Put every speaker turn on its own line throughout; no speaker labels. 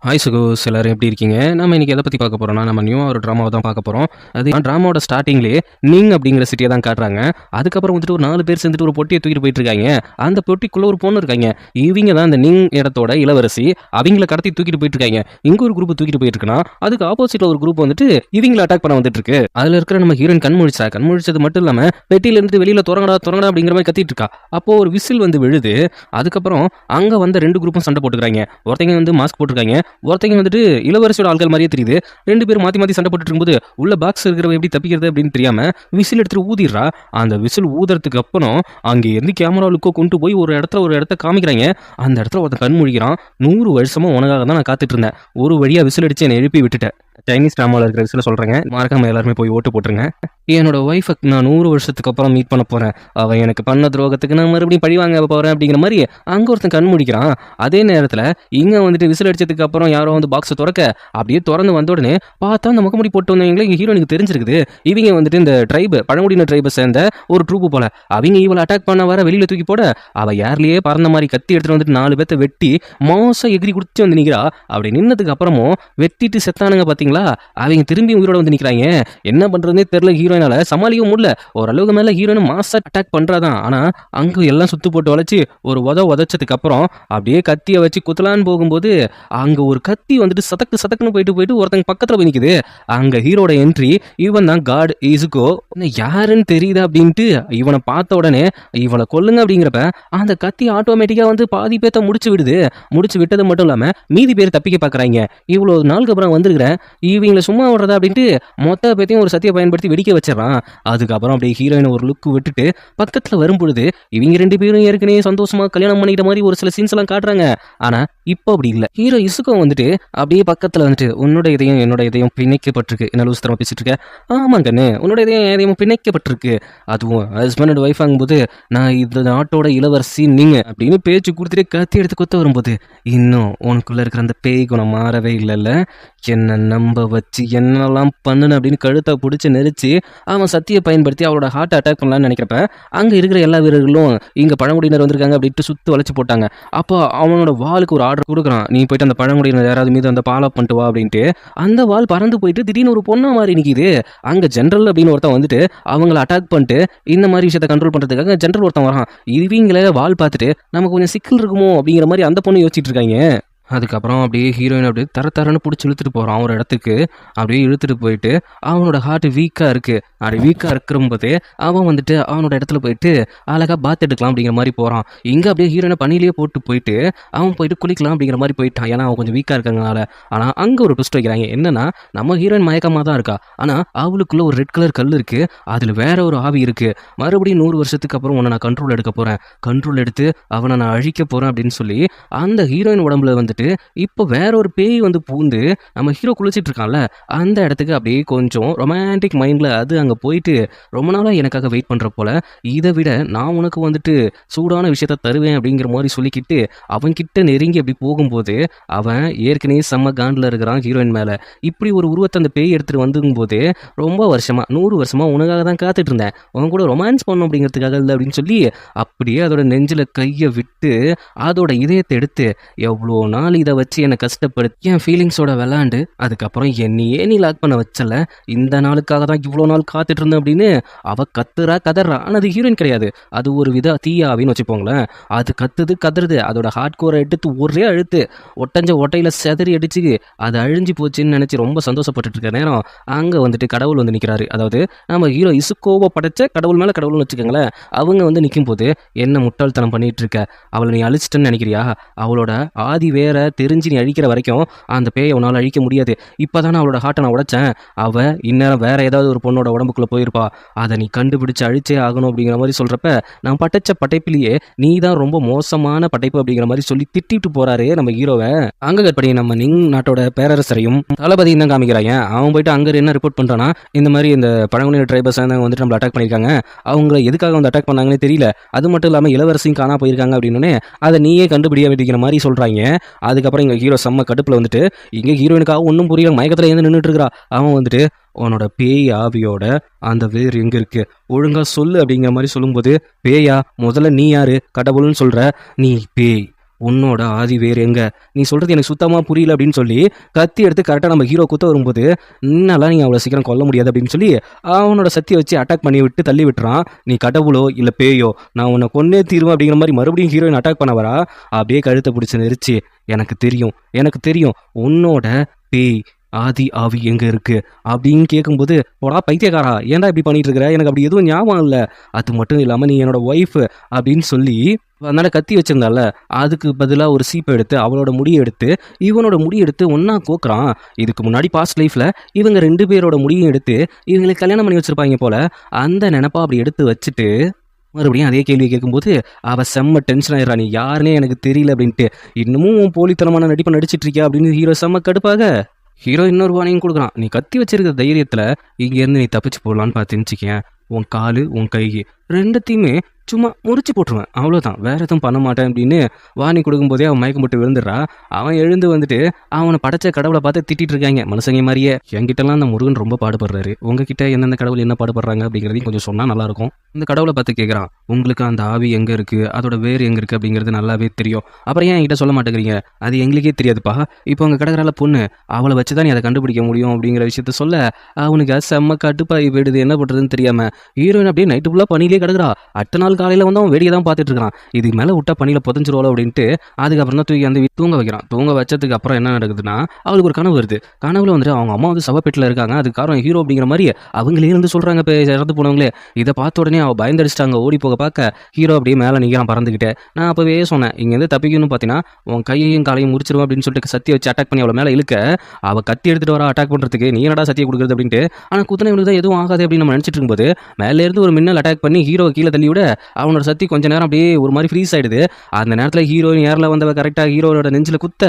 Hi சுகோஸ் எல்லாரும் எப்படி இருக்கீங்க? நம்ம இன்னைக்கு எதை பற்றி பார்க்க போகிறோம்னா, நம்ம நியூவாக ஒரு ட்ராமாவை தான் பார்க்க போகிறோம். அது ட்ராமாவோட ஸ்டார்டிங்லேயே நிங் அப்படிங்கிற சிட்டியை தான் காட்டுறாங்க. அதுக்கப்புறம் வந்துட்டு ஒரு 4 பேர் சேர்ந்துட்டு ஒரு பொட்டியை தூக்கிட்டு போயிட்டு இருக்காங்க. அந்த பொட்டிக்குள்ளே ஒரு பொண்ணு இருக்காங்க. இவங்க தான் அந்த நிங் இடத்தோட இளவரசி. அவங்கள கடத்தி தூக்கிட்டு போயிட்டு இருக்காங்க. இங்கே ஒரு குரூப் தூக்கிட்டு போயிட்டு இருக்குன்னா, அதுக்கு ஆப்போசிட்ல ஒரு குரூப் வந்துட்டு இவங்களை அட்டாக் பண்ண வந்துட்டு இருக்கு. அதில் இருக்கிற நம்ம ஹீரோயின் கண்முழிச்சது மட்டும் இல்லாமல் பெட்டியிலேருந்து வெளியில் தொடங்கடா அப்படிங்கிற மாதிரி கத்திட்டு இருக்கா. அப்போ ஒரு விசில் வந்து விழுது. அதுக்கப்புறம் அங்கே வந்த 2 குரூப்பும் சண்டை போட்டுக்கிறாங்க. ஒருத்தங்க வந்து மாஸ்க் போட்டுருக்காங்க, ஒருத்தங்க வந்துட்டு இளவரசியோட ஆட்கள் மாதிரியே தெரியுது. 2 பேரும் மாத்தி சண்டை போட்டுட்டு இருக்கும்போது உள்ள பாக்ஸ் இருக்கிறவ எப்படி தப்பிக்கிறது அப்படின்னு தெரியாம விசில் எடுத்துட்டு ஊதிடுறா. அந்த விசில் ஊதுறதுக்கு அப்புறம் அங்கே இருந்து கேமரா லுக்கோ கொண்டு போய் ஒரு இடத்த காமிக்கிறாங்க. அந்த இடத்துல ஒருத்தன் கண் முழிக்கிறான். 100 வருஷமா உனக்காக தான் நான் காத்துட்டு இருந்தேன். ஒரு வழியா விசில் அடிச்சு என்னை எழுப்பி விட்டுட்டேன். சைனீஸ் ட்ராமாவில் இருக்கிற விசில சொல்றேங்க. மறக்காம எல்லாருமே போய் ஓட்டு போட்டுருங்க. என்னோட ஒய்ஃபை நான் 100 வருஷத்துக்கு அப்புறம் மீட் பண்ண போறேன். அவ எனக்கு பண்ண துரோகத்துக்கு நான் மறுபடியும் பழி வாங்க போறேன் அப்படிங்கிற மாதிரி அங்க ஒருத்தன் கண் முடிக்கிறான். அதே நேரத்துல இங்க வந்துட்டு விசில் அடிச்சதுக்கு அப்புறம் யாரோ வந்து பாக்ஸை திறக்க அப்படியே திறந்து வந்த உடனே பார்த்தா அந்த முகமுடி போட்டு வந்தவங்களே இங்க ஹீரோனுக்கு தெரிஞ்சிருக்குது. இவங்க வந்துட்டு இந்த பழங்குடியின ட்ரைபை சேர்ந்த ஒரு ட்ரூப்பு போல. அவங்க இவளை அட்டாக் பண்ண வர வெளியில தூக்கி போட அவ யார்லயே பறந்த மாதிரி கத்தி எடுத்துட்டு வந்துட்டு 4 பேர்த்த வெட்டி மோச எகிரி குடிச்சு வந்து நிக்கிறா. அப்படி நின்னதுக்கு அப்புறமும் வெட்டிட்டு செத்தானுங்க பாத்தீங்களா, அவங்க திரும்பி உயிரோட வந்து நிக்கிறாங்க. என்ன பண்றதுன்னே தெரியல. ஹீரோயினால சமாளிக்கவும் முடியல. ஓரளவுக்கு மேல ஹீரோயின் மாசா அட்டாக் பண்றாதான். ஆனா அங்க எல்லாம் சுத்து போட்டு வளைச்சு ஒரு உதச்சதுக்கு அப்புறம் அப்படியே கத்திய வச்சு குத்தலான்னு போகும்போது அங்க ஒரு கத்தி வந்துட்டு சதக்குன்னு போயிட்டு ஒருத்தங்க பக்கத்துல போய் நிக்குது. அங்க ஹீரோட என்ட்ரி. இவன் தான் காட் இசுகோ. யாருன்னு தெரியுதா அப்படின்ட்டு இவனை பார்த்த உடனே இவனை கொல்லுங்க அப்படிங்கிறப்ப அந்த கத்தி ஆட்டோமேட்டிக்கா வந்து பாதி பேத்த முடிச்சு விட்டது மட்டும் இல்லாம மீதி பேர் தப்பிக்க பாக்குறாங்க. இவ்வளவு நாளுக்கு அப்புறம் வந்திருக்கிறேன், இவங்களை சும்மா விடுறதா அப்படின்ட்டு மொத்த பேத்தையும் ஒரு சத்தியை பயன்படுத்தி வெடிக்க வச்சிடறான். அதுக்கப்புறம் அப்படியே ஹீரோயின் ஒரு லுக் விட்டுட்டு பக்கத்துல வரும்பொழுது இவங்க 2 பேரும் ஏற்கனவே சந்தோஷமா கல்யாணம் பண்ணிட்ட மாதிரி ஒரு சில சீன்ஸ் எல்லாம் காட்டுறாங்க. ஆனா இப்போ அப்படி இல்லை. ஹீரோ இசுகோ வந்துட்டு அப்படியே பக்கத்துல வந்துட்டு உன்னோட இதயம் என்னோட இதயம் பிணைக்கப்பட்டிருக்கு. என்ன லூசுத்தரமா பேசிட்டு இருக்க? ஆமாங்கண்ணே, உன்னோட இதயம் பிணைக்கப்பட்டிருக்கு. அதுவும் ஹஸ்பண்ட் அண்ட் ஒய்ஃப் ஆகும்போது நான் இந்த நாட்டோட இளவரசி நீங்க அப்படின்னு பேச்சு கொடுத்துட்டு கத்தி எடுத்து கொத்த வரும்போது இன்னும் உனக்குள்ள இருக்கிற அந்த பேய் குணம் மாறவே இல்லைல்ல. என்ன நம்ப வச்சு என்னெல்லாம் பண்ணுன அப்படின்னு கழுத்தை பிடிச்சி நெரிச்சு அவன் சத்தியை பயன்படுத்தி அவளோட ஹார்ட் அட்டாக் பண்ணலான்னு நினைக்கிறப்ப அங்கே இருக்கிற எல்லா வீரர்களும் இங்கே பழங்குடியினர் வந்திருக்காங்க அப்படின்ட்டு சுற்றி வளைச்சு போட்டாங்க. அப்போ அவனோட வாளுக்கு ஒரு ஆர்டர் கொடுக்குறான். நீ போயிட்டு அந்த பழங்குடியினர் யாராவது மீது அந்த பாலா பண்ணிட்டு வா அப்படின்ட்டு. அந்த வால் பறந்து போயிட்டு திடீர்னு ஒரு பொண்ணா மாதிரி நிற்கிது. அங்கே ஜென்ரல் அப்படின்னு ஒருத்தன் வந்துட்டு அவங்கள அட்டாக் பண்ணிட்டு இந்த மாதிரி விஷயத்தை கண்ட்ரோல் பண்ணுறதுக்காக ஜென்ரல் ஒருத்தன் வரான். இவங்கள வால் பார்த்துட்டு நமக்கு கொஞ்சம் சிக்கல் இருக்குமோ அப்படிங்கிற மாதிரி அந்த பொண்ணு யோசிச்சுட்டு இருக்காங்க. அதுக்கப்புறம் அப்படியே ஹீரோயின் அப்படியே தரன்னு பிடிச்சி இழுத்துட்டு போகிறான் ஒரு இடத்துக்கு. அப்படியே இழுத்துட்டு போயிட்டு அவனோட ஹார்ட் வீக்காக இருக்குது. அப்படி வீக்காக இருக்கிறம்போதே அவன் வந்துட்டு அவனோட இடத்துல போயிட்டு அழகாக பாத் எடுக்கலாம் அப்படிங்கிற மாதிரி போகிறான். இங்கே அப்படியே ஹீரோயினை பணியிலேயே போயிட்டு அவன் போயிட்டு குளிக்கலாம் அப்படிங்கிற மாதிரி போயிட்டான். ஏன்னா அவன் கொஞ்சம் வீக்காக இருக்கிறதுனால. ஆனால் அங்கே ஒரு ட்விஸ்ட் வைக்கிறாங்க. என்னன்னா நம்ம ஹீரோயின் மயக்கமாக தான் இருக்கா, ஆனால் அவளுக்குள்ள ஒரு ரெட் கலர் கல் இருக்குது. அதில் வேற ஒரு ஆவி இருக்குது. மறுபடியும் 100 வருஷத்துக்கு அப்புறம் உன்னை நான் கண்ட்ரோல் எடுக்க போகிறேன், கண்ட்ரோல் எடுத்து அவனை நான் அழிக்க போகிறேன் அப்படின்னு சொல்லி அந்த ஹீரோயின் உடம்புல வந்துட்டு இப்போ வேற ஒரு பேய் வந்து பூந்து நம்ம ஹீரோ குளிச்சிட்டு இருக்கான்ல அந்த இடத்துக்கு அப்படியே கொஞ்சம் ரொமான்டிக் மைண்ட்ல அது அங்க போயிட்டு ரொம்ப நாளா எனக்காக வெயிட் பண்ற போல, இதை விட நான் உனக்கு வந்துட்டு சூடான விஷயத்த தருவேன் அப்படிங்கிற மாதிரி சொல்லிக்கிட்டு அவன் கிட்ட நெருங்கி அப்படி போகும்போது அவன் ஏற்கனவே செம்ம காண்டில் இருக்கிறான் ஹீரோயின் மேல. இப்படி ஒரு உருவத்தை அந்த பேய் எடுத்துட்டு வந்துடும் போது ரொம்ப வருஷமா 100 வருஷமா உனக்காக தான் காத்துட்டு இருந்தேன், உன் கூட ரொமான்ஸ் பண்ணும் அப்படிங்கிறதுக்காக இல்லை அப்படின்னு சொல்லி அப்படியே அதோட நெஞ்சில கையை விட்டு அதோட இதயத்தை எடுத்து எவ்வளோ நாள் இதை வச்சு என்னை கஷ்டப்படுத்தி என் ஃபீலிங்ஸோட விளாண்டு அதுக்கப்புறம் என்னையே நீ லாக் பண்ண வச்சல, இந்த நாளுக்காக தான் இவ்வளோ நாள் காத்துட்டு இருந்தேன் அப்படின்னு அவ கதறா. ஆனால் அது ஹீரோயின் கிடையாது, அது ஒரு வித தீயாவின்னு வச்சுப்போங்களேன். அது கதறுது. அதோட ஹார்ட் கோரை எடுத்து ஒரே அழுத்து ஒட்டஞ்ச ஒட்டையில செதறி அடிச்சு அது அழிஞ்சு போச்சுன்னு நினைச்சு ரொம்ப சந்தோஷப்பட்டு இருக்க நேரம் அங்க வந்துட்டு கடவுள் வந்து நிற்கிறாரு. அதாவது நம்ம ஹீரோ இசுகோவை படைச்ச கடவுள் மேல கடவுள்னு வச்சுக்கோங்களேன். அவங்க வந்து நிற்கும் போது என்ன முட்டாள்தனம் பண்ணிட்டு இருக்க, அவளை நீ அழிச்சிட்டன்னு நினைக்கிறியா, அவளோட ஆதி வேற தெரிஞ்சு நீ அழிக்கிற வரைக்கும் அந்த பேயை உன்னால் அழிக்க முடியாது. இப்போதானே அவளோட ஹார்ட்டை நான் உடைச்சேன், அவள் இந்நேரம் வேற ஏதாவது ஒரு பொண்ணோட உடம்புக்குள்ளே போயிருப்பா, அதை நீ கண்டுபிடிச்சு அழிச்சே ஆகணும் அப்படிங்கிற மாதிரி சொல்கிறப்ப நான் படைச்ச படைப்பிலேயே நீ தான் ரொம்ப மோசமான படைப்பு அப்படிங்கிற மாதிரி சொல்லி திட்டிட்டு போறாரு நம்ம ஹீரோவை. அங்கே கற்படி நம்ம நிங் நாட்டோட பேரரசரையும் தளபதியும் தான் காமிக்கிறாங்க. அவன் போயிட்டு அங்கே என்ன ரிப்போர்ட் பண்ணுறான்னா இந்த மாதிரி இந்த பழங்குடியின ட்ரைபர்ஸ் வந்துட்டு நம்மளை அட்டாக் பண்ணியிருக்காங்க, அவங்க எதுக்காக வந்து அட்டாக் பண்ணாங்கன்னு தெரியல, அது மட்டும் இல்லாமல் இளவரசியும் காணா போயிருக்காங்க அப்படின்னு அதை நீயே கண்டுபிடிக்க வேண்டிய மாதிரி சொல்கிறாங்க. அதுக்கப்புறம் இங்கே ஹீரோ செம்ம கடுப்பில் வந்துட்டு இங்கே ஹீரோயினுக்காக ஒன்றும் புரியல மயக்கத்தில் இருந்து நின்றுட்டு இருக்கிறா. அவன் வந்துட்டு உன்னோட பேய் ஆவியோட அந்த வேர் எங்கே இருக்கு ஒழுங்கா சொல்லு அப்படிங்கிற மாதிரி சொல்லும்போது பேயா முதல்ல நீ யாரு கடவுள்னு சொல்கிற, நீ பேய், உன்னோட ஆதி வேறு எங்க? நீ சொல்றது எனக்கு சுத்தமா புரியல அப்படின்னு சொல்லி கத்தி எடுத்து கரெக்டாக நம்ம ஹீரோ குத்த வரும்போது, இன்னெல்லாம் நீ அவ்வளோ சீக்கிரம் கொல்ல முடியாது அப்படின்னு சொல்லி அவனோட சக்தியை வச்சு அட்டாக் பண்ணி விட்டு தள்ளி விட்டுறான். நீ கடவுளோ இல்லை பேயோ, நான் உன்னை கொன்னே தீருவேன் அப்படிங்கிற மாதிரி மறுபடியும் ஹீரோயின் அட்டாக் பண்ண வரா. அப்படியே கழுத்தை பிடிச்சி நெரிச்சு, எனக்கு தெரியும் உன்னோட பேய் ஆதி ஆவி எங்க இருக்கு அப்படின்னு கேட்கும்போது, போடா பைத்தியக்காரா, ஏன்டா இப்படி பண்ணிட்டு இருக்கிற, எனக்கு அப்படி எதுவும் ஞாபகம் இல்லை, அது மட்டும் இல்லாமல் நீ என்னோட ஒய்ஃப் அப்படின்னு சொல்லி அதனால கத்தி வச்சிருந்தால அதுக்கு பதிலாக ஒரு சீப்பை எடுத்து அவளோட முடியை எடுத்து இவனோட முடியை எடுத்து ஒன்றா கோக்குறான். இதுக்கு முன்னாடி பாஸ்ட் லைஃப்பில் இவங்க 2 பேரோட முடியும் எடுத்து இவங்களுக்கு கல்யாணம் பண்ணி வச்சுருப்பாங்க போல். அந்த நினப்பா அப்படி எடுத்து வச்சுட்டு மறுபடியும் அதே கேள்வியை கேட்கும்போது அவள் செம்ம டென்ஷன் ஆயிடுறா. நீ யாருன்னே எனக்கு தெரியல அப்படின்ட்டு, இன்னமும் உன் போலித்தனமான நடிப்பை நடிச்சிட்டு இருக்கியா அப்படின்னு ஹீரோ செம்ம கடுப்பாக ஹீரோ இன்னொரு வார்னிங் கொடுக்குறான். நீ கத்தி வச்சிருக்கிற தைரியத்தில் இங்கேருந்து நீ தப்பிச்சு போடலான்னு பார்த்துச்சிக்கேன், உன் காலு உன் கை ரெண்டுத்தையுமே சும்மா முறிச்சு போட்டுருவேன், அவ்வளோதான், வேற எதுவும் பண்ண மாட்டேன் அப்படின்னு வார்னிங் கொடுக்கும்போதே அவன் மயக்கம் போட்டு விழுந்துடுறா. அவன் எழுந்து வந்துட்டு அவனை படைச்ச கடவுளை பார்த்து திட்டிட்டு இருக்காங்க மனுஷங்க மாதிரியே. என்கிட்டலாம் அந்த முருகன் ரொம்ப பாடுபடுறாரு, உங்ககிட்ட எந்தெந்த கடவுள் என்ன பாடுபடுறாங்க அப்படிங்கிறதையும் கொஞ்சம் சொன்னால் நல்லாயிருக்கும். இந்த கடவுளை பார்த்து கேட்குறான், உங்களுக்கு அந்த ஆவி எங்கே இருக்குது, அதோட வேறு எங்கே இருக்குது அப்படிங்கிறது நல்லாவே தெரியும், அப்புறம் ஏன் என்கிட்ட சொல்ல மாட்டேங்கிறீங்க, அது எங்களுக்கே தெரியாதுப்பா, இப்போ அங்கே கிடக்குறால பொண்ணு, அவளை வச்சு தான் நீ அதை கண்டுபிடிக்க முடியும் அப்படிங்கிற விஷயத்த சொல்ல அவனுக்கு செம்ம கட்டுப்பாகி போயிடுது, என்ன பண்ணுறதுன்னு தெரியாமல். ஹீரோயின் அப்படியே நைட்டு ஃபுல்லாக பணியிலே கிடக்குறா. அடுத்த நாள் காலையில் வந்து அவன் வேடிக்கை தான் பார்த்துட்டு இருக்கான். இதுக்கு மேலே விட்டா பணியில் புதஞ்சிருவாளோ அப்படின்ட்டு அதுக்கப்புறம் தான் தூக்கி அந்த தூங்க வைக்கிறான். தூங்க வச்சதுக்கு அப்புறம் என்ன நடக்குதுன்னா, அவளுக்கு ஒரு கனவு வருது. கனவுல வந்துட்டு அவங்க அம்மா வந்து சவப்பெட்டில் இருக்காங்க, அதுக்கு காரணம் ஹீரோ அப்படிங்கிற மாதிரி அவங்களே இருந்து சொல்கிறாங்க. இப்போ இறந்து போனவங்களே இதை பார்த்த உடனே அவள் பயந்தடிச்சிட்டாங்க. ஓடி போக பார்க்க ஹீரோ அப்படியே மேலே நிற்கிறான் பறந்துக்கிட்டே. நான் அப்போவே சொன்னேன், இங்கேருந்து தப்பிக்கணும்னு பார்த்தீங்கன்னா உன் கையையும் காலையும் முடிச்சிருவோம் அப்படின்னு சொல்லிட்டு சத்தியை வச்சு அட்டாக் பண்ணி அவளை மேலே இழுக்க, அவள் கத்தி எடுத்துகிட்டு வர அட்டாக் பண்ணுறதுக்கு நீ என்னடா சத்தியை கொடுக்குறது அப்படின்ட்டு. ஆனால் குத்தனை தான் எதுவும் ஆகாது அப்படின்னு நம்ம நினச்சிட்டு இருக்கும்போது மேலேருந்து ஒரு மின்னல் அட்டாக் பண்ணி ஹீரோ கீழே தள்ளி விட அவனோட சக்தி கொஞ்ச நேரம் அப்படியே ஒரு மாதிரி ஃப்ரீஸ் ஆயிடுது. அந்த நேரத்தில் ஹீரோயின் ஏரில் வந்தவ கரெக்டாக ஹீரோட நெஞ்சில் குத்த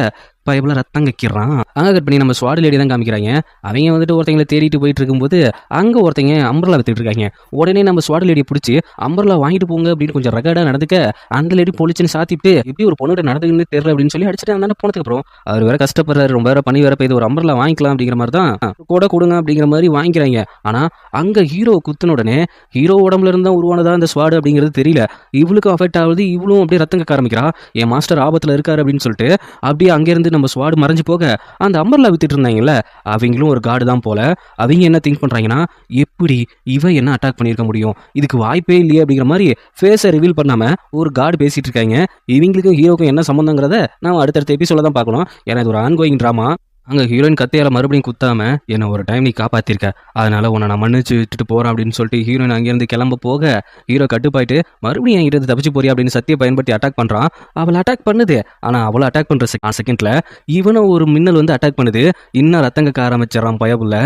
பயபுல ரத்தம் கக்கிறான். அங்கே கட் பண்ணி நம்ம ஸ்வாட் லேடி தான் காமிக்கிறாங்க. அவங்க வந்துட்டு ஒருத்தங்களை தேடிட்டு போயிட்டு இருக்கும்போது அங்கே ஒருத்தங்க அம்பர்லா வித்துட்டு இருக்காங்க. உடனே நம்ம ஸ்வாட் லேடியை பிடிச்சி அம்பர்லா வாங்கிட்டு போங்க அப்படின்னு கொஞ்சம் ரகடாக நடந்துக்க அந்த லேடி பொலிச்சுன்னு சாத்திட்டு எப்படி ஒரு பொண்ணோட நடந்துன்னு தெரியல அப்படின்னு சொல்லி அடிச்சுட்டு அந்த போனதுக்கு அப்புறம் அவர் வேற கஷ்டப்படுறாரு, ரொம்ப வேற பண்ணி வேற போய் ஒரு அம்பர்லா வாங்கிக்கலாம் அப்படிங்கிற மாதிரி தான் கூட கொடுங்க அப்படிங்கிற மாதிரி வாங்கிக்கிறாங்க. ஆனால் அங்கே ஹீரோ குத்துன உடனே ஹீரோ உடம்புல இருந்தால் உருவானதா அந்த ஸ்வாடு அப்படிங்கிறது தெரியல. இவளுக்கும் அஃபெக்ட் ஆகுது, இவளும் அப்படியே ரத்தம் கக்க ஆரம்பிக்கிறா. என் மாஸ்டர் ஆபத்தில் இருக்காரு அப்படின்னு சொல்லிட்டு அப்படியே அங்கேருந்து நம்ம ஸ்வாடு மறைஞ்சு போக அந்த அம்பர்லா வித்துட்டு இருந்தாங்கல்ல அவங்களும் ஒரு காடு தான் போல. அவங்க என்ன திங்க் பண்றாங்கன்னா, எப்படி இவ என்ன அட்டாக் பண்ணியிருக்க முடியும், இதுக்கு வாய்ப்பே இல்லையே அப்படிங்கிற மாதிரி ஃபேஸை ரிவீல் பண்ணாம ஒரு காடு பேசிட்டு இருக்காங்க. இவங்களுக்கும் ஹீரோக்கும் என்ன சம்பந்தங்கிறத நான் அடுத்தடுத்த எபிசோட தான் பார்க்கணும். ஏன்னா இது ஒரு ஆன்கோயிங் ட்ராமா. அங்கே ஹீரோயின் கத்தையால் மறுபடியும் குத்தாம என்னை ஒரு டைம் நீ காப்பாற்றிருக்க, அதனால உன்னை நான் மன்னிச்சு விட்டுட்டு போகிறேன் அப்படின்னு சொல்லிட்டு ஹீரோயின் அங்கேருந்து கிளம்ப போக ஹீரோ கட்டுப்பாயிட்டு மறுபடியும் என்கிட்ட தப்பிச்சு போறியா அப்படின்னு சத்தியை பயன்படுத்தி அட்டாக் பண்ணுறான். அவளை அட்டாக் பண்ணுது. ஆனால் அவளை அட்டாக் பண்ணுற செகண்டில் இவனை ஒரு மின்னல் வந்து அட்டாக் பண்ணுது. இன்னும் ரத்தங்க ஆரம்பிச்சிடறான் பயபுள்ள.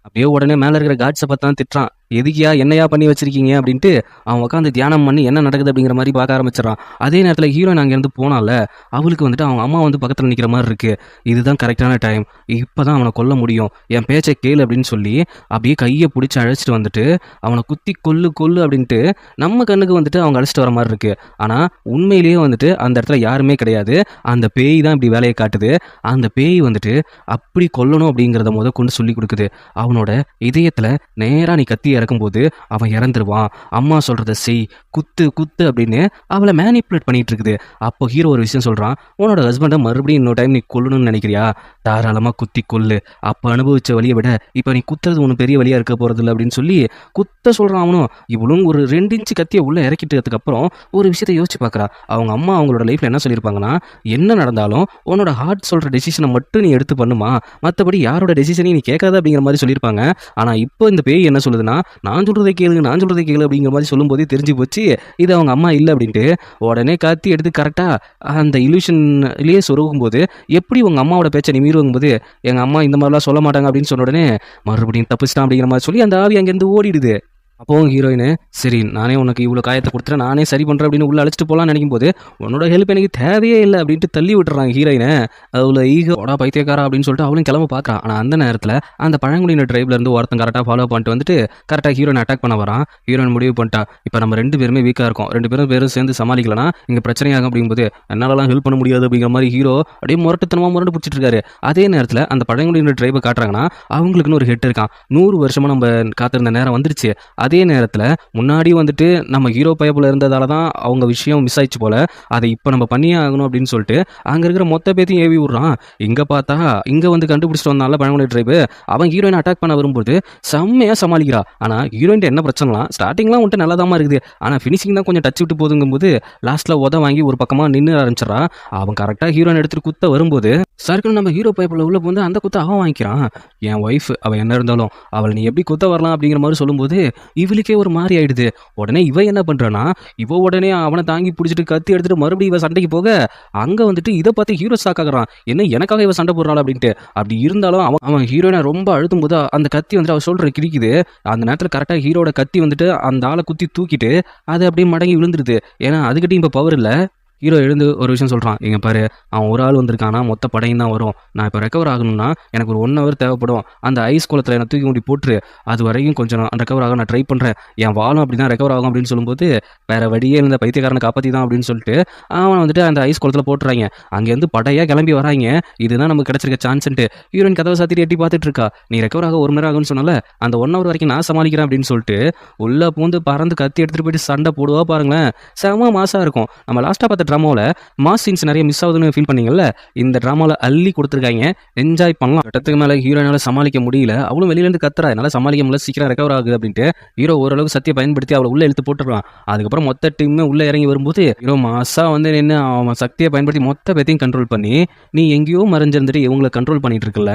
அப்படியே உடனே மேலே இருக்கிற காட்ஸை பார்த்து தான் திட்டுறான், எதுக்கியா என்னையா பண்ணி வச்சிருக்கீங்க அப்படின்ட்டு. அவன் உட்காந்து தியானம் பண்ணி என்ன நடக்குது அப்படிங்கிற மாதிரி பார்க்க ஆரம்பிச்சிடறான். அதே நேரத்தில் ஹீரோயின் அங்கேருந்து போனால அவளுக்கு வந்துட்டு அவங்க அம்மா வந்து பக்கத்தில் நிற்கிற மாதிரி இருக்கு. இதுதான் கரெக்டான டைம், இப்போ தான் அவனை கொல்ல முடியும், என் பேச்சை கேளு அப்படின்னு சொல்லி அப்படியே கையை பிடிச்சி அழைச்சிட்டு வந்துட்டு அவனை குத்தி கொல்லு கொல்லு அப்படின்ட்டு நம்ம கண்ணுக்கு வந்துட்டு அவங்க அழைச்சிட்டு வர மாதிரி இருக்கு. ஆனால் உண்மையிலேயே வந்துட்டு அந்த இடத்துல யாருமே கிடையாது. அந்த பேய் தான் இப்படி வேலையை காட்டுது. அந்த பேய் வந்துட்டு அப்படி கொல்லணும் அப்படிங்கிறத கொண்டு சொல்லி கொடுக்குது. அவனோட இதயத்தில் நேராக நீ கத்தி இறக்கும்போது அவன் இறந்துருவான், அம்மா சொல்றத செய், குத்து குத்து அப்படின்னு அவளை மேனிப்புலேட் பண்ணிட்டு இருக்குது. அப்போ ஹீரோ ஒரு விஷயம் சொல்றான், உன்னோட ஹஸ்பண்டை மறுபடியும் இன்னொரு டைம் நீ கொல்லணும்னு நினைக்கிறியா, தாராளமாக குத்தி கொல்லு, அப்போ அனுபவிச்ச வழியை விட இப்போ நீ குத்துறது ஒன்று பெரிய வழியாக இருக்க போறது இல்லை அப்படின்னு சொல்லி குத்த சொல்றான். அவனும் இவளும் ஒரு 2 இன்ச்சு கத்தியை உள்ள இறக்கிட்டதுக்கு அப்புறம் ஒரு விஷயத்தை யோசிச்சு பார்க்குறா. அவங்க அம்மா அவங்களோட லைஃப்ல என்ன சொல்லியிருப்பாங்கன்னா, என்ன நடந்தாலும் உன்னோட ஹார்ட் சொல்ற டெசிஷனை மட்டும் நீ எடுத்து பண்ணுமா, மற்றபடி யாரோட டெசிஷனையும் நீ கேட்காத அப்படிங்கிற மாதிரி சொல்லியிருப்பாங்க. ஆனால் இப்போ இந்த பேய் என்ன சொல்லுதுன்னா, நான் சொல்றதை கேளு அப்படிங்கிற மாதிரி சொல்லும்போதே தெரிஞ்சு போச்சு இது அவங்க அம்மா இல்லை அப்படின்ட்டு. உடனே கத்தி எடுத்து கரெக்டாக அந்த இல்யூஷன்லேயே சொருகும் போது எப்படி உங்கள் அம்மாவோட பேச்சை நீ மீறுவும் போது எங்கள் அம்மா இந்த மாதிரிலாம் சொல்ல மாட்டாங்க அப்படின்னு சொன்ன உடனே மறுபடியும் தப்பிச்சிட்டான் அப்படிங்கிற மாதிரி சொல்லி அந்த ஆவி அங்கேருந்து ஓடிடுது. அப்போவும் ஹீரோயின், சரி நானே உனக்கு இவ்வளோ காயத்தை கொடுத்துறேன், நானே சரி பண்ணுறேன் அப்படின்னு உள்ள அழைச்சிட்டு போகலான்னு நினைக்கும் போது உன்னோட ஹெல்ப் எனக்கு தேவையே இல்லை அப்படின்ட்டு தள்ளி விட்டுறாங்க ஹீரோயினை. அவ்வளோ ஈகோடா பைத்தியக்காரா அப்படின்னு சொல்லிட்டு அவளும் கிளம்ப பார்க்குறான். ஆனால் அந்த நேரத்தில் அந்த பழங்குடியினர் ட்ரைப்லேருந்து ஒருத்தன் கரெக்டாக ஃபாலோ பண்ணிட்டு வந்துட்டு கரெக்டாக ஹீரோயின் அட்டாக் பண்ண வரான். ஹீரோயின் முடிவு பண்ணிட்டா, இப்போ நம்ம 2 பேருமே வீக்காக இருக்கோம், 2 பேரும் சேர்ந்து சமாளிக்கலனா இங்கே பிரச்சனையாகும் அப்படிங்கும்போது என்னாலலாம் ஹெல்ப் பண்ண முடியாது அப்படிங்கிற மாதிரி ஹீரோ அப்படியே முரட்டு பிடிச்சிட்டு இருக்காரு. அதே நேரத்தில் அந்த பழங்குடியினர் ட்ரைபை காட்டுறாங்கன்னா அவங்களுக்குன்னு ஒரு ஹெட் இருக்கான். 100 வருஷமாக நம்ம காத்திருந்த நேரம் வந்துருச்சு, அதே நேரத்தில் முன்னாடி வந்துட்டு நம்ம ஹீரோ பயப்புல இருந்ததால தான் அவங்க விஷயம் மிஸ் ஆயிடுச்சு போல. அதை இப்போ நம்ம பண்ணியே ஆகணும் அப்படின்னு சொல்லிட்டு அங்கே இருக்கிற மொத்த பேத்தையும் ஏவி விட்றான். இங்கே பார்த்தா இங்கே வந்து கண்டுபிடிச்சிட்டு வந்தால பழங்குடி ட்ரைபு அவன் ஹீரோயினை அட்டாக் பண்ண வரும்போது செம்மையாக சமாளிக்கிறா. ஆனால் ஹீரோயின் என்ன பிரச்சனைலாம் ஸ்டார்டிங்லாம் வந்துட்டு நல்லா தான் இருக்குது. ஆனால் ஃபினிஷிங் தான் கொஞ்சம் டச் விட்டு போதுங்கும்போது லாஸ்ட்டில் உத வாங்கி ஒரு பக்கமாக நின்று ஆரம்பிச்சிடறான். அவன் கரெக்டாக ஹீரோயின் எடுத்துட்டு குத்த வரும்போது சர்க்குன்னு நம்ம ஹீரோ பைப்பில் உள்ள வந்து அந்த குத்த அவன் வாங்கிக்கிறான். என் ஒய்ஃப் அவள் என்ன இருந்தாலும் அவள் நீ எப்படி குத்த வரலாம் அப்படிங்கிற மாதிரி சொல்லும்போது இவளுக்கே ஒரு மாதிரி ஆயிடுது. உடனே இவ என்ன பண்றானா, இவ உடனே அவனை தாங்கி பிடிச்சிட்டு கத்தி எடுத்துட்டு மறுபடியும் இவ சண்டைக்கு போக அங்க வந்துட்டு இதை பார்த்து ஹீரோ ஷாக் ஆகுறான். என்ன எனக்காக இவ சண்டை போடுறாள் அப்படின்ட்டு. அப்படி இருந்தாலும் அவன் ஹீரோயினை ரொம்ப அழுத்தும் போது அந்த கத்தி வந்துட்டு அவ சொல்ற கிரிக்குது. அந்த நேரத்தில் கரெக்டாக ஹீரோட கத்தி வந்துட்டு அந்த ஆளை குத்தி தூக்கிட்டு அது அப்படியே மடங்கி விழுந்துருது. ஏன்னா அதுக்கிட்டையும் இப்போ பவர் இல்லை. ஹீரோ எழுந்து ஒரு விஷயம் சொல்கிறான், இங்கே பாரு அவன் ஒரு ஆள் வந்திருக்கானா மொத்த படையும் தான் வரும். நான் இப்போ ரெக்கவர் ஆகணும்னா எனக்கு ஒரு 1 hour தேவைப்படும். அந்த ஐஸ் குளத்தில் என்னை தூக்கி கொண்டு போட்டுரு. அது வரைக்கும் கொஞ்சம் நான் ரெக்கவர் ஆக நான் ட்ரை பண்ணுறேன். என் வாழும் அப்படி தான் ரெக்கவர் ஆகும் அப்படின்னு சொல்லும்போது வேறு வழியே இந்த பைத்தியக்காரனை காப்பாற்றி தான் அப்படின்னு சொல்லிட்டு அவன் வந்துட்டு அந்த ஐஸ் குளத்தில் போட்டுறாங்க. அங்கேருந்து படையாக கிளம்பி வராங்க. இதுதான் நமக்கு கிடச்சிருக்க சான்ஸ்ன்ட்டு ஹீரோயின் கதவை சாத்திட்டு எட்டி பார்த்துட்டு இருக்கா. நீ ரெக்கவர் ஆக 1 மணி நேரம் ஆகும்னு சொன்னால அந்த 1 hour வரைக்கும் நான் சமாளிக்கிறேன் அப்படின்னு சொல்லிட்டு உள்ளே பூந்து பறந்து கத்தி எடுத்துகிட்டு போயிட்டு சண்டை போடுவா பாருங்களேன். செம மாசாக இருக்கும். நம்ம லாஸ்ட்டாக பார்த்த ட்ராமாவில் மாஸ் சீன்ஸ் நிறைய மிஸ் ஆகுதுன்னு ஃபீல் பண்ணீங்கல்ல, இந்த ட்ராமாவில் அள்ளி கொடுத்துருக்காங்க. என்ஜாய் பண்ணலாம். கட்டத்துக்கு மேலே ஹீரோயினால சமாளிக்க முடியல. அவளும் வெளியிலேருந்து கத்துறா, என்னால் சமாளிக்க முடியல, சீக்கிரம் ரெக்கவர் ஆகுது அப்படின்ட்டு. ஹீரோ ஓரளவுக்கு சத்தியை பயன்படுத்தி அவளை உள்ளே இழுத்து போட்டுருவான். அதுக்கப்புறம் மொத்த டீமே உள்ளே இறங்கி வரும்போது ஹீரோ மாசா வந்து நின்று அவன் சக்தியை பயன்படுத்தி மொத்த பேத்தையும் கண்ட்ரோல் பண்ணி நீ எங்கேயோ மறைஞ்சிருந்துட்டு இவங்களை கண்ட்ரோல் பண்ணிட்டு இருக்கல,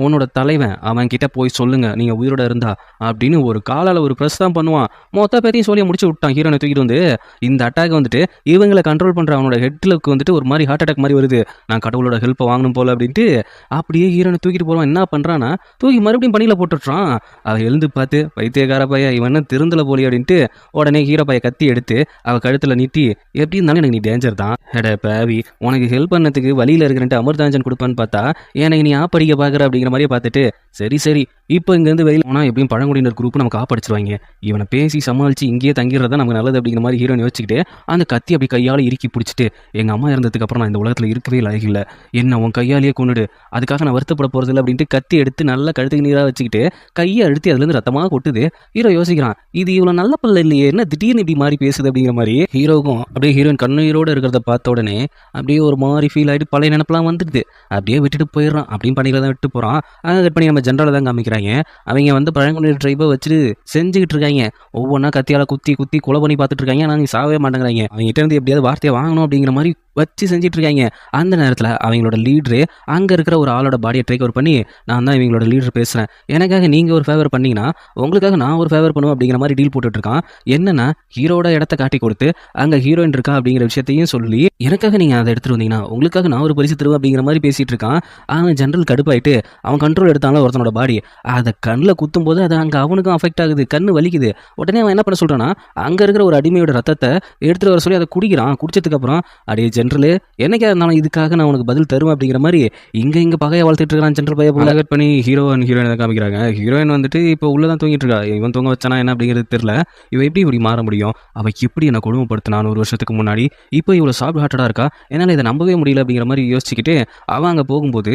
உன்னோட தலைவன் அவன் கிட்ட போய் சொல்லுங்க நீங்க உயிரோட இருந்தா அப்படின்னு ஒரு காலால் ஒரு ப்ரெஸ் தான் பண்ணுவான். மொத்த பேத்தையும் சொல்லி முடிச்சு விட்டான். ஹீரோனை தூக்கிட்டு வந்து இந்த அட்டாக் வந்துட்டு இவங்களை கண்ட்ரோல் பண்ற அவனோட ஹெட்லுக்கு வந்துட்டு ஒரு மாதிரி ஹார்ட் அட்டாக் மாதிரி வருது. நான் கடவுளோட ஹெல்ப்பை வாங்கணும் போல அப்படின்ட்டு அப்படியே ஹீரோனை தூக்கிட்டு போறான். என்ன பண்றான்னா தூக்கி மறுபடியும் பணியில போட்டுட்றான். அவ எழுந்து பார்த்து பைத்தியக்கார பைய இவன் திருந்தல போலி அப்படின்ட்டு உடனே ஹீரோ பைய கத்தி எடுத்து அவ கழுத்துல நீட்டி எப்படி இருந்தாலும் எனக்கு நீ டேஞ்சர் தான் ஹெட பேவி, உனக்கு ஹெல்ப் பண்ணதுக்கு வழியில இருக்கிறன்ட்டு அமிர்தாஞ்சன் கொடுப்பான்னு பார்த்தா எனக்கு நீ ஆப்படிக்க பாக்குற அப்படிங்கிற மாதிரியே பார்த்துட்டு சரி சரி இப்போ இங்கேருந்து வெளியில் போனால் எப்படியும் பழங்குடியினர் குரூப் நமக்கு ஆப்படிச்சிருவாங்க, இவனை பேசி சமாளித்து இங்கேயே தங்கிடுறதா நமக்கு நல்லது அப்படிங்கிற மாதிரி ஹீரோன் யோசிச்சுக்கிட்டு அந்த கத்தி அப்படி கையால் இறுக்கி பிடிச்சிட்டு எங்கள் அம்மா இறந்ததுக்கப்புறம் நான் இந்த உலகத்தில் இருக்கவே லாயகில்லை, என்ன உன் கையாலேயே கொண்டுடு, அதுக்காக நான் வருத்தப்பட போகிறதில்ல அப்படின்ட்டு கத்தி எடுத்து நல்லா கழுத்துக்கு நீராக வச்சுக்கிட்டு கையை அழுத்தி அதுலேருந்து ரத்தமாக கொட்டுது. ஹீரோ யோசிக்கிறான், இது இவ்வளோ நல்ல பிள்ளை இல்லையே, என்ன திடீர்னு இப்படி மாறி பேசுது அப்படிங்கிற மாதிரி. ஹீரோக்கும் அப்படியே ஹீரோயின் கண்ணீரோடு இருக்கிறத பார்த்த உடனே அப்படியே ஒரு மாதிரி ஃபீல் ஆகிட்டு பழைய நினப்பெல்லாம் வந்துடுது. அப்படியே விட்டுட்டு போயிடுறான். அப்படின்னு பண்ணிகளை தான் விட்டு போகிறான். அதை கட் பண்ணி நம்ம ஜென்ரலாக தான் காமிக்கிறாங்க. அவங்க வந்து பழங்குடியினர் ட்ரைபை வச்சுட்டு செஞ்சுக்கிட்டு இருக்காங்க. ஒவ்வொன்றா கத்தியால் குத்தி குத்தி கொலை பண்ணி பார்த்துட்டு இருக்காங்க. ஆனால் நீ சாவே மாட்டேங்கிறாங்க. அவங்க கிட்ட இருந்து எப்படியாவது வார்த்தையை வாங்கணும் அப்படிங்கிற மாதிரி வச்சு செஞ்சுட்டு இருக்காங்க. அந்த நேரத்தில் அவங்களோட லீடரு அங்கே இருக்கிற ஒரு ஆளோட பாடியை டேக் ஓவர் பண்ணி நான் தான் இவங்களோட லீடர் பேசுகிறேன், எனக்காக நீங்கள் ஒரு ஃபேவர் பண்ணிங்கன்னா உங்களுக்காக நான் ஒரு ஃபேவர் பண்ணுவேன் அப்படிங்கிற மாதிரி டீல் போட்டுட்ருக்கான். என்னன்னா ஹீரோட இடத்த காட்டி கொடுத்து அங்கே ஹீரோயின் இருக்கா அப்படிங்கிற விஷயத்தையும் சொல்லி எனக்காக நீங்கள் அதை எடுத்துகிட்டு வந்தீங்கன்னா உங்களுக்காக நான் ஒரு பரிசு தருவேன் அப்படிங்கிற மாதிரி பேசிகிட்டு இருக்கான். அவன் ஜென்ரல் கடுப்பாயிட்டு அவன் கண்ட்ரோல் எடுத்தாலும் ஒருத்தனோட பாடி அதை கண்ணில் குத்தும் போது அது அங்கே அவனுக்கும் அஃபெக்ட் ஆகுது, கண்ணு வலிக்குது. உடனே அவன் என்ன பண்ண சொல்கிறான்னா அங்கே இருக்கிற ஒரு அடிமையோட ரத்தத்தை எடுத்துகிட்டு வர சொல்லி அதை குடிக்கிறான். குடிச்சதுக்கப்புறம் அடியே ஜென்ரலு என்னைக்கா இருந்தாலும் இதுக்காக நான் உனக்கு பதில் தருவேன் அப்படிங்கிற மாதிரி இங்கே பகையை வளர்த்துட்டு இருக்கான். ஜென்ரல் பையை போல கட் பண்ணி ஹீரோ அண்ட் ஹீரோயின் தான் காமிக்கிறாங்க. ஹீரோயின் வந்துட்டு இப்போ உள்ளே தான் தூங்கிட்டு இருக்கா. இவன் தூங்க வச்சானா என்ன அப்படிங்கிறது தெரியல. இவன் எப்படி இப்படி மாற முடியும், அவள் எப்படி என்னை கொடுமைப்படுத்தினான் 1 வருஷத்துக்கு முன்னாடி, இப்போ இவ்வளோ சாஃப்ட் ஹார்ட்டடாக இருக்கா, என்னால் இதை நம்பவே முடியல அப்படிங்கிற மாதிரி யோசிச்சுக்கிட்டு அவன் அங்கே போகும்போது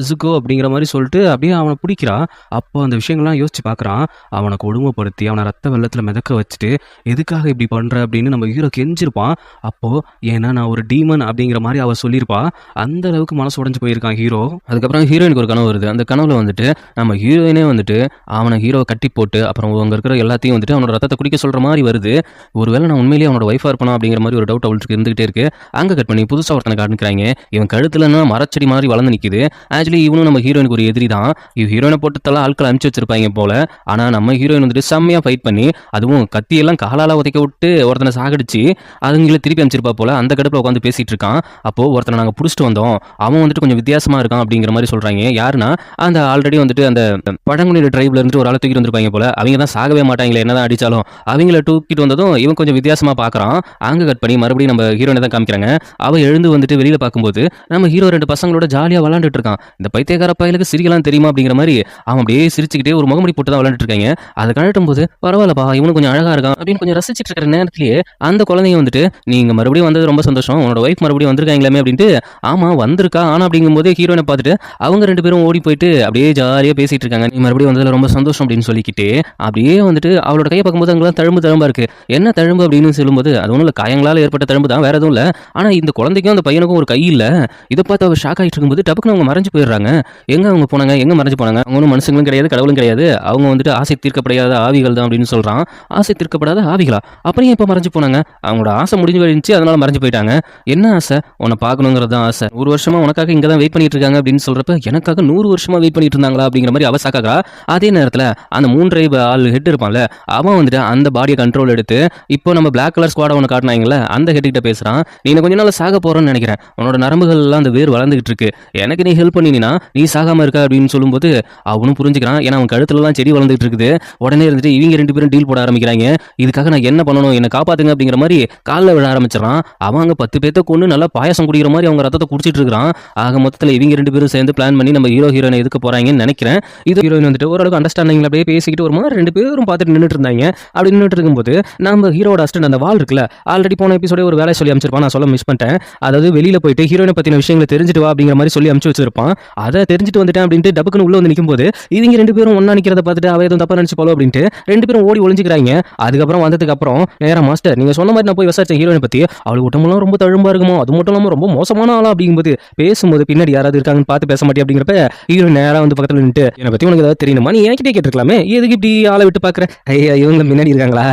ஜுகோ அப்படிங்கிற மாதிரி சொல்லிட்டு அப்படியே அவனை பிடிக்கிறா. அப்போ அந்த விஷயங்கள்லாம் யோசிச்சு பார்க்குறான். அவனை கொடுமைப்படுத்தி அவனை ரத்த வெள்ளத்தில் மிதக்க வச்சுட்டு எதுக்காக இப்படி பண்ணுற அப்படின்னு நம்ம ஹீரோ கெஞ்சிருப்பான். அப்போது ஏன்னா நான் ஒரு டீமன் அப்படிங்கிற மாதிரி அவள் சொல்லியிருப்பா. அந்த அளவுக்கு மனசு உடஞ்சு போயிருக்கான் ஹீரோ. அதுக்கப்புறம் ஹீரோயினுக்கு ஒரு கனவு வருது. அந்த கனவுல வந்துட்டு நம்ம ஹீரோயினே வந்துட்டு அவனை ஹீரோவை கட்டி போட்டு அப்புறம் அங்கே இருக்கிற எல்லாத்தையும் வந்துட்டு அவனோட ரத்தத்தை குடிக்க சொல்கிற மாதிரி வருது. ஒருவேளை நான் உண்மையிலேயே அவனோட ஒய்ஃபாக இருப்பானா அப்படிங்கிற மாதிரி ஒரு டவுட் அவளுக்கு இருந்துகிட்டே இருக்கு. அங்கே கட் பண்ணி புதுசாக ஒருத்தனை காமிக்கிறாங்க. இவன் கழுத்துலன்னா மரச்செடி மாதிரி வளர்ந்து நிற்குது. ஆக்சுவலி இவனும் நம்ம ஹீரோயினுக்கு ஒரு எதிரி தான். ஹீரோயினை போட்டு தலை ஆட்களை அனுப்பிச்சு வச்சிருப்பாங்க போல. ஆனால் நம்ம ஹீரோயின் வந்துட்டு செம்மையாக ஃபைட் பண்ணி அதுவும் கத்தியெல்லாம் காலால் உதைக்க விட்டு ஒருத்தனை சாகடிச்சு அதுங்களை திருப்பி அனுப்பிச்சிருப்பா போல. அந்த கடுப்பில் உட்காந்து பேசிட்டு இருக்கான். அப்போது ஒருத்தனை நாங்கள் பிடிச்சிட்டு வந்தோம், அவன் வந்துட்டு கொஞ்சம் வித்தியாசமாக இருக்கான் அப்படிங்கிற மாதிரி சொல்கிறாங்க. யாருன்னா அந்த ஆல்ரெடி வந்துட்டு அந்த பழங்குடியினர் ட்ரைபில் இருந்துட்டு ஒரு ஆளை தூக்கிட்டு வந்திருப்பாங்க போல. அவங்க தான் சாகவே மாட்டாங்களே என்னதான் அடித்தாலும். அவங்கள தூக்கிட்டு வந்ததும் இவன் கொஞ்சம் வித்தியாசமாக பார்க்குறான். அங்கே கட் பண்ணி மறுபடியும் நம்ம ஹீரோனை தான் காமிக்கிறாங்க. அவள் எழுந்து வந்துட்டு வெளியில் பார்க்கும்போது நம்ம ஹீரோ 2 பசங்களோட ஜாலியாக விளாண்டுட்டு இருக்கான். இந்த பைத்தியக்கார பயலுக்கு சிரிக்கலாம் தெரியுமா அப்படிங்கிற மாதிரி அவன் அப்படியே சிரிச்சுக்கிட்டே ஒரு முகமுடி போட்டு தான் விளாண்டுட்டு இருக்காங்க. அதை கழட்டும் போது பரவாயில்லப்பா இவனு கொஞ்சம் அழகாக இருக்கான் அப்படின்னு கொஞ்சம் ரசிச்சுட்டு இருக்கிற நேரத்திலேயே அந்த குழந்தைங்க வந்துட்டு நீங்கள் மறுபடியும் வந்தது ரொம்ப சந்தோஷம், என்னோட ஒய்ஃப் மறுபடியும் வந்திருக்காங்களாமே அப்படின்ட்டு. ஆமா வந்திருக்கா. ஆனா அப்படிங்கும்போது ஹீரோயினை பார்த்துட்டு அவங்க 2 பேரும் ஓடி போயிட்டு அப்படியே ஜாலியா பேசிட்டு இருக்காங்க. நீ மறுபடியும் வந்ததுல ரொம்ப சந்தோஷம் அப்படின்னு சொல்லிக்கிட்டு அப்படியே வந்துட்டு அவளோட கையை பார்க்கும்போது அங்கெல்லாம் தழும்பு தழும்பா இருக்கு. என்ன தழும்பு அப்படின்னு சொல்லும்போது அது ஒன்றும் இல்லை, காயங்களால் ஏற்பட்ட தழும்பு தான், வேற எதுவும் இல்லை. ஆனா இந்த குழந்தைக்கும் அந்த பையனுக்கும் ஒரு கை இல்லை. இதை பார்த்து அவர் ஷாக் ஆகிட்டு இருக்கும்போது டப்புக்குன்னு அவங்க மறைஞ்சு போயிடுறாங்க. எங்க அவங்க போனாங்க, எங்க மறைஞ்சு போனாங்க? அவங்க ஒன்றும் மனுஷங்களும் கிடையாது, கடவுளும் கிடையாது. அவங்க வந்துட்டு ஆசை தீர்க்கப்படாத ஆவிகள் தான் அப்படின்னு சொல்றான். ஆசை தீர்க்கப்படாத ஆவிகளா? அப்புறம் ஏன் இப்ப மறைஞ்சு போனாங்க? அவங்களோட ஆசை முடிஞ்சு போயிருந்துச்சு, அதனால மறைஞ்சு போயிட்டாங்க. என்ன ஆசை? உன்னை பார்க்கணுங்கிறது தான் ஆசை. 100 வருஷமா உனக்காக இங்க தான் வெயிட் பண்ணிட்டு இருக்காங்க அப்படின்னு சொல்றப்ப எனக்காக 100 வருஷமா வெயிட் பண்ணிட்டு இருந்தாங்களா அப்படிங்கிற மாதிரி அவ சாக்காக்கா. அதே நேரத்துல அந்த 3 ஆள் ஹெட் இருப்பான்ல, அவன் வந்துட்டு அந்த பாடியை கண்ட்ரோல் எடுத்து இப்போ நம்ம பிளாக் கலர் ஸ்குவாட ஒன்று காட்டினாங்கல்ல, அந்த ஹெட் கிட்ட பேசுறான். நீ இன்னும் கொஞ்ச நாள் சாக போறோன்னு நினைக்கிறேன், உன்னோட நரம்புகள் எல்லாம் அந்த வேர் வளர்ந்துகிட்டு இருக்கு, எனக்கு நீ ஹெல்ப் பண்ணினா நீ சாகாம இருக்க அப்படின்னு சொல்லும்போது அவனும் புரிஞ்சுக்கிறான். ஏன்னா அவன் கழுத்துல எல்லாம் செடி வளர்ந்துட்டு இருக்குது. உடனே இருந்துட்டு இவங்க 2 பேரும் டீல் போட ஆரம்பிக்கிறாங்க. இதுக்காக நான் என்ன பண்ணணும், என்ன காப்பாத்துங்க அப்படிங்கிற மாதிரி காலில் விழ ஆரம்பிச்சிடறான். அவன் அங்க 10 பேர்த்த கொண்டு நல்லா பாயசம் குடிக்கிற மாதிரி அவங்க ரத்தத்தை குடிச்சிட்டு இருக்கிறான். ஆக மொத்தத்தில் இவங்க 2 பேரும் சேர்ந்து பிளான் பண்ணி நம்ம ஹீரோயினை எதுக்க போறாங்கன்னு நினைக்கிறேன். இது ஹீரோயின் வந்துட்டு ஓரளவுக்கு அண்டர்ஸ்டாண்டிங்ல அப்படியே பேசிக்கிட்டு ஒரு மாதிரி 2 பேரும் பார்த்துட்டு நின்றுட்டு இருந்தாங்க. அப்படி நின்றுட்டு இருக்கும்போது நம்ம ஹீரோட அசிஸ்டன்ட் அந்த வால் இருக்குல்ல, ஆல்ரெடி போன எபிசோட ஒரு வேலை சொல்லி அமைச்சிருப்பான், நான் சொல்ல மிஸ் பண்ணிட்டேன். அதாவது வெளியில போயிட்டு ஹீரோயினை பத்தின விஷயங்களை தெரிஞ்சுட்டு வா அப்படிங்கிற மாதிரி சொல்லி அனுப்பிச்சு வச்சிருப்பான். அதை தெரிஞ்சுட்டு வந்துட்டேன் அப்படின்ட்டு டப்புக்குன்னு உள்ள வந்து நிற்கும் போது இவங்க 2 பேரும் ஒண்ணா நிக்கிறத பார்த்துட்டு அவ எதுவும் தப்பா நினைச்சு போல அப்படின்ட்டு 2 பேரும் ஓடி ஒளிஞ்சுக்கிறாங்க. அதுக்கப்புறம் வந்ததுக்கு அப்புறம் நேரா மாஸ்டர் நீங்க சொன்ன மாதிரி நான் போய் விசாரிச்சேன் ஹீரோயினை பத்தி, அவளுக்கு உடம்புலாம் ரொம்ப தழும்பா இருக்குமோ, அது மட்டும் இல்லாம ரொம்ப மோசமான ஆளா அப்படிங்கும்போது பேசும்போது பின்னாடி யாராவது இருக்காங்கன்னு பார்த்து பேச மாட்டே அப்படிங்கிறப்ப ஹீரோயின் நேரா வந்து பக்கத்துல நின்று என்னை பத்தி உனக்கு ஏதாவது தெரியணுமா, நீ என்கிட்டே கேட்டிருக்கலாமே, எதுக்கு இப்படி ஆளை விட்டு பாக்குற, ஐயா இவங்க முன்னாடி இருக்காங்களா,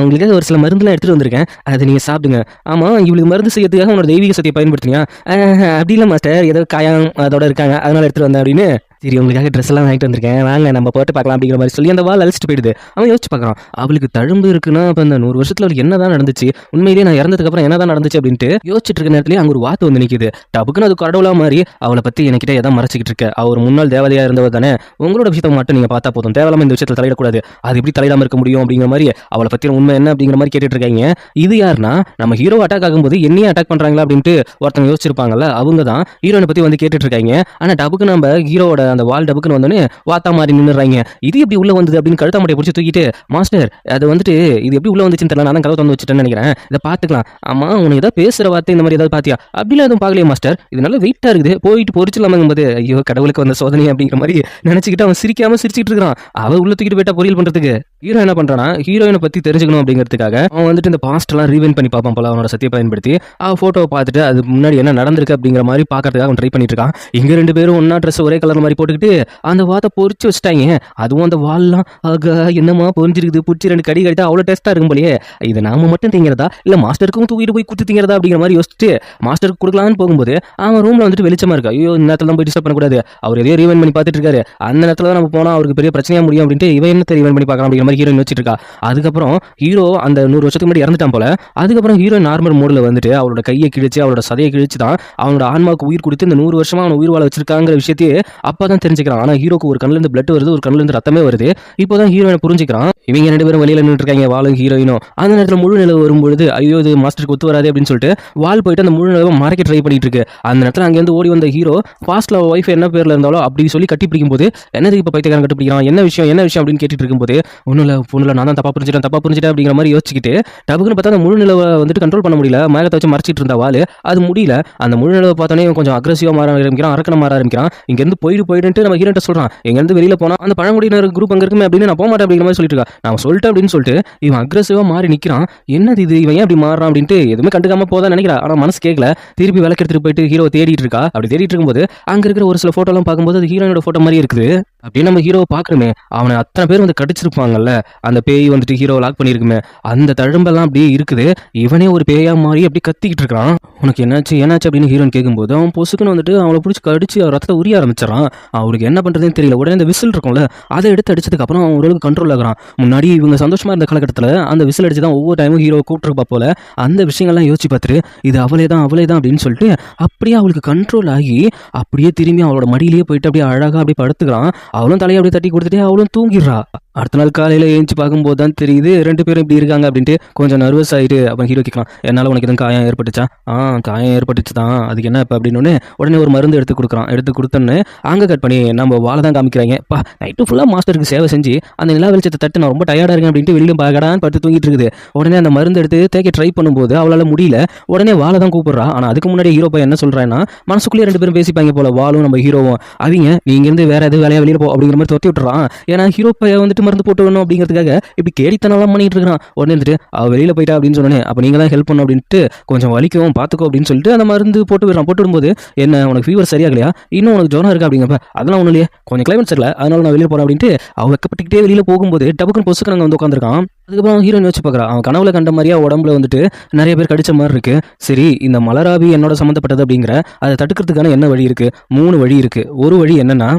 உங்களுக்கு ஒரு சில மருந்துலாம் எடுத்துட்டு வந்திருக்கேன், அதை நீங்க சாப்பிடுங்க. ஆமா இவளுக்கு மருந்து செய்யறதுக்காக உன்னோட தெய்வீக சக்தியை பயன்படுத்தினியா? அப்படி இல்லை மாஸ்டர், ஏதோ காயம் அதோட இருக்காங்க அதனால எடுத்துட்டு வந்தேன் அப்படின்னு. சரி உங்களுக்காக ட்ரெஸ் எல்லாம் வாங்கிட்டு வந்திருக்கேன், வாங்க நம்ம போட்டு பார்க்கலாம் அப்படிங்கிற மாதிரி சொல்லி அந்த வால் அழிச்சிட்டு போயிடுது. அவன் யோசிச்சு பார்க்குறான், அவளுக்கு தழும்பு இருக்குன்னா அப்போ அந்த 100 வருஷத்துல அவளுக்கு என்னதான் நடந்துச்சு, உண்மையிலேயே நான் இறந்ததுக்கு அப்புறம் என்னதான் நடந்துச்சு அப்படின்ட்டு யோசிச்சுட்டு இருக்க நேரத்திலேயே அங்கே ஒரு வாத்து வந்து நிற்குது. டப்புக்குன்னு அது கடவுளா மாதிரி அவளை பத்தி என்கிட்ட எதாவது மறைச்சிக்கிட்டு இருக்க, அவர் முன்னாள் தேவதையா இருந்தவர் தானே, உங்களோட விஷயத்தை மட்டும் நீங்க பார்த்தா போதும், தேவையில்லாம இந்த விஷயத்தில் தலையிடக்கூடாது, அது எப்படி தலையிடாம இருக்க முடியும் அப்படிங்கிற மாதிரி அவளை பத்தி உண்மை என்ன அப்படிங்கிற மாதிரி கேட்டுட்டு இருக்காங்க. இது யாருன்னா நம்ம ஹீரோ அட்டாக் ஆகும்போது என்னையே அட்டாக் பண்றாங்களா அப்படின்ட்டு ஒருத்தவங்க யோசிச்சிருப்பாங்கல்ல, அவங்க தான் ஹீரோனை பத்தி வந்து கேட்டுட்டு இருக்காங்க. ஆனா டப்புக்கு நம்ம ஹீரோட அந்த வால் டப்புக்குன்னு வந்து வாத்தா மாதிரி நின்னுறாங்க. இது எப்படி உள்ள வந்தது அப்படின்னு கழுத்தா முடிய பிடிச்சி தூக்கிட்டு, மாஸ்டர் அது வந்துட்டு இது எப்படி உள்ள வந்துச்சுன்னு தெரியல, நான் கதவை திறந்து வச்சுட்டேன்னு நினைக்கிறேன், இதை பார்த்துக்கலாம். ஆமா உனக்கு ஏதாவது பேசுற வார்த்தை இந்த மாதிரி ஏதாவது பாத்தியா? அப்படிலாம் எதுவும் பார்க்கலையே மாஸ்டர், இது நல்ல வெயிட்டா இருக்குது, போயிட்டு பொறிச்சிடலாமாங்கும் போது ஐயோ கடவுளுக்கு வந்த சோதனை அப்படிங்கிற மாதிரி நினைச்சுக்கிட்டு அவன் சிரிக்காம சிரிச்சுட்டு இருக்கான். அவ உள்ள தூக்கிட்டு போயிட்டா பொரியல் பண்றதுக்கு. ஹீரோ என்ன பண்றானா, ஹீரோயினை பத்தி தெரிஞ்சுக்கணும் அப்படிங்கிறதுக்காக அவன் வந்துட்டு இந்த பாஸ்ட் எல்லாம் ரீவைண்ட் பண்ணி பார்ப்பான் போல, அவனோட சத்தியை பயன்படுத்தி அவ போட்டோவை பார்த்துட்டு அது முன்னாடி என்ன நடந்திருக்கு அப்படிங்கிற மாதிரி பார்க்கறதுக்காக அவன் ட்ரை பண்ணிட்டு இருக்கான். இங்க 2 பேரும் ஒன்னா ட்ரெஸ் ஒரே கலர் மாதிரி போட்டுக்கிட்டு அந்த வாத்தை பொறிச்சு வச்சுட்டாங்க. அதுவும் அந்த வால்லாம் ஆக என்னமா பொறிஞ்சிருக்குது, பிடிச்சி 2 கடி கடித்தா அவ்வளோ டேஸ்டா இருக்கும் போலயே, இதை நாம மட்டும் திங்கிறதா இல்ல மாஸ்டருக்கும் தூக்கிட்டு போய் குத்து திங்கிறதா அப்படிங்கிற மாதிரி யோசிச்சுட்டு மாஸ்டருக்கு கொடுக்கலான்னு போகும்போது அவன் ரூம்ல வந்துட்டு வெளிச்சமா இருக்கா. ஐயோ இந்த நேரத்துல தான் போய் டிஸ்டர்ப் பண்ணக்கூடாது, அவர் எதையோ ரீவைண்ட் பண்ணி பார்த்துட்டு இருக்காரு, அந்த நேரத்துல தான் நம்ம போனா அவருக்கு பெரிய பிரச்சனையா முடியும் அப்படின்ட்டு இவன் என்ன ரீவைண்ட் பண்ணி பார்க்கலாம் அப்படிங்கிற மாதிரி ஹீரோயின் வச்சுட்டு இருக்கா. அதுக்கப்புறம் ஹீரோ அந்த 100 வருஷத்துக்கு முன்னாடி இறந்துட்டான் போல. அதுக்கப்புறம் ஹீரோ நார்மல் மோட்ல வந்துட்டு அவளோட கையை கிழிச்சு அவளோட சதையை கிழிச்சு தான் அவனோட ஆன்மாவுக்கு உயிர் கொடுத்து இந்த 100 வருஷமா அவனை உயிர் வாழ வச்சிருக்காங்கிற விஷயத்தையே அப்பதான் தெரிஞ்சுக்கிறான். ஆனா ஹீரோக்கு ஒரு கண்ணுல இருந்து பிளட் வருது, ஒரு கண்ணுல இருந்து ரத்தமே வருது. இப்போதான் ஹீரோயினை புரிஞ்சுக்கிறான். இவங்க 2 பேரும் வெளியில நின்று இருக்காங்க, வாழும் ஹீரோயினும். அந்த நேரத்தில் முழு நிலவு வரும்பொழுது ஐயோ இது மாஸ்டருக்கு ஒத்து வராது அப்படின்னு சொல்லிட்டு வால் போயிட்டு அந்த முழு நிலவை மறைக்க ட்ரை பண்ணிட்டு இருக்கு. அந்த நேரத்தில் அங்கேருந்து ஓடி வந்த ஹீரோ பாஸ்ட்ல ஒய்ஃப் என்ன பேர்ல இருந்தாலும் அப்படி சொல்லி கட்டி பிடிக்கும் போது என்னது இப்ப பைத்தியக்காரன் கட்டி பிடிக்கிறான், என்ன விஷயம் அப்படின்னு கேட்டுட்டு இருக்கும்போது ஒன்னும் இல்ல நான் தான் தப்பா புரிஞ்சுட்டேன் அப்படிங்கிற மாதிரி யோசிச்சுக்கிட்டு டப்புக்குன்னு பார்த்தா அந்த முழு நிலவை வந்துட்டு கண்ட்ரோல் பண்ண முடியல, மேலத்தை வச்சு மறைச்சிட்டு இருந்த வாள் அது முடியல. அந்த முழு நிலவை பார்த்தோன்னே கொஞ்சம் அக்ரெசிவா மாற ஆரம்பிக்கிறான், அரக்கணம் மாற ஆரம்பிக்கிறான். இங்க இருந்து போயிட்டு நம்ம ஹீரோட்ட சொல்றான், எங்க இருந்து வெளியில போனா அந்த பழங்குடியினர் குரூப் அங்க இருக்குமே அப்படின்னு நான் போக மாட்டேன் அப்படிங்கிற மாதிரி சொல்லிட்டு இருக்கா. நான் சொல்லிட்டேன் அப்படின்னு சொல்லிட்டு இவன் அக்ரெசிவா மாறி நிக்கிறான். என்னது இது, இவன் ஏன் அப்படி மாறான் அப்படின்ட்டு எதுவுமே கண்டுக்காம போதான் நினைக்கிறா. ஆனா மனசு கேட்கல. திருப்பி விளக்கு எடுத்துட்டு போயிட்டு ஹீரோ தேடிட்டு இருக்கா. அப்படி தேடிட்டு இருக்கும்போது அங்க இருக்கிற ஒரு சில போட்டோ எல்லாம் பார்க்கும்போது அது ஹீரோனோட போட்டோ மாதிரி இருக்குது. அப்படியே நம்ம ஹீரோவை பாக்குறோமே, அவனை அத்தனை பேர் வந்து கடிச்சிருப்பாங்கல்ல, அந்த பேய் வந்துட்டு ஹீரோ லாக் பண்ணிருக்குமே, அந்த தழும்பெல்லாம் அப்படியே இருக்குது. இவனே ஒரு பேயா மாறி அப்படி கத்திக்கிட்டு இருக்கான். உனக்கு என்னாச்சு அப்படின்னு ஹீரோன் கேட்கும்போது அவன் பொசுக்குன்னு வந்துட்டு அவனை பிடிச்சி கடிச்சு ரத்தத்தை உரிய ஆரம்பிச்சிடறான். அவருக்கு என்ன பண்றதுன்னு தெரியல. உடனே இந்த விசில் இருக்கும்ல, அதை எடுத்து அடிச்சதுக்கு அப்புறம் அவன் ஓரளவுக்கு கண்ட்ரோல் ஆகுறான். முன்னாடி இவங்க சந்தோஷமா இருந்த காலகட்டத்தில் அந்த விசில் அடிச்சு தான் ஒவ்வொரு டைமும் ஹீரோ கூப்பிட்டுருப்பா போல. அந்த விஷயங்கள்லாம் யோசிச்சு பார்த்துட்டு இது அவளே தான் அப்படின்னு சொல்லிட்டு அப்படியே அவளுக்கு கண்ட்ரோல் ஆகி அப்படியே திரும்பி அவளோட மடியிலேயே போயிட்டு அப்படியே அழகா அப்படியே படுத்துக்கிறான். அவளும் தலையை அப்படியே தட்டி கொடுத்துட்டு அவளும் தூங்கிடுறா. அடுத்த நாள் காலையில் ஏஞ்சி பார்க்கும்போது தான் தெரியுது 2 பேரும் இப்படி இருக்காங்க அப்படின்ட்டு கொஞ்சம் நர்வஸ் ஆகிட்டு அப்போ ஹீரோ கேட்கலாம், என்னால் உனக்கு எதுவும் காயம் ஏற்பட்டுச்சா? காயம் ஏற்பட்டுச்சு தான், அதுக்கு என்ன இப்போ அப்படின்னு உடனே ஒரு மருந்து எடுத்து கொடுக்குறான். எடுத்து கொடுத்தோன்னு அங்கே கட் பண்ணி நம்ம வாழை தான் காமிக்கிறாங்க. நைட்டு ஃபுல்லாக மாஸ்டருக்கு சேவை செஞ்சு அந்த நிலா வெளிச்சத்தை தட்டு நான் ரொம்ப டயர்டாக இருக்கேன் அப்படின்ட்டு வெளியில கடான்னு படுத்து தூங்கிட்டு இருக்குது. உடனே அந்த மருந்து எடுத்து தேய்க்க ட்ரை பண்ணும்போது அவளால் முடியல. உடனே வாழை தான் கூப்பிடுறா. ஆனால் அதுக்கு முன்னாடி ஹீரோ பையன் என்ன சொல்கிறான்னா, மனசுக்குள்ளேயே 2 பேரும் பேசிப்பாங்க போல, வாழும் நம்ம ஹீரோவும். அவங்க நீ இங்கேருந்து வேற எதுவும் வேலையாக வெளியில் போ அப்படிங்கிற மாதிரி தொத்தி விட்டுறான். ஏன்னா ஹீரோ பையன் வந்துட்டு மருந்து போட்டு வரணும் அப்படிங்கிறதுக்காக இப்படி கேடித்தனம்லாம் பண்ணிட்டு இருக்கான். உடனே வந்துட்டு அவள் வெளியில் போயிட்டா அப்படின்னு சொன்னேன். அப்போ நீங்கள் தான் ஹெல்ப் பண்ணணும் அப்படின்ட்டு கொஞ்சம் வலிக்கும் பார்த்துக்கோ அப்படின்னு சொல்லிட்டு அந்த மருந்து போட்டு விடுறான். போட்டு விடும்போது என்ன உனக்கு ஃபீவர் சரியாகலையா, இன்னும் உனக்கு ஜுரம் இருக்கா அப்படிங்கப்ப, அதெல்லாம் ஒன்றும் இல்லையே, கொஞ்சம் கிளைமேட் சரியில்லை, அதனால நான் வெளியில் போகிறேன் அப்படின்ட்டு அவள் வெக்கப்பட்டுக்கிட்டே வெளியில் போகும்போது டபுக்குன்னு பொசுக்கு வந்து உட்காந்துருக்கான். அதுக்கப்புறம் ஹீரோயின் வச்சு பார்க்குறான். அவன் கனவுல கண்ட மாதிரியா உடம்புல வந்துட்டு நிறைய பேர் கடிச்ச மாதிரி இருக்கு. சரி, இந்த மலராவி என்னோட சம்மந்தப்பட்டது அப்படிங்கிற அதை தடுக்கிறதுக்கான என்ன வழி இருக்கு? 3 வழி இருக்கு. ஒரு வழி என்னன்னா,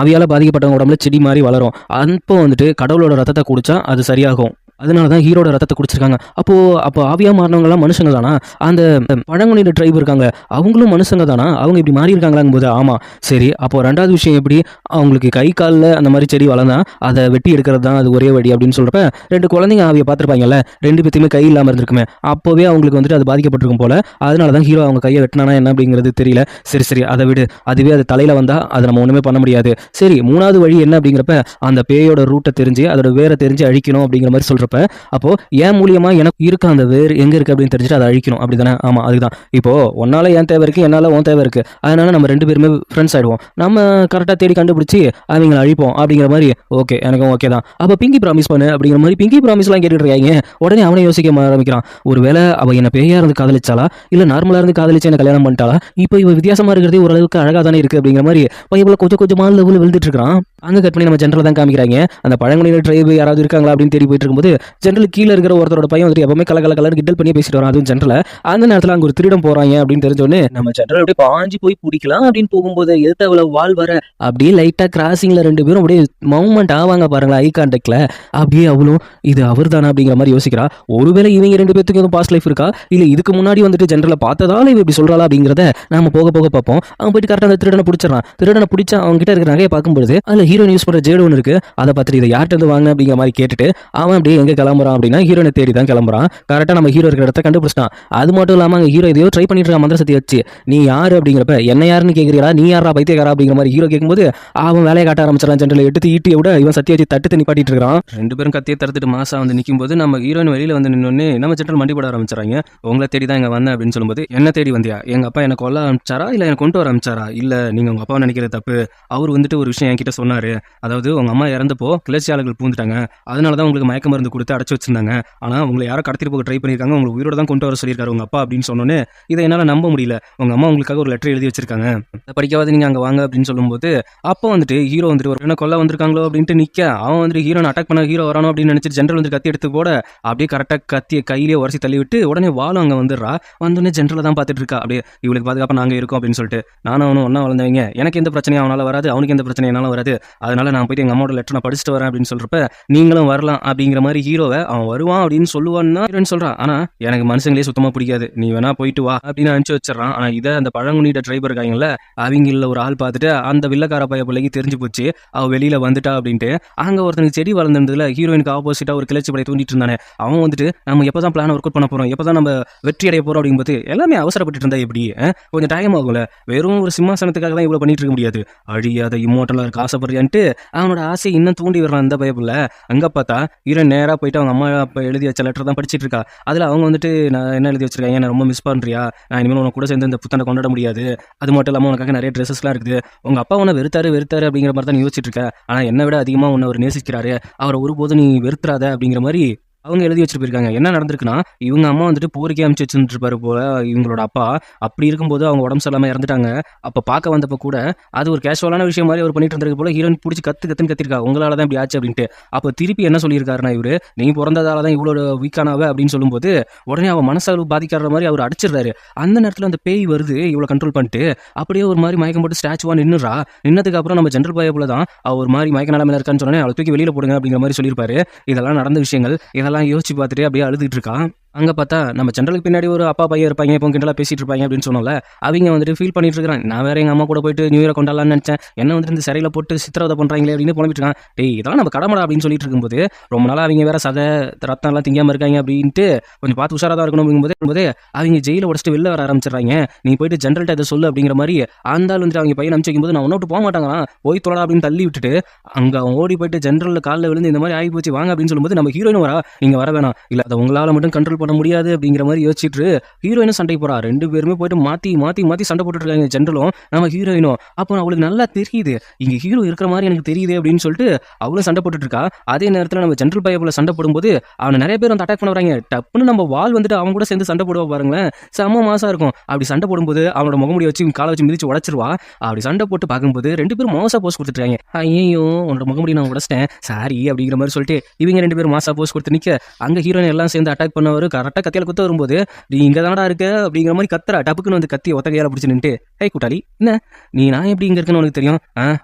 ஆவியால் பாதிக்கப்பட்டவங்க உடம்புல செடி மாதிரி வளரும். அப்போ வந்துட்டு கடவுளோட ரத்தத்தை குடிச்சா அது சரியாகும். அதனால தான் ஹீரோட ரத்தத்தை குடிச்சிருக்காங்க. அப்போ ஆவியா மாறினவங்கலாம் மனுஷங்க தானா? அந்த பழங்குடியின ட்ரைப் இருக்காங்க, அவங்களும் மனுஷங்க தானா? அவங்க இப்படி மாறி இருக்காங்களாங்கும் போது ஆமா. சரி, அப்போ 2வது விஷயம் எப்படி? அவங்களுக்கு கை காலில் அந்த மாதிரி செடி வளர்ந்தா அதை வெட்டி எடுக்கிறது தான் அது ஒரே வழி அப்படின்னு சொல்றப்ப 2 குழந்தைங்க ஆவியை பார்த்துருப்பாங்கல்ல, 2 பேத்துக்குமே கை இல்லாமல் இருந்திருக்குமே, அப்போவே அவங்களுக்கு வந்துட்டு அது பாதிக்கப்பட்டிருக்கும் போல. அதனால தான் ஹீரோ அவங்க கையை வெட்டினானா என்ன அப்படிங்கிறது தெரியல. சரி அதை விடு, அதுவே அது தலையில வந்தா அதை நம்ம ஒண்ணுமே பண்ண முடியாது. சரி, 3வது வழி என்ன அப்படிங்கிறப்ப அந்த பேயோட ரூட்டை தெரிஞ்சு அதோட வேரை தெரிஞ்சு அழிக்கணும் அப்படிங்கிற மாதிரி சொல்றப்ப, அப்போ ஏன் மூலியமா எனக்கு இருக்க அந்த வேர் எங்க இருக்கு அப்படின்னு தெரிஞ்சுட்டு அதை அழிக்கணும் அப்படிதானே? ஆமா, அதுதான். இப்போ உன்னால ஏன் தேவை இருக்கு, என்னால உன் தேவை இருக்கு, அதனால நம்ம 2 பேருமே ஃப்ரெண்ட்ஸ் ஆயிடுவோம், நம்ம கரெக்டாக தேடி கண்டுபிடிச்சி அவங்களை அழிப்போம் அப்படிங்கிற மாதிரி. ஓகே, எனக்கும் ஓகே தான். அப்போ பிங்கி ப்ராமிஸ் பண்ணு அப்படிங்கிற மாதிரி பிங்கி ப்ராமிஸ்லாம் கேட்டுட்டு இருக்காங்க. உடனே அவனை யோசிக்க ஆரம்பிக்கிறான். ஒருவேளை அவ என்ன பேயா இருந்து காதலிச்சாலா, இல்ல நார்மலா இருந்து காதலிச்சு என்ன கல்யாணம் பண்ணிட்டாளா? இப்போ இவ வித்தியாசமா இருக்கிறதே ஓரளவுக்கு அழகா தானே இருக்கு அப்படிங்கிற மாதிரி பையன் கொஞ்சமா லெவலில் விழுந்துட்டு இருக்கான். அங்கே கட் பண்ணி நம்ம ஜென்ரல் தான் காமிக்கிறாங்க. அந்த பழங்குடியினர் ட்ரைப் யாராவது இருக்காங்களா அப்படின்னு தேடி போயிட்டு இருக்கும்போது ஜென்ரல் கீழே இருக்கிற ஒருத்தரோட பையன் வந்துட்டு எப்பவுமே கலர் கிண்டல் பண்ணி பேசிட்டு வரான். அதுவும் ஜென்ரல் அந்த நேரத்தில் அங்கே ஒரு திருடம் போறாங்க அப்படின்னு தெரிஞ்சோடனே நம்ம ஜென்ரல் அப்படியே பாஞ்சு போய் பிடிக்கலாம் அப்படின்னு போகும்போது எதிர்த்து அவ்வளவு வால் வர அப்படியே லைட்டா கிராசிங்ல 2 பேரும் அப்படியே மவுமெண்ட் ஆவாங்க பாருங்களா, ஐ கான்டாக்ட்ல. அப்படியே அவளும் இது அவர் தானே அப்படிங்கிற மாதிரி யோசிக்கிறா. ஒருவேளை இவங்க 2 பேத்துக்கு எதுவும் பாஸ்ட் லைஃப் இருக்கா, இல்ல இதுக்கு முன்னாடி வந்துட்டு ஜென்ரலை பார்த்ததால இவ இப்படி சொல்றாளா அப்படிங்கிறத நாம போக பார்ப்போம். அவன் போயிட்டு கரெக்டாக அந்த திருடனை பிடிச்சிடறான். திருடனை பிடிச்சா அவங்க கிட்ட இருக்கிற நகையை பார்க்கும்போது அதில் ஹீரோயின் யூஸ் பண்ற ஜேடு ஒன்று இருக்கு. அதை பார்த்துட்டு இதை யார்கிட்ட இருந்து வாங்க அப்படிங்கிற மாதிரி கேட்டுட்டு அவன் அப்படியே எங்க கிளம்புறான் அப்படின்னா ஹீரோனை தேடி தான் கிளம்புறான். கரெக்டாக நம்ம ஹீரோ இருக்கிற இடத்த கண்டுபிடிச்சிட்டான். அது மட்டும் இல்லாமல் அங்கே ஹீரோ இதையோ ட்ரை பண்ணிட்டு இருக்க மந்திர சக்தி வச்சு, நீ யாரு அப்படிங்கிறப்ப என்ன யாருன்னு கேட்கிறீங்களா, நீ யாரா பைத்தியக்காரா அப்படிங்கிற மாதிரி ஹீரோ கேட்கும்போது அவன் வேலையை காட்ட ஆரம்பிச்சிடான். ஜென்ரல் எடுத்து ஈட்டியை விட இவன் சத்திய வச்சு தட்டு தண்ணி பாட்டிட்டு இருக்கான். 2 பேரும் கத்தியை தடுத்துட்டு மாசா வந்து நிற்கும் போது நம்ம ஹீரோயின் வெளியில வந்து நின்னோன்னு நம்ம ஜென்ரல் மண்டிப்பட ஆரம்பிச்சாங்க. உங்களை தேடி தான் இங்க வந்தேன் அப்படின்னு சொல்லும்போது, என்ன தேடி வந்தியா, எங்க அப்பா என்ன கொல்ல ஆரம்பிச்சாரா இல்ல எனக்கு கொண்டு வர ஆரம்பிச்சாரா? இல்ல, நீங்க உங்க அப்பா நினைக்கிற தப்பு. அவர் வந்துட்டு ஒரு விஷயம் என்கிட்ட சொன்னாரு. அதாவது உங்க அம்மா இறந்தப்போ கிளர்ச்சியாளர்கள் பூந்துட்டாங்க, அதனாலதான் உங்களுக்கு மயக்க மருந்து கொடுத்து அடைச்சு வச்சிருந்தாங்க. ஆனா உங்களை யாரோ கடத்திட்டு போக ட்ரை பண்ணிருக்காங்க, உங்களுக்கு உயிரோட தான் கொண்டு வர சொல்லியிருக்காரு உங்க அப்பா அப்படின்னு சொன்னோன்னே இதை என்னால நம்ப முடியல. உங்க அம்மா உங்களுக்காக ஒரு லெட்டர் எழுதி வச்சிருக்காங்க, படிக்காவது நீங்க அங்க வாங்க அப்படின்னு சொல்லும்போது அப்போ வந்துட்டு ஹீரோ வந்துட்டு ஒரு என்ன கொல்ல வந்திருக்காங்களோ அப்படின்ட்டு நிக்க அவன் வந்துட்டு ஹீரோனை அட்டாக் பண்ண ஹீரோ வரானோ அப்படின்னு நினைச்சிட்டு ஜென்ரல் வந்து கத்தி எடுத்து போட அப்படியே கரெக்டாக கத்தியை கையிலேயே உரசி தள்ளி விட்டு உடனே வாழும் அங்கே வந்துடுறா. வந்தோடனே ஜென்ரலை தான் பார்த்துட்டு இருக்கா. அப்படியே இவளுக்கு பாதுகாப்பாக நாங்கள் இருக்கோம் அப்படின்னு சொல்லிட்டு, நானும் அவனும் ஒன்றா வளர்ந்தவங்க, எனக்கு எந்த பிரச்சனையும் அவனால் வராது, அவனுக்கு எந்த பிரச்சனையும் என்னால் வராது, அதனால நான் போயிட்டு எங்கள் அம்மாவோட லெட்டர் நான் படிச்சுட்டு வரேன் அப்படின்னு சொல்றப்ப நீங்களும் வரலாம் அப்படிங்கிற மாதிரி ஹீரோவை அவன் வருவான் அப்படின்னு சொல்லுவான்னா ஹீரோன்னு சொல்றான். ஆனா எனக்கு மனுஷங்களே சுத்தமா பிடிக்காது, நீ வேணா போயிட்டு வா அப்படின்னு அனுப்பிச்சு வச்சிடறான். ஆனா இதை அந்த பழங்குடியிட்ட ட்ரைபர் இருக்காங்கல்ல, அவங்கள ஒரு ஆள் பார்த்துட்டு அந்த வில்லக்கார பைய பிள்ளைக்கு தெரிஞ்சு போச்சு அவ வெளியில வந்துட்டா அப்படின்ட்டு. அங்க ஒருத்தனுக்கு செடி வளர்ந்ததுல ஹீரோயினுக்கு ஆப்போசிட்டா ஒரு கிளர்ச்சி படை தூண்டிட்டு இருந்தானே, அவன் வந்துட்டு நம்ம எப்பதான் பிளான் ஒர்க் அவுட் பண்ண போறோம், எப்பதான் நம்ம வெற்றி அடைய போறோம் அப்படிங்கும்போது எல்லாமே அவசரப்பட்டு இருந்தா எப்படி கொஞ்சம் டைம் ஆகும்ல, வெறும் ஒரு சிம்மாசனத்துக்காக தான் இவ்வளவு பண்ணிட்டு இருக்க முடியாது, அழியாத இம்மோட்டலா இருக்க ஆசைப்படுறியான்ட்டு அவனோட ஆசையை இன்னும் தூண்டி வர்றான் அந்த பயப்புல. அங்க பார்த்தா ஹீரோயின் நேரா போயிட்டு அவங்க அம்மா அப்பா எழுதி வச்ச லெட்டர் தான் படிச்சிட்டு இருக்கா. அதுல அவங்க வந்துட்டு நான் என்ன எழுதி வச்சிருக்காங்க, என்ன ரொம்ப மிஸ் பண்றியா, நான் இனிமேல் உனக்கு கூட சேர்ந்து இந்த புத்தாண்டை கொண்டாட முடியாது, அது மட்டும் இல்லாமல் உனக்காக நிறைய ட்ரெஸ்ஸஸ்லாம் இருக்குது, உங்க அப்பா உன்னை வெறுத்தாரு அப்படிங்கிற மாதிரி தான் நீ யோசிச்சுட்டு இருக்க, ஆனா என்னை விட அதிகமா உன்னை அவர் நேசிக்கிறாரு, அவரை ஒருபோதும் நீ வெறுத்துறாத அப்படிங்கிற மாதிரி அவங்க எழுதி வச்சுட்டு போயிருக்காங்க. என்ன நடந்திருக்குன்னா, இவங்க அம்மா வந்துட்டு போருக்கு அமைச்சு வச்சுட்டு இருப்பாரு போல இவங்களோட அப்பா. அப்படி இருக்கும்போது அவங்க உடம்பு சரியில்லாம இறந்துட்டாங்க. அப்போ பார்க்க வந்தப்போ கூட அது ஒரு கேஷுவலான விஷயம் மாதிரி அவர் பண்ணிட்டு இருந்திருக்கு போல. ஹீரோயின் பிடிச்சி கத்துன்னு கத்திருக்கா, உங்களால தான் இப்படி ஆச்சு அப்படின்ட்டு. அப்போ திருப்பி என்ன சொல்லியிருக்காருன்னா, இவரு நீ பிறந்ததால தான் இவ்வளோ வீக்கானாவ அப்படின்னு சொல்லும்போது உடனே அவன் மனசளவு பாதிக்காத மாதிரி அவர் அடிச்சிடுறாரு. அந்த நேரத்தில் அந்த பேய் வருது இவ்வளோ கண்ட்ரோல் பண்ணிட்டு அப்படியே ஒரு மாதிரி மயக்கம் போட்டு ஸ்டாச்சுவா நின்னுறா. நின்னதுக்கு அப்புறம் நம்ம ஜென்ரல் பாயப்புல தான் அவர் ஒரு மாதிரி மயக்க நிலைமையில இருக்கான்னு சொன்னேன், அவளை தூக்கி வெளியில போடுங்க அப்படிங்கிற மாதிரி சொல்லியிருப்பாரு. இதெல்லாம் நடந்த விஷயங்கள், இதெல்லாம் யோசிச்சு பார்த்துட்டு அப்படியே அழுதுட்டு இருக்கான். அங்க பார்த்தா நம்ம ஜெனரலுக்கு பின்னாடி ஒரு அப்பா பையன் இருப்பாங்க. இப்போ கிண்டலா பேசிட்டு இருப்பாங்க அப்படின்னு சொன்னோம்ல. அவிங்க வந்துட்டு ஃபீல் பண்ணிட்டு இருக்கிறாங்க. நான் வேற எங்க அம்மா கூட போயிட்டு நியூ இயர் கொண்டாடலாம்னு நெனச்சேன். என்ன வந்துட்டு இந்த சிறையில போட்டு சித்திரவதை பண்றாங்களே அப்படின்னு புலம்பிட்டு இருக்கான். டேய் இதெல்லாம் நம்ம கடமைடா அப்படின்னு சொல்லிட்டு இருக்கும்போது, ரொம்ப நாளா அவிங்க வேற ரத்தம் எல்லாம் திங்காம இருக்காங்க அப்படின்ட்டு கொஞ்சம் பார்த்து உஷாரா தான் இருக்கணும் அப்படிங்கும்போது அவிங்க ஜெயில உடச்சிட்டு வெளில வர ஆரம்பிச்சிடுறாங்க. நீ போயிட்டு ஜெனரல்ட்ட இதை சொல்லு அப்படிங்கிற மாதிரி அந்த ஆள் வந்துட்டு அவங்க பையன் அனுப்பிச்சு வைக்கும்போது நான் ஒன்னோட்டு போக மாட்டாங்களாம். போய் தொலைடா அப்படின்னு தள்ளி விட்டுட்டு அங்க அவன் ஓடி போயிட்டு ஜெனரல்ல காலில் விழுந்து இந்த மாதிரி ஆகி போச்சு வாங்க அப்படின்னு சொல்லும்போது நம்ம ஹீரோயின் வரா. நீங்க வர வேணாம். இல்ல அதை உங்களால மட்டும் கண்ட்ரோல் பண்ண முடியாது அப்படிங்கிற மாதிரி யோசிச்சுட்டு ஹீரோயினும் சண்டை போறா. ரெண்டு பேருமே போயிட்டு மாத்தி மாத்தி மாத்தி சண்டை போட்டுட்டு இருக்காங்க. ஜெனரலும் நம்ம ஹீரோயினும். அப்போ அவளுக்கு நல்லா தெரியுது இங்க ஹீரோ இருக்கிற மாதிரி எனக்கு தெரியுது அப்படின்னு சொல்லிட்டு அவளும் சண்டை போட்டுட்டு இருக்கா. அதே நேரத்தில் நம்ம ஜெனரல் பையன் போல சண்டை போடும்போது அவனை நிறைய பேர் வந்து அட்டாக் பண்ண வராங்க. டப்புன்னு நம்ம வால் வந்துட்டு அவன் கூட சேர்ந்து சண்டை போடுவா பாருங்களேன். செம்ம மாசா இருக்கும். அப்படி சண்டை போடும்போது அவனோட முகமுடி வச்சு காலை வச்சு மிதிச்சு உடச்சிருவா. அப்படி சண்டை போட்டு பார்க்கும்போது ரெண்டு பேரும் மோசா போஸ் கொடுத்துட்டாங்க. ஐயோ உன்னோட முகமுடி நான் உடச்சிட்டேன் சாரி அப்படிங்கிற மாதிரி சொல்லிட்டு இவங்க ரெண்டு பேரும் மாசா போஸ் கொடுத்து நிக்க அங்க ஹீரோயின் எல்லாம் சேர்ந்து அட்டாக் பண்ணவர் கரெக்டா கத்தியால குத்த வரும்போது நீ இங்க தானடா இருக்க அப்படிங்கிற மாதிரி கத்துறா. டப்புக்குன்னு வந்து கத்தி ஒத்த கையால பிடிச்சு நின்று ஹே கூட்டாளி என்ன நீ நான் எப்படி இங்க இருக்கேன்னு உனக்கு தெரியும்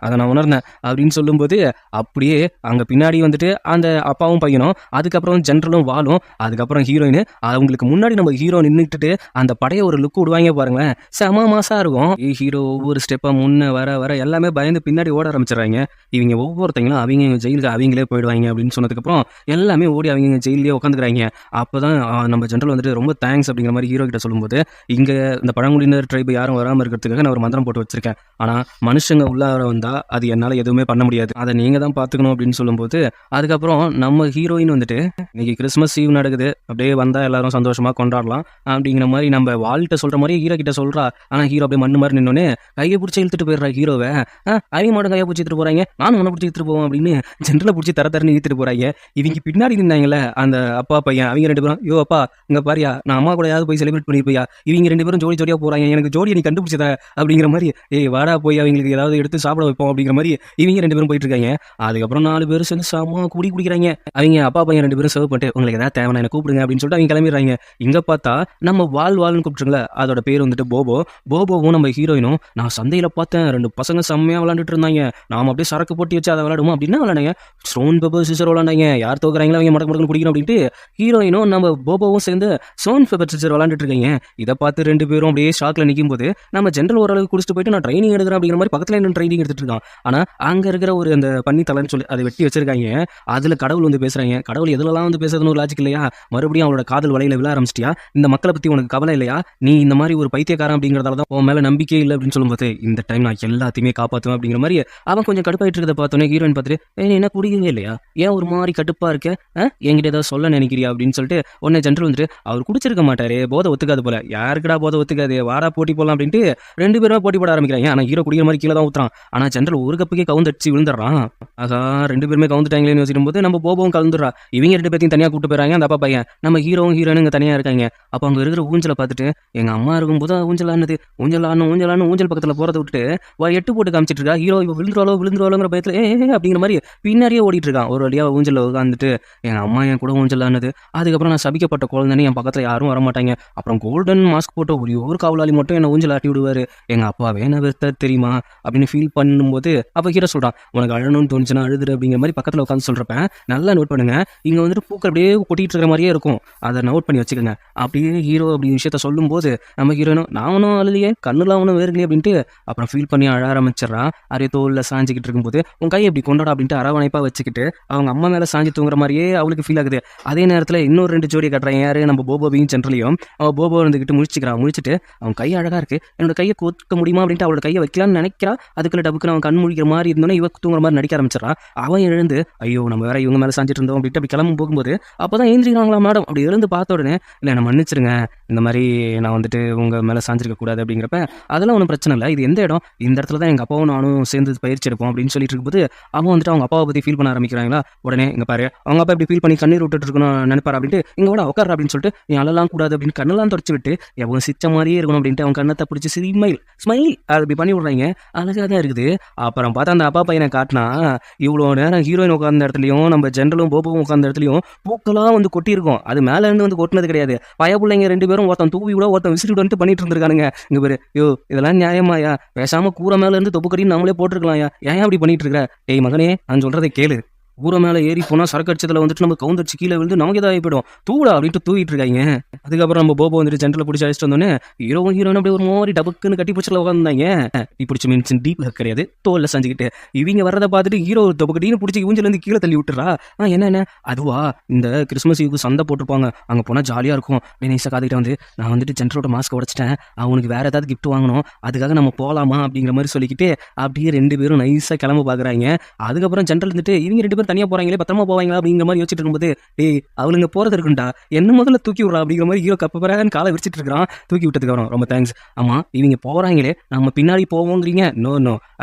அதை நான் உணர்ந்தேன் அப்படின்னு சொல்லும்போது அப்படியே அங்க பின்னாடி வந்துட்டு அந்த அப்பாவும் பையனும் அதுக்கப்புறம் ஜெனரலும் வாலும் அதுக்கப்புறம் ஹீரோயின் அவங்களுக்கு முன்னாடி நம்ம ஹீரோ நின்றுட்டு அந்த படைய ஒரு லுக் விடுவாங்க பாருங்களேன். செம மாசா இருக்கும். ஹீரோ ஒவ்வொரு ஸ்டெப்பா முன்ன வர வர எல்லாமே பயந்து பின்னாடி ஓட ஆரம்பிச்சிடறாங்க. இவங்க ஒவ்வொருத்தங்களும் அவங்க ஜெயிலுக்கு அவங்களே போயிடுவாங்க அப்படின்னு சொன்னதுக்கப்புறம் எல்லாமே ஓடி அவங்க ஜெயிலே உட்காந்துக்கிறாங்க. அப்போதான் நம்ம ஜெனரல் வந்துட்டு ரொம்ப தேங்க்ஸ் அப்படிங்கிற மாதிரி ஹீரோ கிட்ட சொல்லும்போது இங்கே இந்த பழங்குடியினர் ட்ரைப் யாரும் வராமல் இருக்கிறதுக்காக நான் ஒரு மந்திரம் போட்டு வச்சிருக்கேன். ஆனால் மனுஷங்க உள்ளார வந்தால் அது என்னால் எதுவுமே பண்ண முடியாது. அதை நீங்கள் தான் பார்த்துக்கணும் அப்படின்னு சொல்லும்போது அதுக்கப்புறம் நம்ம ஹீரோயின் வந்துட்டு இன்னைக்கு கிறிஸ்மஸ் ஈவ் நடக்குது அப்படியே வந்தால் எல்லாரும் சந்தோஷமாக கொண்டாடலாம் அப்படிங்கிற மாதிரி நம்ம வாழ்கிட்ட சொல்கிற மாதிரி ஹீரோ கிட்ட சொல்கிறா. ஆனால் ஹீரோ அப்படியே மண்ணு மாதிரி நின்னோன்னே கையை பிடிச்சி இழுத்துட்டு போயிடுறா ஹீரோவை. அவங்க மட்டும் கையை பிடிச்சி எடுத்துட்டு போகிறாங்க நானும் உன்னை பிடிச்சி எடுத்துட்டு போவோம் அப்படின்னு ஜென்ரலை பிடிச்சி தரன்னு இழுத்துட்டு போகிறாங்க. இவங்க பின்னாடி நின்னாங்கல்ல அந்த அப்பா பையன் அவங்க ரெண்டு பேரும் யோ அப்பா இங்கே பாரியா நான் அம்மா கூட யாவது போய் செலிப்ரேட் பண்ணிருப்பியா இவங்க ரெண்டு பேரும் ஜோடி ஜோடியாக போகிறாங்க எனக்கு ஜோடியை நீ கண்டுபிடிச்சத அப்படிங்கிற மாதிரி வாடா போய் அவங்களுக்கு ஏதாவது எடுத்து சாப்பிட வைப்போம் அப்படிங்கிற மாதிரி இவங்க ரெண்டு பேரும் போயிட்டு இருக்காங்க. அதுக்கப்புறம் 4 பேரும் சேர்ந்து சாமா குடிக்கிறாங்க. அவங்க அப்பா பையன் ரெண்டு பேரும் சர்வ் பண்ணிட்டு உங்களுக்கு ஏதாவது தேவை என்ன கூப்பிடுங்க அப்படின்னு சொல்லிட்டு அவங்க கிளம்பிடுறாங்க. இங்க பார்த்தா நம்ம வாழ்னு கூப்பிட்டுருங்களா அதோட பேர் வந்துட்டு போபோவும் நம்ம ஹீரோயினும் நான் சந்தையில பார்த்தேன் 2 பசங்க செம்மையா விளையாண்டுட்டு இருந்தாங்க. நாம அப்படியே சரக்கு போட்டி வச்சு அதை விளையாடுவோம் அப்படின்னா விளையாடுங்க ஸ்டோன் பேப்பர் சிசர் விளையாண்டாங்க யார் தோக்குறாங்களோ அவங்க மடக்கு குடிக்கணும் அப்படின்ட்டு ஹீரோயினும் நம்ம போபோவும் சேர்ந்து ஸ்டோன் பேப்பர் சிசர் விளையாண்டுட்டு இருக்காங்க. இதை பார்த்து ரெண்டு பேரும் அப்படியே ஷாக்ல நிற்கும் போது நம்ம ஜெனரல் ஓரளவுக்கு குடிச்சிட்டு போயிட்டு நான் ட்ரைனிங் எடுக்கிறேன் அப்படிங்கிற மாதிரி பக்கத்துல என்ன ட்ரைனிங் எடுத்துட்டு இருக்கான். ஆனா அங்க இருக்கிற ஒரு அந்த பண்ணி தலைன்னு சொல்லி அதை வெட்டி வச்சிருக்காங்க. அதுல கடவுள் வந்து பேசுறாங்க. கடவுள் எதுலலாம் வந்து பேசுறதுன்னு ஒரு லாஜிக் இல்லையா? மறுபடியும் அவளோட காதல் வலையில விழ ஆரம்பிச்சிட்டியா? இந்த மக்களை பத்தி உனக்கு கவலை இல்லையா? நீ இந்த மாதிரி ஒரு பைத்தியக்காரன் அப்படிங்கிறதால தான் உன் மேல நம்பிக்கை இல்லை அப்படின்னு சொல்லும்போது இந்த டைம் நான் எல்லாத்தையுமே காப்பாற்றுவேன் அப்படிங்கிற மாதிரி அவன் கொஞ்சம் கடுப்பாயிட்டு இருக்கிறத பார்த்தோன்னே ஹீரோயின் பார்த்துட்டு நீ என்ன குடிக்கவே இல்லையா ஏன் ஒரு மாதிரி கடுப்பா இருக்க என்கிட்ட ஏதாவது சொல்ல நினைக்கிறியா அப்படின்னு சொல்லிட்டு உடனே ஜெனரல் வந்துட்டு அவர் குடிச்சிருக்க மாட்டாரு போதை ஒத்துக்காது போல யாருக்குடா போதை ஒத்துக்காது வாடா போட்டி போடலாம் அப்படின்ட்டு ரெண்டு பேருமே போட்டி போட ஆரம்பிக்கிறாங்க. ஆனா ஹீரோ குடிக்கிற மாதிரி கீழே தான் ஊத்துறான். ஆனா ஜெனரல் ஒரு கப்புக்கே கவுந்தடிச்சு விழுந்துடுறான். அதான் ரெண்டு பேருமே கவுந்துட்டாங்களேன்னு யோசிக்கும் போது நம்ம போபவும் கலந்துடுறா. இவங்க ரெண்டு பேர்த்தையும் தனியா கூப்பிட்டு போயிறாங்க. அந்த அப்பா பையன் நம்ம ஹீரோவும் ஹீரோனும் இங்க தனியா இருக்காங்க. அப்ப அங்க இருக்கிற ஊஞ்சலை பார்த்துட்டு எங்க அம்மா இருக்கும்போது ஊஞ்சல் ஆனது ஊஞ்சல் ஊஞ்சல் பக்கத்துல போறதை விட்டுட்டு எட்டு போட்டு காமிச்சிட்டு இருக்கா. ஹீரோ விழுந்துருவாளோங்கிற பயத்துல அப்படிங்கிற மாதிரி பின்னாடியே ஓடிட்டு இருக்கான். ஒரு வழியா ஊஞ்சல் உட்காந்துட்டு எங்க அம்மா என் கூட ஊஞ்சல் ஆனது அதுக்கப்புறம் நான் சபிக்கப்பட்ட குழந்தைன்னு என் பக்கத்துல யாரும் வரமாட்டாங்க. அப்புறம் கோல்டன் மாஸ்க் போட்டு ஒரு காவலாளி மட்டும் என்ன ஊஞ்சல் ஆட்டி விடுவாரு. எங்க அப்பாவே என்ன வெறுத்த தெரியுமா அப்படின்னு ஃபீல் பண்ணும்போது அப்ப ஹீரோ சொல்றான் உனக்கு அழணும்னு தோணுச்சுன்னா அழுதுரு அப்படிங்கிற மாதிரி பக்கத்துல உட்காந்து சொல்றப்ப நல்லா நோட் பண்ணுங்க. இங்க வந்துட்டு பூக்கள் அப்படியே கொட்டிட்டு இருக்கிற மாதிரியே இருக்கும். அதை நோட் பண்ணி வச்சுக்கோங்க. அப்படியே ஹீரோ அப்படி விஷயத்த சொல்லும் போது நம்ம ஹீரோனும் நானும் அழுலையே கண்ணுல அவனும் வேறுலையே அப்படின்ட்டு அப்புறம் ஃபீல் பண்ணி அழ ஆரம்பிச்சிடறான். அதே தோல்ல சாஞ்சிக்கிட்டு இருக்கும்போது உன் கை எப்படி கொண்டாடா அப்படின்ட்டு அரவணைப்பா வச்சுக்கிட்டு அவங்க அம்மா மேல சாஞ்சி தூங்குற மாதிரியே அவளுக்கு ஃபீல் ஆகுது. அதே நேரத்துல இன்னொரு 2 ஜோடியை கட்டுறாங்க. யாரு நம்ம போபோவையும் ஜெனரலையும். அவன் போபோ வந்துகிட்டு முடிச்சுட்டு அவன் கை அழகா இருக்கு என்னோட கையை கோக்க முடியுமா அப்படின்ட்டு அவளோட கையை வைக்கலாம்னு நினைக்கிறா. அதுக்குள்ள டப்புக்கு அவன் கண் முழிக்கிற மாதிரி இருந்தோன்னே இவ தூங்குற மாதிரி நடிக்க ஆரம்பிச்சிடறான். அவன் எழுந்து ஐயோ நம்ம வேற இவங்க மேல சாஞ்சிட்டு இருந்தோம் அப்படின்ட்டு அப்படி கிளம்பும் போகும்போது அப்பதான் ஏந்திரிக்கிறாங்களா மேடம் அப்படி எழுந்து பார்த்த உடனே இல்லை என்ன மன்னிச்சிருங்க இந்த மாதிரி நான் வந்துட்டு உங்க மேல சாஞ்சிருக்க கூடாது அப்படிங்கிறப்ப அதெல்லாம் ஒன்றும் பிரச்சனை இல்லை இது எந்த இடம் இந்த இடத்துல தான் எங்க அப்பாவும் நானும் சேர்ந்து பயிற்சி எடுப்போம் அப்படின்னு சொல்லிட்டு இருக்கும்போது அவன் வந்துட்டு அவங்க அப்பாவை பத்தி ஃபீல் பண்ண ஆரம்பிக்கிறாங்களா. உடனே இங்க பாரு அவங்க அப்பா இப்படி ஃபீல் பண்ணி கண்ணீர் விட்டுட்டு இருக்கணும் நினைப்பாரு அப்படின்ட்டு இங்க கூட உட்கார அப்படின்னு சொல்லிட்டு நீ அழலாம் கூடாது அப்படின்னு கண்ணெல்லாம் தொடச்சு விட்டு எவன் சிச்ச மாதிரியே இருக்கணும் அப்படின்ட்டு அவன் கண்ணத்தை பிடிச்சி ஸ்மைல் அப்படி பண்ணி விடுறாங்க. அழகாக தான் இருக்குது. அப்புறம் பார்த்தா அந்த அப்பா பையனை காட்டினா இவ்வளோ நேரம் ஹீரோயின் உட்கார்ந்த இடத்துலையும் நம்ம ஜெனரலும் போபோவும் உட்கார்ந்த இடத்துலையும் பூக்கெல்லாம் வந்து கொட்டியிருக்கும். அது மேல இருந்து வந்து கொட்டினது கிடையாது. பய பிள்ளைங்க 2 பேரும் ஒருத்தன் தூவி விட ஒருத்தன் விசிறி வந்துட்டு பண்ணிட்டு இருந்திருக்கானுங்க. இங்க பேரு யோ இதெல்லாம் நியாயமாயா பேசாம கூரை மேல இருந்து தொப்பு கட்டி நம்மளே போட்டிருக்கலாம்யா ஏன் அப்படி பண்ணிட்டு இருக்கிற ஏய் மகனே நான் சொல்றதை கேளு ஊரை மேலே ஏறி போனால் சரக்கு அடிச்சதுல வந்துட்டு நம்ம கவுந்தடிச்சு கீழே விழுந்து நமக்கு ஏதாவது போயிடும் தூடா அப்படின்ட்டு தூக்கிட்டு இருக்காங்க. அதுக்கப்புறம் நம்ம போபோ வந்துட்டு ஜென்ரலை பிடிச்சி அழைச்சிட்டு வந்தோன்னே ஹீரோயின் அப்படியே ஒரு மாதிரி டபக்குன்னு கட்டி பிடிச்சல உட்காந்துருந்தாங்க. பிடிச்சி மீன்ஸ் டீப் ஹக் கிடையாது, தோல்ல செஞ்சுக்கிட்டு இவங்க வரதை பார்த்துட்டு ஹீரோ டபக்கட்டின்னு பிடிச்சி ஊஞ்சிலேருந்து கீழே தள்ளி விட்டுறா. என்ன அதுவா இந்த கிறிஸ்மஸ் ஈவுக்கு சந்தை போட்டிருப்பாங்க, அங்கே போனால் ஜாலியாக இருக்கும். நைஸாக காத்துக்கிட்ட வந்து நான் வந்துட்டு ஜென்ரலோட மாஸ்க் உடச்சிட்டேன், அவனுக்கு வேற ஏதாவது கிஃப்ட் வாங்கணும், அதுக்காக நம்ம போகலாமா அப்படிங்கிற மாதிரி சொல்லிக்கிட்டு அப்படியே ரெண்டு பேரும் நைஸாக கிளம்ப பார்க்குறாங்க. அதுக்கப்புறம் ஜென்ரல் வந்துட்டு இவங்க ரெண்டு பேரும் தனியாக போகிறாங்களே பத்திரமா போவாங்களா அப்படிங்கிற மாதிரி யோசிச்சுட்டு இருக்கும்போது டேய் அவளுங்க போகிறது இருக்குண்டா என்ன முதல்ல தூக்கி விட்றா அப்படிங்கிற மாதிரி ஹீரோ கப்பறான்னு காலை விரிச்சிட்டு இருக்கிறான். தூக்கி விட்டதுக்கு அப்புறம் ரொம்ப தேங்க்ஸ். ஆமாம் இவங்க போகிறாங்களே நம்ம பின்னாடி போவோங்கிறீங்க? நோ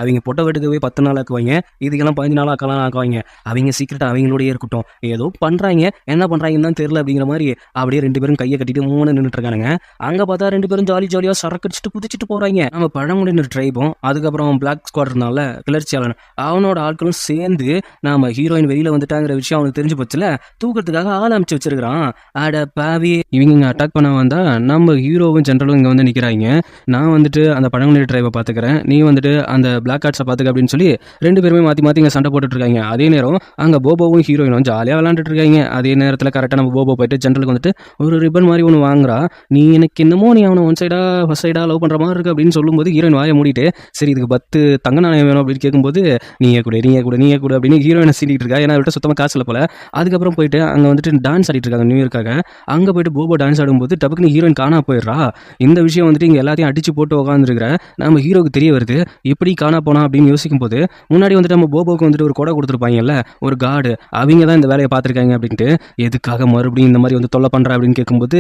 அவங்க பொட்டை வெட்டுக்கவே 10 நாள் ஆக்குவாங்க, இதுக்கெல்லாம் 15 நாள் ஆக்குவாங்க. அவங்க சீக்கிரட்டாக அவங்களோடய இருக்கட்டும், ஏதோ பண்ணுறாங்க, என்ன பண்ணுறாங்கன்னு தான் தெரியல அப்படிங்கிற மாதிரி அப்படியே ரெண்டு பேரும் கையை கட்டிட்டு நின்றுட்டு இருக்கானுங்க. அங்கே பார்த்தா ரெண்டு பேரும் ஜாலியாக சரக்கடிச்சிட்டு குதிச்சுட்டு போகிறாங்க. நம்ம பழங்குடியினர் ட்ரைபும் அதுக்கப்புறம் பிளாக் ஸ்குவாட்னால கிளர்ச்சியாளன் அவனோட ஆட்களும் சேர்ந்து நாம ஹீரோயின் வெளியில வந்துட்டாங்கிற விஷயம் அவனுக்கு தெரிஞ்சு போச்சுல, தூக்கிறதுக்காக ஆள் அமைச்சு வச்சிருக்கிறான். அட பாவி, இவங்க அட்டாக் பண்ண வந்தா நம்ம ஹீரோவும் ஜென்ரலும் இங்கே வந்து நிற்கிறாங்க. நான் வந்துட்டு அந்த பழங்குடியினர் ட்ரைபை பார்த்துக்கிறேன், நீ வந்துட்டு அந்த பிளாக் கார்ட்ஸை பார்த்துக்க அப்படின்னு சொல்லி ரெண்டு பேருமே மாற்றி இங்கே சண்டை போட்டுட்டு இருக்காங்க. அதே நேரம் அங்கே போபோவும் ஹீரோயினும் ஜாலியாக விளாண்டுட்டு இருக்காங்க. அதே நேரத்தில் கரெக்டாக நம்ம போபோ போயிட்டு ஜென்ரலுக்கு வந்துட்டு ஒரு ரிப்பன் மாதிரி ஒன்று வாங்குறா. நீ எனக்கு என்னமோ நீ அவனை ஒன் சைடா ஃபர்ஸ்ட் சைடா லவ் பண்ணுற மாதிரி இருக்கு அப்படின்னு சொல்லும்போது ஹீரோயின் வாயை மூடிட்டு சரி இதுக்கு 10 தங்க நாணயம் வேணும் அப்படின்னு கேட்கும்போது நீயே கூட அப்படின்னு ஹீரோயினை சீண்டிட்டு இருக்கா. ஏன்னா அவர்கிட்ட சுத்தமாக காசு இல்லை போல. அதுக்கப்புறம் போயிட்டு அங்கே வந்துட்டு டான்ஸ் ஆடிட்டு இருக்காங்க நியூ இயர்க்காக. அங்கே போயிட்டு போபோ டான்ஸ் ஆடும்போது டப்புக்குன்னு ஹீரோயின் காணா போயிடுறா. இந்த விஷயம் வந்துட்டு இங்கே எல்லாத்தையும் அடிச்சு போட்டு உட்காந்துருக்கிற நம்ம ஹீரோக்கு தெரிய வருது. எப்படி காணா போனா அப்படின்னு யோசிக்கும் போது முன்னாடி வந்துட்டு நம்ம போபோக்கு வந்துட்டு ஒரு கொடை கொடுத்துருப்பாங்கல்ல, ஒரு கார்டு, அவங்க தான் இந்த வேலையை பார்த்துருக்காங்க அப்படின்ட்டு. எதுக்காக மறுபடியும் இந்த மாதிரி வந்து தொல்லை பண்ணுற அப்படின்னு கேட்கும்போது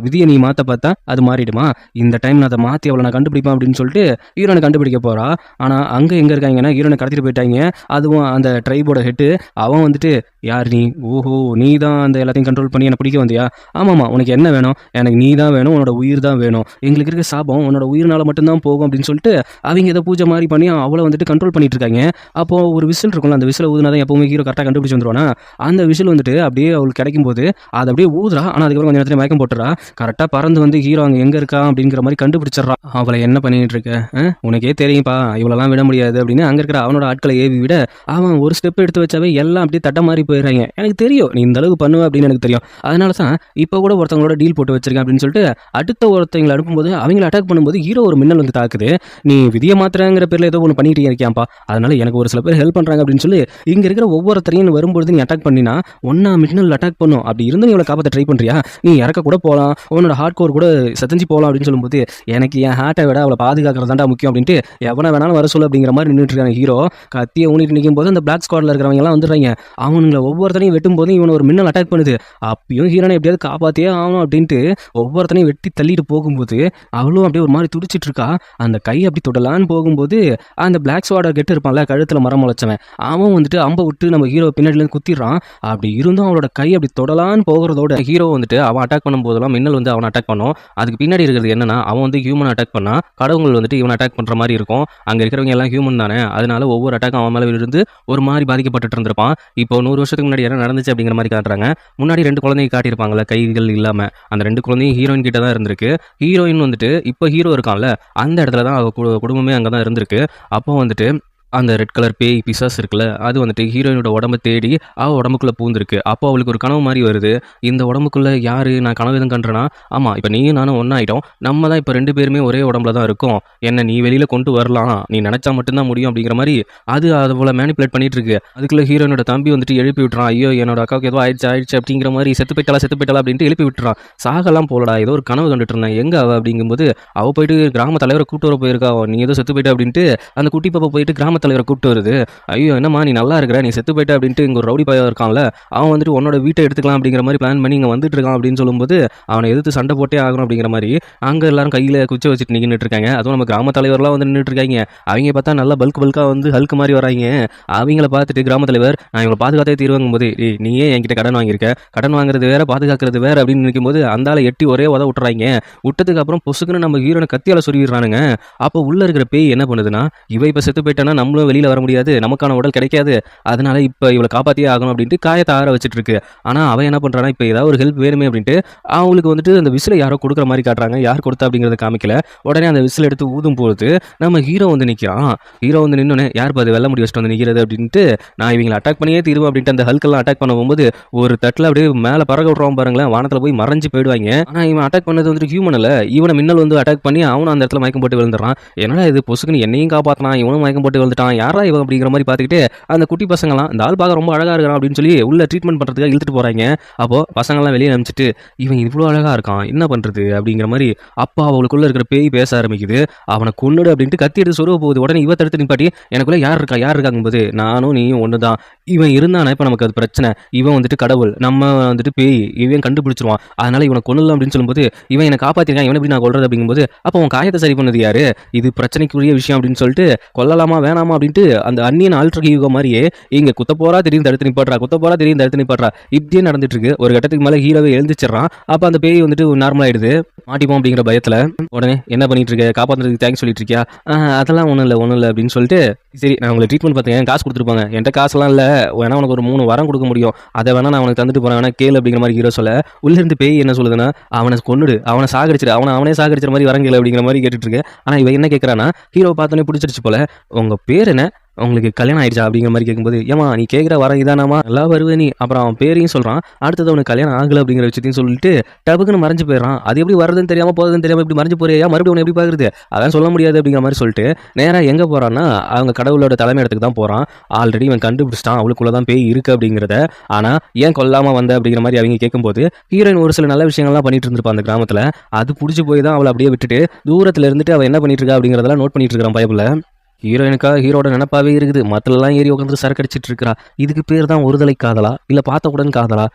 விதியை நீ மாற்ற பார்த்தா அது மாறிடுமா, இந்த டைம் நான் அதை மாற்றி அவளை நான் கண்டுபிடிப்பேன் அப்படின்னு சொல்லிட்டு ஹீரோனை கண்டுபிடிக்க போறா. ஆனால் அங்கே எங்கே இருக்காங்கன்னா ஹீரோனை கடத்திட்டு போயிட்டாங்க. அதுவும் அந்த ட்ரைபோட ஹெட்டு அவன் வந்துட்டு யார் நீ, ஓஹோ நீ தான் அந்த எல்லாத்தையும் கண்ட்ரோல் பண்ணி என்னை பிடிக்க வந்தியா, ஆமாம்மா உனக்கு என்ன வேணும், எனக்கு நீ தான் வேணும், உன்னோட உயிர் தான் வேணும், எங்களுக்கு இருக்க சாபம் உன்னோட உயிர்னால மட்டும்தான் போகும் அப்படின்னு சொல்லிட்டு அவங்க ஏதோ பூஜை மாதிரி பண்ணி அவளை வந்துட்டு கண்ட்ரோல் பண்ணிட்டு இருக்காங்க. அப்போ ஒரு விசில் இருக்கும்ல, அந்த விசில் ஊதுனா தான் எப்பவுமே ஹீரோ கரெக்டாக கண்டுபிடிச்சு வந்துருவானா. அந்த விசில் வந்துட்டு அப்படியே அவளுக்கு கிடைக்கும் போது அதை அப்படியே ஊதுறா. ஆனால் அதுக்கப்புறம் கொஞ்சம் நேரத்தில் மயக்கம் போட்டுறா. கரெக்டாக பறந்து வந்து ஹீரோ அங்கே எங்கே இருக்கா அப்படிங்கிற மாதிரி கண்டுபிடிச்சிடறான். அவளை என்ன பண்ணிட்டு இருக்க, உனக்கே தெரியும்ப்பா இவளெல்லாம் விட முடியாது அப்படின்னு அங்கே இருக்கிற அவனோட ஆட்களை ஏவி விட அவன் ஒரு ஸ்டெப் எடுத்து வச்சாவே எல்லாம் அப்படியே தட்ட மாதிரி போயிடுறாங்க. எனக்கு தெரியும் நீ இந்த அளவுக்கு பண்ணுவ அப்படின்னு எனக்கு தெரியும், அதனால தான் இப்போ கூட ஒருத்தவங்களோட டீல் போட்டு வச்சிருக்கேன் அப்படின்னு சொல்லிட்டு அடுத்த ஒருத்தவங்களை அனுப்பும்போது அவங்களை அட்டாக் பண்ணும்போது ஹீரோ ஒரு மின்னல் வந்து தாக்குது. நீ விதியை மாத்திரங்கிற பேரில் ஏதோ ஒன்று பண்ணிட்டு இருக்கியாப்பா, அதனால எனக்கு ஒரு சில பேர் ஹெல்ப் பண்ணுறாங்க அப்படின்னு சொல்லி இங்கே இருக்கிற ஒவ்வொருத்தரையும் வரும்பொழுது நீ அட்டாக் பண்ணினா ஒன்னா மின்னல் அட்டாக் பண்ணும். அப்படி இருந்து நீ இவளை காப்பாற்ற ட்ரை பண்ணுறியா, நீ இறக்க கூட போகலாம், உன்னோட ஹார்ட் கோர் கூட செத்தஞ்சு போகலாம் அப்படின்னு சொல்லும்போது எனக்கு என் ஹார்ட்டை விட அவளை பாதுகாக்கிறதாண்டா முக்கியம் அப்படின்ட்டு எவனை வேணாலும் வர சொல்லு அப்படிங்கிற மாதிரி நின்றுட்டு இருக்காங்க. ஹீரோ கத்தியை ஊனிட்டு நிற்கும் போது அந்த பிளாக் ஸ்குவாட்ல இருக்கிறவங்க எல்லாம் வந்துடுறாங்க. அவனுங்களை ஒவ்வொருத்தனையும் வெட்டும் போது இவனை ஒரு மின்னல் அட்டாக் பண்ணுது. அப்பயும் ஹீரோனை எப்படியாவது காப்பாற்றியே ஆகணும் அப்படின்ட்டு ஒவ்வொருத்தனையும் வெட்டி தள்ளிட்டு போகும்போது அவளும் அப்படியே ஒரு மாதிரி துடிச்சிட்டு இருக்கா. அந்த கை அப்படி தொடலான்னு போகும்போது அந்த பிளாக் ஸ்குவாடர் கெட்டு இருப்பான்ல கழுத்தில் மரம் முளைச்சவன், அவன் வந்துட்டு அம்பை விட்டு நம்ம ஹீரோ பின்னாடிலேருந்து குத்திடுறான். அப்படி இருந்தும் அவளோட கை அப்படி தொடலான்னு போகிறதோட ஹீரோ வந்துட்டு அவன் அட்டாக் பண்ணும் போதெல்லாம் மின்னல் வந்து அவன் அட்டாக் பண்ணும். அதுக்கு பின்னாடி இருக்கிறது என்னன்னா அவன் வந்து ஹியூமன் அட்டாக் பண்ணா கடவுள் வந்துட்டு இவன் அட்டாக் பண்ணுற மாதிரி இருக்கும். அங்கே இருக்கிறவங்க எல்லாம் ஹியூமன் தானே, அதனால ஒவ்வொரு அட்டாக்கும் அவன் மேலே இருந்து ஒரு மாதிரி பாதிக்கப்பட்டு இருந்திருப்பான். இப்போ 100 வருஷத்துக்கு முன்னாடி என்ன நடந்துச்சு அப்படிங்கிற மாதிரி காட்டுறாங்க. முன்னாடி 2 குழந்தைங்க காட்டியிருப்பாங்கல்ல கைகள் இல்லாமல், அந்த 2 குழந்தையும் ஹீரோயின் கிட்ட தான் இருந்திருக்கு. ஹீரோயின் வந்துட்டு இப்போ ஹீரோ இருக்கான்ல அந்த இடத்துல தான் அவ குடும்பமே அங்கே தான் இருந்திருக்கு. அப்போ வந்துட்டு அந்த ரெட் கலர் பேய் பிசாஸ் இருக்குல்ல அது வந்துட்டு ஹீரோயினோட உடம்பை தேடி அவள் உடம்புக்குள்ளே பூந்துருக்கு. அப்போ அவளுக்கு ஒரு கனவு மாதிரி வருது. இந்த உடம்புக்குள்ளே யார் நான் கனவு எதுவும் கண்டுறேன்னா, ஆமாம் இப்போ நீயும் நானும் ஒன்றாயிட்டோம், நம்ம தான் இப்போ 2 பேருமே ஒரே உடம்புல தான் இருக்கோம், என்ன நீ வெளியில் கொண்டு வரலாம், நீ நினச்சா மட்டும்தான் முடியும் அப்படிங்கிற மாதிரி அது அதை மேனிப்புலேட் பண்ணிட்டு இருக்கு. அதுக்குள்ளே ஹீரோயினோட தம்பி வந்துட்டு எழுப்பி விட்டுறான். ஐயோ என்னோட அக்காவுக்கு ஏதோ ஆயிடுச்சு அப்படிங்கிற மாதிரி செத்து போயிட்டாளா அப்படின்ட்டு எழுப்பி விட்டுறான். சாகலாம் போலடா, ஏதோ ஒரு கனவு கண்டுட்டு இருந்தேன், எங்கே அவள் அப்படிங்கும்போது அவள் போயிட்டு கிராம தலைவரை கூட்டு வர போயிருக்கா, நீ ஏதோ செத்து போயிட்ட அப்படின்ட்டு அந்த குட்டி பாப்பா போயிட்டு கிராம தலைவரை கூப்பிட்டு வருது. ஐயோ என்னம்மா நீ நல்லா இருக்கிற, நீ செத்து போயிட்ட அப்படின்ட்டு இங்கே ஒரு ரவுடி பையன் இருக்கான்ல அவன் வந்துட்டு உன்னோட வீட்டை எடுத்துக்கலாம் அப்படிங்கிற மாதிரி பிளான் பண்ணி இங்கே வந்துட்டு இருக்கான் அப்படின்னு சொல்லும்போது அவனை எதிர்த்து சண்டை போட்டே ஆகணும் அப்படிங்கிற மாதிரி அங்கே எல்லாரும் கையில் குச்சி வச்சுட்டு நின்றுட்டு இருக்காங்க. அதுவும் நம்ம கிராம தலைவர்லாம் வந்து நின்றுட்டு இருக்காங்க. அவங்க பார்த்தா நல்லா பல்காக வந்து ஹல்க் மாதிரி வராங்க. அவங்கள பார்த்துட்டு கிராம தலைவர் நான் இவங்களை பாதுகாத்தே தீர்வாங்கும் போது நீயே என்கிட்ட கடன் வாங்கியிருக்க, கடன் வாங்குறது வேற பாதுகாக்கிறது வேற அப்படின்னு நினைக்கும் போது அந்த ஆளை எட்டி ஒரே உத விட்டுறாங்க. விட்டதுக்கு அப்புறம் பொசுக்குன்னு நம்ம ஹீரோனை கத்தியால சொருவிடுறானுங்க. அப்போ உள்ள இருக்கிற பேய் என்ன பண்ணுதுன்னா இவ இப்போ செத்து போயிட்டானா நம்மளும் வெளியில வர முடியாது, நமக்கான உடல் கிடைக்காது. அதனால இப்ப இவள காப்பாத்தியே ஆகணும் அப்படின்ட்டு காயத்த ஆற வச்சுட்டு இருக்கு. ஆனா அவன் என்ன பண்றான்னா, இப்ப ஏதாவது ஒரு ஹெல்ப் வேணுமே அப்படின்ட்டு அவங்களுக்கு வந்துட்டு அந்த விசில யாரோ குடுக்குற மாரி காட்டுறாங்க. யார் குடுத்தா அப்படிங்கிறத காமிக்கல. உடனே அந்த விசில் எடுத்து ஊதும்போது நம்ம ஹீரோ வந்து நிக்கிறான். ஹீரோ வந்து நின்னோனே, "யார்ப்பா அது வெள்ள முடி வச்சுட்டு வந்து நிக்கிறது?" அப்படின்ட்டு, "நான் இவங்கள அட்டாக் பண்ணியே தீருவேன்" அப்படின்ட்டு அந்த ஹல்க் எல்லாம் அட்டாக் பண்ண போகும்போது ஒரு தட்டுல அப்படியே மேல பறக்க விட்ருவான் பாருங்களேன். வானத்துல போய் மறைஞ்சு போயிடுவாங்க. ஆனா இவன் அட்டாக் பண்ணது வந்துட்டு ஹியூமன் இல்ல. இவன மின்னல் வந்து அட்டாக் பண்ணி அவனும் அந்த இடத்துல மயக்கம் போட்டு விழுந்துடுறான். என்னடா இது பொசுக்குன்னு என்னையும் காப்பாத்துனான், இவனும் மயக்கம் போட்டு விழுந்துட்டான். யாரா இவன் அப்படிங்கிற மாரி பார்த்துக்கிட்டு அந்த குட்டி பசங்கலாம், "இந்த ஆள் பார்க்க ரொம்ப அழகா இருக்கிறான்" அப்படின்னு சொல்லி உள்ள ட்ரீட்மெண்ட் பண்றதுக்காக இழுத்துட்டு போறாங்க. அப்போ பசங்கலாம் வெளிய அனுப்பிச்சுட்டு, "இவன் இவ்ளோ அழகா இருக்கான், என்ன பண்றது?" அப்படிங்கிற மாரி அப்ப அவளுக்குள்ள இருக்கிற பேய் பேச ஆரம்பிக்குது. "அவன கொன்னுடு" அப்படின்ட்டு கத்தி எடுத்து சொருக போகுது. உடனே இவ தடுத்து நிப்பாட்டி, "எனக்குள்ள யார் இருக்கா, யார் இருக்காங்கும்போது, நானும் நீயும் ஒண்ணுதான். இவன் இருந்தானா இப்ப நமக்கு அது பிரச்சனை. இவன் வந்துட்டு கடவுள், நம்ம வந்துட்டு பேய். இவன் கண்டுபிடிச்சிருவான். அதனால இவனை கொல்லலாம் அப்படின்னு சொல்லும்போது, இவன் என்னை காப்பாத்திருக்கான், இவனை எப்படி நான் கொல்றது அப்படிங்கும்போது, அப்போ உன் காயத்தை சரி பண்ணது யாரு? இது பிரச்சனைக்குரிய விஷயம் அப்படின்னு சொல்லிட்டு கொல்லலாமா வேணாமா அப்படின்ட்டு அந்த அந்நியன் ஆல்டர் ஈகோ மாதிரியே இங்க குத்த போறா திடீர்னு தடுத்து நிப்பாட்றா, குத்த போறா திடீர்னு தடுத்து நிப்பாட்றா. இப்படியே நடந்துட்டு இருக்கு. ஒரு கட்டத்துக்கு மேல ஹீரோவே எழுந்திச்சிடறான். அப்ப அந்த பேய் வந்துட்டு நார்மல் ஆயிடுது. மாட்டிப்போம் அப்படிங்கிற பயத்துல. உடனே என்ன பண்ணிட்டு இருக்க, காப்பாத்துறதுக்கு தேங்க்ஸ் சொல்லிட்டு இருக்கியா? அதெல்லாம் ஒண்ணும் இல்ல அப்படின்னு சொல்லிட்டு, சரி நான் உங்களுக்கு ட்ரீட்மெண்ட் பார்த்தேன், காசு கொடுத்துருப்பாங்க. என்கிட்ட காசுலாம் இல்ல, வேணா உனக்கு ஒரு 3 வரம் கொடுக்க முடியும், அதை வேணா நான் உனக்கு தந்துட்டு போறேன், வேணா கேளு அப்படிங்கிற மாதிரி ஹீரோ சொல்ல, உள்ள இருந்து பேய் என்ன சொல்லுதுன்னா, அவனை கொன்னுடு, அவனை சாகடிச்சிடு, அவனே சாகடிச்சிற மாதிரி வரம் கேளு அப்படிங்கிற மாதிரி கேட்டுட்டு இருக்கு. ஆனா இவன் என்ன கேட்கறான்னா, ஹீரோ பார்த்தோன்னே பிடிச்சிருச்சு போல, உங்க பேர் என்ன, உங்களுக்கு கல்யாணம் ஆயிடுச்சா அப்படிங்கிற மாதிரி கேட்கும்போது, ஏமா நீ கேட்குற வரம் இதானாமா, நல்லா வருவே நீ. அப்புறம் அவன் பேரையும் சொல்றான். அடுத்தது அவனுக்கு கல்யாணம் ஆகலை அப்படிங்கிற விஷயத்தையும் சொல்லிட்டு டபுக்குன்னு மறைஞ்சு போயிடறான். அது எப்படி வருதுன்னு தெரியாம போகுதுன்னு தெரியாம இப்படி மறைஞ்சு போறியா, மறுபடியும் உன்னை எப்படி பாக்குறது, அதான் சொல்ல முடியாது அப்படிங்கிற மாதிரி சொல்லிட்டு நேரா எங்க போறான்னா அவங்க கடவுளோட தலைமை இடத்துக்கு தான் போறான். ஆல்ரெடி இவன் கண்டுபிடிச்சிட்டான் அவளுக்குள்ளதான் பேய் இருக்கு அப்படிங்கிறத. ஆனா ஏன் கொல்லாம வந்த அப்படிங்கிற மாதிரி அவங்க கேட்கும்போது, ஹீரோயின் ஒரு சில நல்ல விஷயங்கள்லாம் பண்ணிட்டு இருந்திருப்பான் அந்த கிராமத்துல. அது பிடிச்சி போய் தான் அவளை அப்படியே விட்டுட்டு தூரத்துல இருந்துட்டு அவ என்ன பண்ணிட்டு இருக்கா அப்படிங்கிறதெல்லாம் நோட் பண்ணிட்டு இருக்கிறான் பயப்புல. ஹீரோயினுக்கா ஹீரோட நினப்பாவே இருக்குது. மற்றெல்லாம் ஏறி உட்காந்து சரக்கு அடிச்சிட்டு இருக்கிறா. இதுக்கு பேர் தான் ஒருதலை காதலா, இல்லை பார்த்தவுடன் காதலா?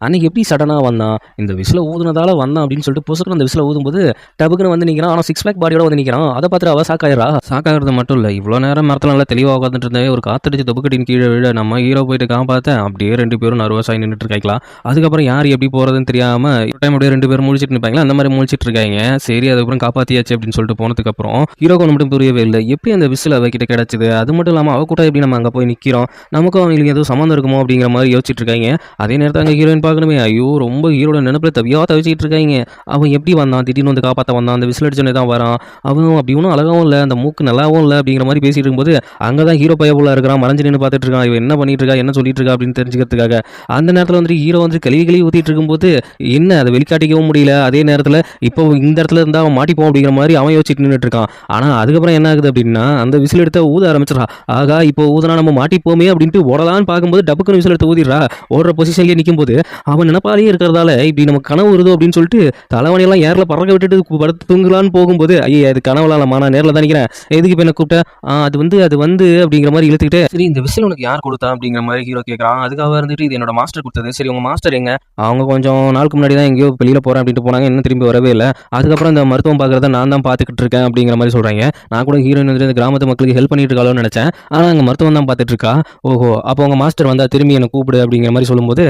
அன்னைக்கு எப்படி சடனாக வந்தான், இந்த விசில ஊதுனதால வந்தான் அப்படின்னு சொல்லிட்டு பொசுக்குன்னு அந்த விசில ஊதும்போது டபுக்குன்னு வந்து நிற்கிறான். ஆனால் 6 பேக் பாடியோட வந்து நிற்கிறான். அதை பார்த்துட்டு அவள் சாக்காயிரா. சாக்காகிறது மட்டும் இல்லை, இவ்வளோ நேரம் மரத்தில் நல்லா தெளிவாக உட்காந்துட்டு இருந்தே ஒரு காத்தடிச்சு தொப்புக்கட்டின் கீழே விழ நம்ம ஹீரோ போயிட்டு காப்பாற்றேன். அப்படியே 2 பேரும் நர்வஸாகி நின்றுட்டு இருக்காங்களா. அதுக்கப்புறம் யார் எப்படி போகிறதுன்னு தெரியாமல் ஒரு டைம் அப்படியே 2 பேரும் முழிச்சிட்டு நிற்பாங்களா, அந்த மாதிரி முழிச்சிட்டு இருக்காங்க. சரி அதுக்கப்புறம் காப்பாற்றியாச்சு அப்படின்னு சொல்லிட்டு போனதுக்கப்புறம் ஹீரோக்கு மட்டும் புரியவே இல்லை, எப்படி அந்த விசில் அவகிட்ட கிடைச்சது. அது மட்டும் இல்லாமல் அவ கூட எப்படி நம்ம அங்கே போய் நிற்கிறோம், நமக்கும் அவங்களுக்கு எதுவும் சம்மந்தம் இருக்குமோ அப்படிங்கிற மாதிரி யோசிச்சுட்டு இருக்காங்க. அதே நேரத்தில் அங்கே ஹீரோயின் பார்க்கணுமே, ஐயோ ரொம்ப ஹீரோட நினைப்பில் தவிச்சிட்டு இருக்காங்க. அவன் எப்படி வந்தான், திடீர்னு வந்து காப்பாற்ற வந்தான், அந்த விசில் அடிச்சோன்னே தான் வரான், அவனும் அப்படி ஒன்றும் அழகாவும் இல்லை, அந்த மூக்கு நல்லாவும் இல்லை அப்படிங்கிற மாதிரி பேசிட்டு இருக்கும்போது அங்கே தான் ஹீரோ பையபுள்ள இருக்கிறான். மறைஞ்சு நின்று பார்த்துட்டு இருக்கான். இவன் என்ன பண்ணிட்டு இருக்கா, என்ன சொல்லிட்டு இருக்கா அப்படின்னு தெரிஞ்சுக்கிறதுக்காக. அந்த நேரத்தில் வந்து ஹீரோ வந்து கழுவி ஊற்றிட்டு இருக்கும்போது என்ன அதை வெளிக்காட்டிக்கவும் முடியல. அதே நேரத்தில் இப்போ இந்த இடத்துல இருந்தால் அவன் மாட்டிப்போம் அப்படிங்கிற மாதிரி அவன் யோசிச்சுட்டு நின்றுட்டு இருக்கான். ஆனால் அதுக்கப்புறம் என்ன ஆகுது அப்படின்னா, அந்த விசில் எடுத்த ஊத ஆரம்பிச்சிடா. ஆகா இப்போ ஊதனா நம்ம மாட்டிப்போமே அப்படின்ட்டு ஓடலான்னு பார்க்கும்போது டப்புக்குன்னு விசில் எடுத்து ஊதிடுறா. ஓடுற பொசிஷன்லேயே நிற்கும் போது அவன் நினைப்பாலேயே இருக்கிறதால இப்படி நமக்கு கனவு வருதோ அப்படின்னு சொல்லிட்டு தலைவனையெல்லாம் ஏர்ல பறக்க விட்டுட்டு படுத்து தூங்கலான்னு போகும்போது, ஐயா அது கனவுலாமா, நான் நேரில் தான் நிற்கிறேன், எதுக்கு இப்போ என்ன கூப்பிட்டேன், அது வந்து அப்படிங்கிற மாதிரி இழுத்துக்கிட்டு, சரி இந்த விசில் உனக்கு யார் கொடுத்தா அப்படிங்கிற மாதிரி ஹீரோ கேட்குறான். அதுக்காக இருந்துட்டு இது என்னோட மாஸ்டர் கொடுத்தது. சரி உங்க மாஸ்டர் எங்க, அவங்க கொஞ்சம் நாளுக்கு முன்னாடி தான் எங்கேயோ வெளியில் போகிறேன் அப்படின்ட்டு போனாங்க, இன்னும் திரும்பி வரவே இல்லை. அதுக்கப்புறம் இந்த மருத்துவம் பார்க்குறத நான் தான் பார்த்துக்கிட்டு இருக்கேன் அப்படிங்கிற மாதிரி சொல்கிறாங்க. நான் கூட ஹீரோயின் வந்து இந்த கிராமத்து மக்களுக்கு ஹெல்ப் பண்ணிட்டு இருக்காளோன்னு நினச்சேன். ஆனால் அங்கே மருத்துவம் தான் பார்த்துட்டு இருக்கா. ஓஹோ அப்போ உங்க மாஸ்டர் வந்தா திரும்பி என்னை கூப்பிடு அப்படிங்கிற மாதிரி சொல்லும்போது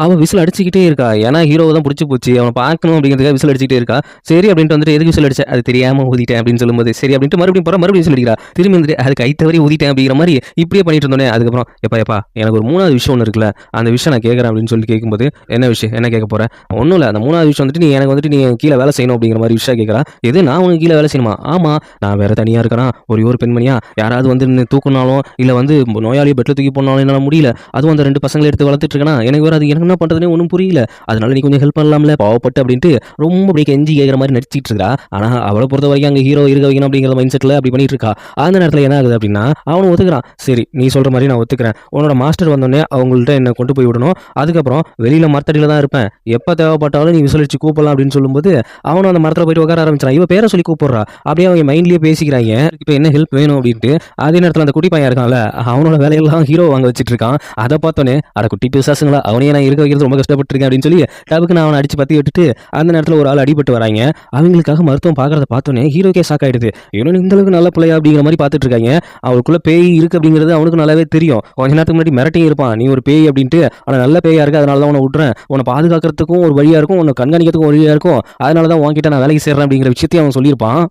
அவன் விசில் அடிச்சுக்கிட்டே இருக்கா. ஏன்னா ஹீரோவை தான் பிடிச்சி போச்சு, அவனை பார்க்கணும் அப்படிங்கிறதுக்காக விசில் அடிச்சுக்கிட்டே இருக்கா. சரி அப்படின்ட்டு வந்துட்டு எதுக்கு விசில் அடிச்சேன், அது தெரியாமல் ஊதிட்டேன் அப்படின்னு சொல்லும்போது, சரி அப்படின்ட்டு மறுபடியும் போகிற மறுபடியும் விசில் அடிக்கிறா. திரும்பி வந்துட்டு அது கை தவறி ஊதிட்டேன் அப்படிங்கிற மாதிரி இப்படியே பண்ணிட்டு இருந்தோன்னே, அதுக்கப்புறம் எப்பா எனக்கு ஒரு 3வது விஷயம் ஒன்று இருக்குல்ல, அந்த விஷயம் நான் கேட்குறேன் அப்படின்னு சொல்லி கேட்கும்போது, என்ன விஷயம், என்ன கேட்க போகிறேன், ஒன்றும் இல்லை, அந்த 3வது விஷயம் வந்துட்டு நீ எனக்கு வந்துட்டு நீ கீழே வேலை செய்யணும் அப்படிங்கிற மாதிரி விஷயம் கேட்குறா. எது நான் உனக்கு கீழே வேலை செய்யணுமா? ஆமாம், நான் வேற தனியாக இருக்கிறேன், ஒரு பெண்மணியா, யாராவது வந்து தூக்கினாலும் இல்லை வந்து நோயாளியை பெட்டில் தூக்கி போனாலும் என்னால் முடியல, அதுவும் அந்த 2 பசங்களை எடுத்து வளர்த்துட்டு இருக்கேன்னா எனக்கு வேறு அது எனக்கு என்ன பண்ணுறதுனே ஒன்றும் புரியல, அதனால நீ கொஞ்சம் ஹெல்ப் பண்ணலாம்ல பாவப்பட்டு அப்படின்ட்டு ரொம்ப அப்படி கெஞ்சி கேட்குற மாதிரி நடிச்சிட்டு இருக்கா. ஆனால் அவளை பொறுத்த வரைக்கும் அங்கே ஹீரோ இருக்க வைக்கணும் அப்படிங்கிற மைண்ட் செட்டில் அப்படி பண்ணிட்டு இருக்கா. அந்த நேரத்தில் என்ன ஆகுது அப்படின்னா, அவனும் ஒத்துக்கிறான். சரி நீ சொல்கிற மாதிரி நான் ஒத்துக்கிறேன், உன்னோட மாஸ்டர் வந்தோடனே அவங்கள்ட்ட என்னை கொண்டு போய் விடணும், அதுக்கப்புறம் வெளியில் மரத்தடியில் தான் இருப்பேன், எப்போ தேவைப்பட்டாலும் நீ விசிலடிச்சு கூப்பிடலாம் அப்படின்னு சொல்லும்போது அவனும் அந்த மரத்தில் போயிட்டு உட்கார ஆரம்பிச்சான். இவ பேரை சொல்லி கூப்பிடுறா. அப்படியே அவங்க மைண்ட்லேயே பேசிக்கிறாங்க, இப்போ என்ன ஹெல்ப் வேணும் அப்படின்ட்டு. அதே நேரத்தில் அந்த குட்டி பையன் இருக்கான்ல, அவனோட வேலையெல்லாம் ஹீரோ வாங்க வச்சுட்டு இருக்கான். அதை பார்த்தோன்னே அட குட்டி பிசாசுங்களா, அவனையே நான் இருக்க வைக்கிறது ரொம்ப கஷ்டப்பட்டுருக்கேன் அப்படின்னு சொல்லி டபுக்கு நான் அவனை அடிச்சு பற்றி விட்டுட்டு அந்த நேரத்தில் ஒரு ஆள் அடிபட்டு வராங்க. அவங்களுக்காக மருத்துவம் பார்க்கறத பார்த்தோன்னே ஹீரோக்கே ஷாக் ஆயிடுது. இவனு இந்த அளவுக்கு நல்ல பிள்ளையா அப்படிங்கிற மாதிரி பார்த்துட்டு இருக்காங்க. அவளுக்குள்ள பேய் இருக்கு அப்படிங்கிறது அவனுக்கு நல்லாவே தெரியும். கொஞ்ச நேரத்துக்கு முன்னாடி மிரட்டியும் இருப்பான், நீ ஒரு பேய் அப்படின்ட்டு, ஆனால் நல்ல பேயா இருக்கு, அதனால தான் உன்னை விட்றேன், உன்னை பாதுகாக்கிறதுக்கும் ஒரு வழியா இருக்கும், உன்னை கண்காணிக்கிறதுக்கும் ஒரு வழியா இருக்கும், அதனால தான் உன்கிட்ட நான் வேலைக்கு சேர்றேன் அப்படிங்கிற விஷயத்தையும் அவன் சொல்லியிருப்பான்.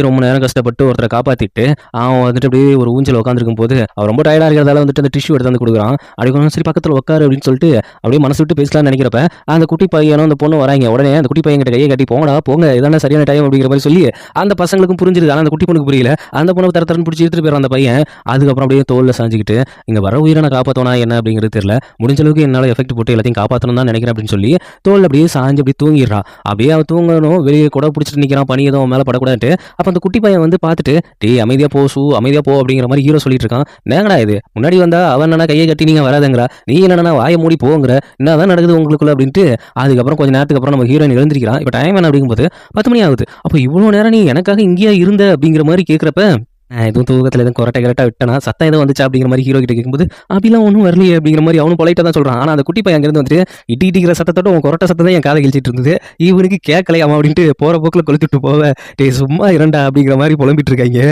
ரொம்ப நேரம் கஷ்டப்பட்டு ஒருத்தர காப்பாத்திட்டு, அவன் வந்துட்டு அப்படியே ஒரு ஊஞ்சல்ல உட்காந்துருக்கும்போது, அவன் ரொம்ப டயர்டா இருக்கிறதால வந்துட்டு அந்த டிஷ்யூ எடுத்து வந்து குடுக்குறான். அப்படி சரி பக்கத்துல உட்காரு அப்படின்னு சொல்லிட்டு, அப்படியே மனசு விட்டு பேசலாம்னு நெனைக்கிறப்ப, அந்த குட்டி பையனும் அந்த பொண்ணும் வராய்ங்க. உடனே அந்த குட்டி பையன்கிட்ட கைய காட்டி, "போங்கடா போங்க, இதானே சரியான டைம்" அப்படிங்கிற மாரி சொல்லி, அந்த பசங்களுக்கும் புரிஞ்சிருது. ஆனா அந்த குட்டி பொண்ணுக்கு புரியல. அந்த பொண்ண தர தரன்னு புடிச்சு இழுத்துட்டு போயிறான் அந்த பையன். அதுக்கப்புறம் அப்படியே தோள்ல சாஞ்சுக்கிட்டு, "இங்க வர உயிர நான் காப்பாத்துவனா என்ன அப்படிங்கிறது தெரியல. முடிஞ்ச அளவுக்கு என்னால எஃபெக்ட் போட்டு எல்லாத்தையும் காப்பாத்தணும்னு தான் நெனைக்கிறேன்" அப்படின்னு சொல்லி, தோள்ல அப்படியே சாஞ்சு அப்படியே தூங்கிர்றான். அப்படியே அவன் தூங்கணும், வெளிய கொட புடிச்சிட்டு நிக்கிறான். பனி எதுவும் அவன் மேல படக்கூடாதுன்ட்டு. அப்ப அந்த குட்டி பையன் வந்து பார்த்துட்டு, "டேய் அமைதியா போ அமைதியா போ" அப்படிங்கிற மாரி ஹீரோ சொல்லிட்டு இருக்கான். "என்னங்கடா இது? முன்னாடி வந்தா அவன் என்னன்னா கைய கட்டி நீங்க வராதங்கிறா. நீ என்னன்னா வாய மூடி போங்கிற. என்னதான் நடக்குது உங்களுக்குள்ள?" அப்படின்ட்டு அதுக்கப்புறம் கொஞ்ச நேரத்துக்கு அப்புறம் நம்ம ஹீரோயின் எழுந்திரிக்கிறான். இப்ப டைம் என்ன அப்படிங்கும்போது 10 மணி ஆகுது. அப்ப இவ்வளோ நேரம் நீ எனக்காக இங்கேயா இருந்த? அப்படிங்கிற மாரி கேட்கிறப்ப, எதுவும் தூக்கத்துல எதுவும் கொரட்டை கிரட்டை விட்டனா, சத்தம் எதுவும் வந்துச்சா அப்படிங்கிற மாரி ஹீரோ கிட்ட கேட்கும்போது, "அப்படிலாம் ஒண்ணும் வரலையே" அப்படிங்கிற மாரி அவனும் பொலைட்டா தான் சொல்றான். ஆனா அந்த குட்டி பையன் அங்கிருந்து வந்துட்டு, இடி இடிக்கிற சத்தத்தோட உன் கொரட்டை சத்தம் தான் என் காதை கிழிச்சிட்டு இருந்தது. இவனுக்கு கேட்கலையாமா அப்படின்ட்டு போற போக்குல கொளுத்திட்டு போவ, "டேய் சும்மா இரண்டா" அப்படிங்கிற மாரி புலம்பிட்டு இருக்காய்ங்க.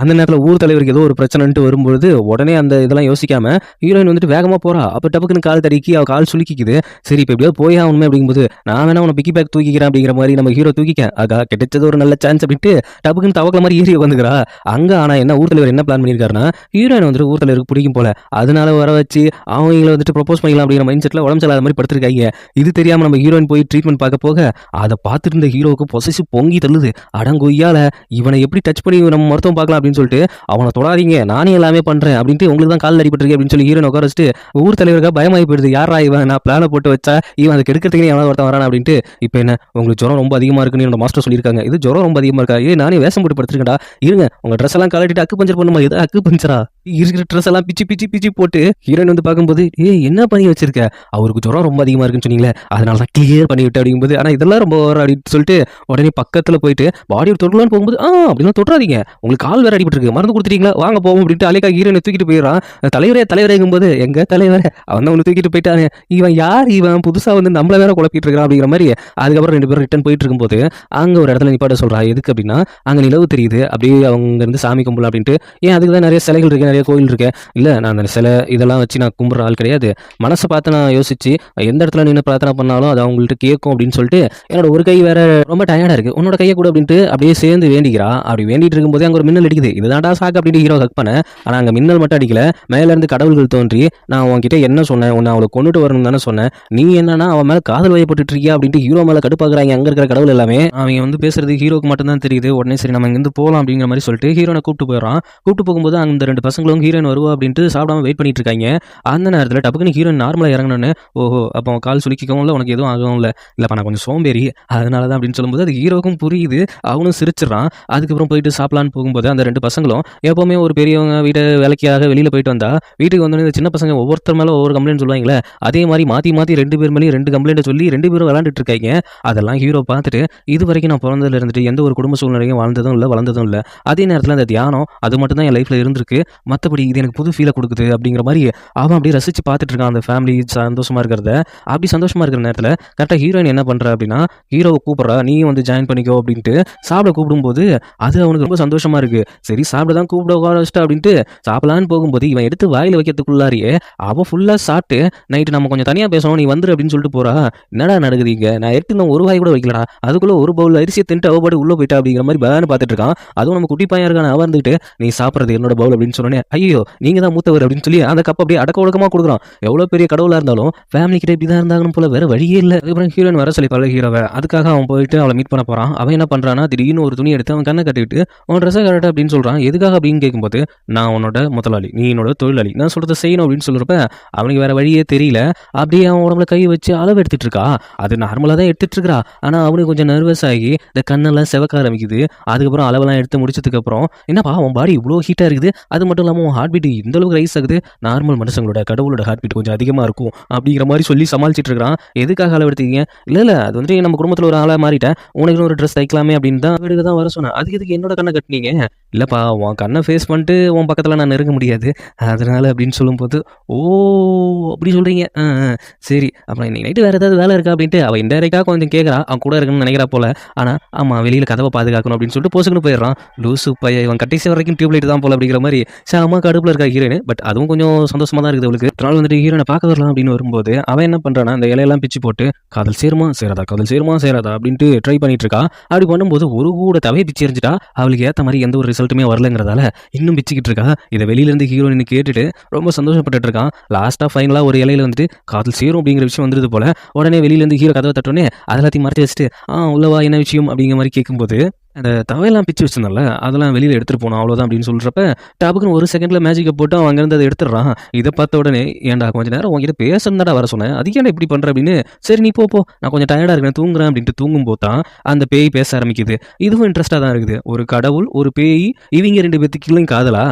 அந்த நேரத்துல ஊர் தலைவருக்கு ஏதோ ஒரு பிரச்சனைன்ட்டு வரும்பொழுது, உடனே அந்த இதெல்லாம் யோசிக்காம ஹீரோயின் வந்துட்டு வேகமா போறா. அப்ப டபக்குன்னு கால் தடுக்கி அவ கால் சுளுக்கிக்குது. சரி இப்ப எப்படியாவது போயே ஆகணுமே அப்படிங்கும்போது, "நான் வேணா உன்ன பிக்கி பேக் தூக்கிக்கிறேன்" அப்படிங்கிற மாரி நம்ம ஹீரோ தூக்கிக்க. ஆகா கிடைச்சது ஒரு நல்ல சான்ஸ் அப்படின்ட்டு டபக்குன்னு தவக்கல மாரி ஏறி உட்காந்துக்கிறா. அங்க ஆனா என்ன ஊர் தலைவர் என்ன பிளான் பண்ணியிருக்காருன்னா, ஹீரோயின் வந்துட்டு ஊர் தலைவருக்கு பிடிக்கும் போல. அதனால வர வச்சு அவங்கள வந்துட்டு ப்ரொபோஸ் பண்ணிக்கலாம் அப்படிங்கிற மைண்ட் செட்ல உடம்பு சரியில்லாத மாரி படுத்திருக்காய்ங்க. இது தெரியாம நம்ம ஹீரோயின் போய் ட்ரீட்மெண்ட் பார்க்க போக, அத பார்த்துட்டு இருந்த ஹீரோவுக்கு பொசசிவ் பொங்கி தள்ளுது. அடங்கொய்யால இவனை எப்படி டச் பண்ணி நம்ம மருத்துவம் பார்க்கலாம் அப்படின்னு சொல்லிட்டு, "அவன தொடாதீங்க நானே எல்லாமே பண்றேன்" அப்படின்ட்டு, "உங்களுக்கு தான் கால்ல அடிபட்டிருக்கு" அப்படின்னு சொல்லி ஹீரோயின் உட்கார வச்சுட்டு, ஊர் தலைவருக்கா பயமாயி போயிடுது. யார்ரா இவன்? நான் பிளான போட்டு வச்சா, இவன் அத கெடுக்கிறதுக்குன்னே எவனாவது ஒருத்தன் வரானா அப்படின்ட்டு, "இப்ப என்ன உங்களுக்கு ஜுரம் ரொம்ப அதிகமா இருக்குன்னு என்னோட மாஸ்டர் சொல்லியிருக்காங்க. இது ஜுரம் ரொம்ப அதிகமா இருக்கா? நானே வேஷம் போட்டு படுத்திருக்கேன்டா. இருங்க உங்க ட்ரெஸ் எல்லாம் கழட்டிட்டு அக்கு பஞ்சர் பண்ணுமா?" "எது அக்கு பஞ்சரா?" இருக்கிற ட்ரெஸ் எல்லாம் பிச்சு பிச்சு பிச்சு போட்டு ஹீரோயின் வந்து பார்க்கும்போது, என்ன பண்ணி வச்சிருக்க? அவருக்கு ஜுரம் ரொம்ப அதிகமா இருக்குன்னு சொன்னீங்களே, அதனால தான் கிளியர் பண்ணி விட்டேன்" அப்படிங்கும்போது, "ஆனா இதெல்லாம் ரொம்ப ஓவர்" அப்படின்னு சொல்லிட்டு உடனே பக்கத்துல போயிட்டு பாடிய தொடலான்னு போகும்போது, அப்படிலாம் தொட்றாதீங்க. உங்களுக்கு கால் வேற அடிபட்டுருக்கு. மருந்து குடுத்துட்டீங்களா? வாங்க போவோம்" அப்படின்ட்டு அலேக்கா ஹீரோயின தூக்கிட்டு போயிடுறான். தலைவரே தலைவரேங்கும்போது, "எங்க தலைவரே அவன் தான் உன்ன தூக்கிட்டு போயிட்டானே. இவன் யார் இவன்? புதுசா வந்து நம்மள வேற குழப்பிட்டு இருக்கான்" அப்படிங்கிற மாரி அதுக்கப்புறம் 2 பேரும் ரிட்டர்ன் போயிட்டு இருக்கும்போது, அங்க ஒரு இடத்துல நிப்பாட்ட சொல்றா. எதுக்கு அப்படின்னா, அங்க நிலவு தெரியுது. அப்படியே அவங்க இருந்து சாமி கும்பலாம் அப்படின்ட்டு. அதுக்கு தான் நெறைய சிலைகள் இருக்கு, நெறைய கோயில் இருக்கு. "இல்ல நான் அந்த சிலை இதெல்லாம் வச்சு நான் கும்பிடுற ஆள் கிடையாது. மனச பார்த்து நான் யோசிச்சு எந்த இடத்துல நின்னு பிரார்த்தனை பண்ணாலும் அது அவங்கள்ட்ட கேட்கும்" அப்படின்னு சொல்லிட்டு, என்னோட ஒரு கை வேற ரொம்ப டயர்டா இருக்கு. "உன்னோட கைய குடு" அப்படின்ட்டு அப்படியே சேர்ந்து வேண்டிக்கிறா. அப்படி வேண்டிட்டு இருக்கும்போதே அங்க ஒரு மின்னல் அடிக்குது. இதுதான்டா சாக்கு அப்படின்ட்டு ஹீரோ ஹக் பண்ண. ஆனா அங்க மின்னல் மட்டும் அடிக்கல. மேல இருந்து கடவுள்கள் தோன்றி, "நான் உன்கிட்ட என்ன சொன்னேன்? உன்ன அவள கொன்னுட்டு வரணும்னு தானே சொன்னேன். நீ என்னன்னா அவன் மேல காதல் வயப்பட்டுட்டு இருக்கியா?" அப்படின்ட்டு ஹீரோ மேல கடுப்பாக்குறாங்க அங்க இருக்கிற கடவுள் எல்லாமே. அவங்க வந்து பேசுறது ஹீரோக்கு மட்டும் தான் தெரியுது. உடனே சரி நம்ம இங்கிருந்து போலாம் அப்படிங்கிற மாரி சொல்லிட்டு ஹீரோன கூப்பிட்டு போயிடுறான். கூப்பிட்டு போகும்போது அந்த 2 பசங்களும் ஹீரோயின் வருவா அப்படின்ட்டு சாப்பிடாம வெயிட் பண்ணிட்டு இருக்காங்க. அந்த நேரத்துல டப்புக்குன்னு ஹீரோயின் நார்மலா இறங்குனோனே, "ஓஹோ! அப்போ அவன் கால் சுளுக்கிக்கவும் இல்ல, உனக்கு எதுவும் ஆகவும் இல்ல. இல்லப்பா நான் கொஞ்சம் சோம்பேறி. அதனால தான்" அப்படின்னு சொல்லும்போது அது ஹீரோவுக்கும் புரியுது. அவனும் சிரிச்சிடுறான். அதுக்கப்புறம் போயிட்டு சாப்பிடலான்னு போகும்போது அந்த 2 பசங்களும் எப்பவுமே ஒரு பெரியவங்க வீட்டு வேலைக்காக வெளியில போயிட்டு வந்தா, வீட்டுக்கு வந்தோனே இந்த சின்ன பசங்க ஒவ்வொருத்தர் மேல ஒவ்வொரு கம்ப்ளைண்ட் சொல்லுவாங்கல்ல, அதே மாரி மாத்தி மாத்தி 2 பேர் மேலயும் 2 கம்ப்ளைண்ட்ட சொல்லி 2 பேரும் விளையாண்டுட்டு இருக்காய்ங்க. அதெல்லாம் ஹீரோ பார்த்துட்டு, இதுவரைக்கும் நான் பொறந்ததுல இருந்துட்டு எந்த ஒரு குடும்ப சூழ்நிலையும் வாழ்ந்ததும் இல்ல, வளர்ந்ததும் இல்ல. அதே நேரத்துல அந்த தியானம் அது மட்டும் தான் என் லைஃப்ல இருந்திருக்கு. மத்தபடி இது எனக்கு புது ஃபீல குடுக்குது அப்படிங்கிற மாரி அவன் அப்படியே ரசிச்சு பார்த்துட்டு இருக்கான் அந்த ஃபேமிலி சந்தோஷமா இருக்கிறத. அப்படி சந்தோஷமா இருக்கிற நேரத்துல கரெக்ட்டா ஹீரோயின் என்ன பண்றா அப்படின்னா, ஹீரோவ கூப்பிடுறா. "நீயும் வந்து ஜாயின் பண்ணிக்கோ" அப்படின்ட்டு சாப்பிட கூப்பிடும்போது, அது அவனுக்கு ரொம்ப சந்தோஷமா இருக்கு. சரி சாப்பிட தான் கூப்பிட உட்கார வச்சுட்டா அப்படின்ட்டு சாப்பிடலான்னு போகும்போது, இவன் எடுத்து வாயில வைக்கிறதுக்குள்ளாரையே அவ ஃபுல்லா சாப்பிட்டு, "நைட்டு நம்ம கொஞ்சம் தனியா பேசணும். நீ வந்துரு" அப்படின்னு சொல்லிட்டு போறா. என்னடா நடக்குது இங்க? நான் எடுத்து இன்னும் ஒரு வாய் கூட வைக்கலடா. அதுக்குள்ள ஒரு பவுல் அரிசிய தின்ட்டு அவ பாட்டுக்கு உள்ள போயிட்டா அப்படிங்கிற மாரி பேன்னு பார்த்துட்டு இருக்கான். அதுவும் நம்ம குட்டி பையன் இருக்கான அவன் இருந்துகிட்டு, "நீ சாப்பிடுறது என்னோட பவுல்" அப்படின்னு சொன்னோனே, "ஐயய்யோ! நீங்க தான் மூத்தவர்" அப்படின்னு சொல்லி அந்த கப் அப்படியே அடக்க ஒடுக்கமா குடுக்குறான். எவ்வளோ பெரிய கடவுளா இருந்தாலும் ஃபேமிலி கிட்ட இப்படி தான் இருந்தாங்கன்னு போல வேற வழியே இல்ல. அதுக்கப்புறம் ஹீரோயின் வர சொல்லிப்பாள்ல ஹீரோவ. அதுக்காக அவன் போயிட்டு அவள மீட் பண்ண போறான். அவன் என்ன பண்றான்னா, திடீர்னு ஒரு துணி எடுத்து அவன் கண்ண கட்டிவிட்டு, "உன் ட்ரெஸ்ஸ கழட்டு" அப்படின்னு சொல்றான். எதுக்காக அப்படின்னு கேட்கும்போது, "நான் உன்னோட முதலாளி. நீ என்னோட தொழிலாளி. நான் சொல்றத செய்யணும்" அப்படின்னு சொல்றப்ப, அவனுக்கு வேற வழியே தெரியல. அப்படியே அவன் உடம்புல கை வச்சு அளவு எடுத்துட்டு இருக்கா. அது நார்மலா தான் எடுத்துட்டு இருக்கிறா. ஆனா அவனுக்கு கொஞ்சம் நர்வஸ் ஆகி இந்த கண்ணெல்லாம் சிவக்க ஆரம்பிக்குது. அதுக்கப்புறம் அளவெல்லாம் எடுத்து முடிச்சதுக்கப்புறம், "என்னப்பா உன் பாடி இவ்ளோ ஹீட்டா இருக்குது? அது மட்டும் இல்லாம உன் ஹார்ட் பீட் இந்த அளவுக்கு ரைஸ் ஆகுது. நார்மல் மனுஷங்களோட கடவுளோட ஹார்ட் பீட் கொஞ்சம் அதிகமா இருக்கும்" அப்படிங்கிற மாரி சொல்லி சமாளிச்சுட்டு இருக்கிறான். "எதுக்காக அளவு எடுத்தீங்க?" "இல்ல அது வந்துட்டு நம்ம குடும்பத்துல ஒரு ஆளா மாறிட்டேன். உனக்குன்னு ஒரு ட்ரெஸ் தைக்கலாமே அப்படின்னு தான் வீட்டுக்கு தான் வர சொன்னேன். அதுக்கு எதுக்கு என்னோட கண்ண கட்டுனீங்க?" "இல்லப்பா உன் கண்ண ஃபேஸ் பண்ணிட்டு உன் பக்கத்துல நான் நெருங்க முடியாது. அதனால" அப்படின்னு சொல்லும்போது, "ஓ! அப்படி சொல்றீங்க. சரி. அப்புறம் இன்னைக்கு நைட்டு வேற ஏதாவது வேலை இருக்கா?" அப்படின்ட்டு அவ இன்டைரக்ட்டா கொஞ்சம் கேட்கறா. அவன் கூட இருக்கணும்னு நினைக்கிறா போல. ஆனா, ஆமா வெளியில கதவ பாதுகாக்கணும் அப்படின்னு சொல்லிட்டு பொசுக்குன்னு போயிடுறான். லூசு பையன் இவன் கடைசி வரைக்கும் டியூப்லைட் தான் போல அப்படிங்கிற மாதிரி செம கடுப்புல இருக்கா ஹீரோயின். பட் அதுவும் கொஞ்சம் சந்தோஷமா தான் இருக்குது அவளுக்கு. ஒரு நாள் வந்துட்டு ஹீரோனை பார்க்க வரலாம் அப்படின்னு வரும்போது அவன் என்ன பண்றானா, அந்த இலையெல்லாம் பிச்சு போட்டு காதல் சேருமா சேராதா, காதல் சேருமா சேராதா அப்படின்ட்டு ட்ரை பண்ணிட்டு இருக்கா. அப்படி பண்ணும்போது ஒரு கூட தவையை பிச்சு எரிஞ்சிட்டா. அவளுக்கு ஏற்ற மாதிரி எந்த ஒரு ரிசல்ட்டுமே வரலங்கிறதால இன்னும் பிச்சுக்கிட்டு இருக்கா. இதை வெளியில இருந்து ஹீரோயின் கேட்டுட்டு ரொம்ப சந்தோஷப்பட்டுட்டு இருக்கான். லாஸ்டா ஃபைனலா ஒரு இலையில வந்துட்டு காதல் சேரும் அப்படிங்கிற விஷயம் வந்துருது போல. உடனே வெளியில இருந்து ஹீரோ கதவை தட்டோன்னே அதெல்லாத்தையும் மறைச்சு வச்சுட்டு உள்ளவா என்ன விஷயம் அப்படிங்கிற மாதிரி கேட்கும்போது அந்த தவையெல்லாம் பிச்சு வச்சிருந்தால அதெல்லாம் வெளியில் எடுத்துகிட்டு போனோம் அவ்வளோதான் அப்படின்னு சொல்கிறப்ப டப்புக்குன்னு ஒரு செகண்டில் மேஜிக்கை போட்டு அவன் அங்கேருந்து அதை எடுத்துடுறான். இதை பார்த்த உடனே ஏன்டா கொஞ்ச நேரம் உங்ககிட்ட பேசணும்டா வர சொன்னேன், அதுக்கு ஏன்டா இப்படி பண்ணுற அப்படின்னு. சரி நீ போ நான் கொஞ்சம் டயர்டாக இருக்கேன் தூங்குறேன் அப்படின்ட்டு தூங்கும்போது தான் அந்த பேய் பேச ஆரம்பிக்குது. இதுவும் இன்ட்ரெஸ்ட்டாக தான் இருக்குது. ஒரு கடவுள் ஒரு பேய் இவங்க ரெண்டு பேத்துக்குள்ளையும் காதலா?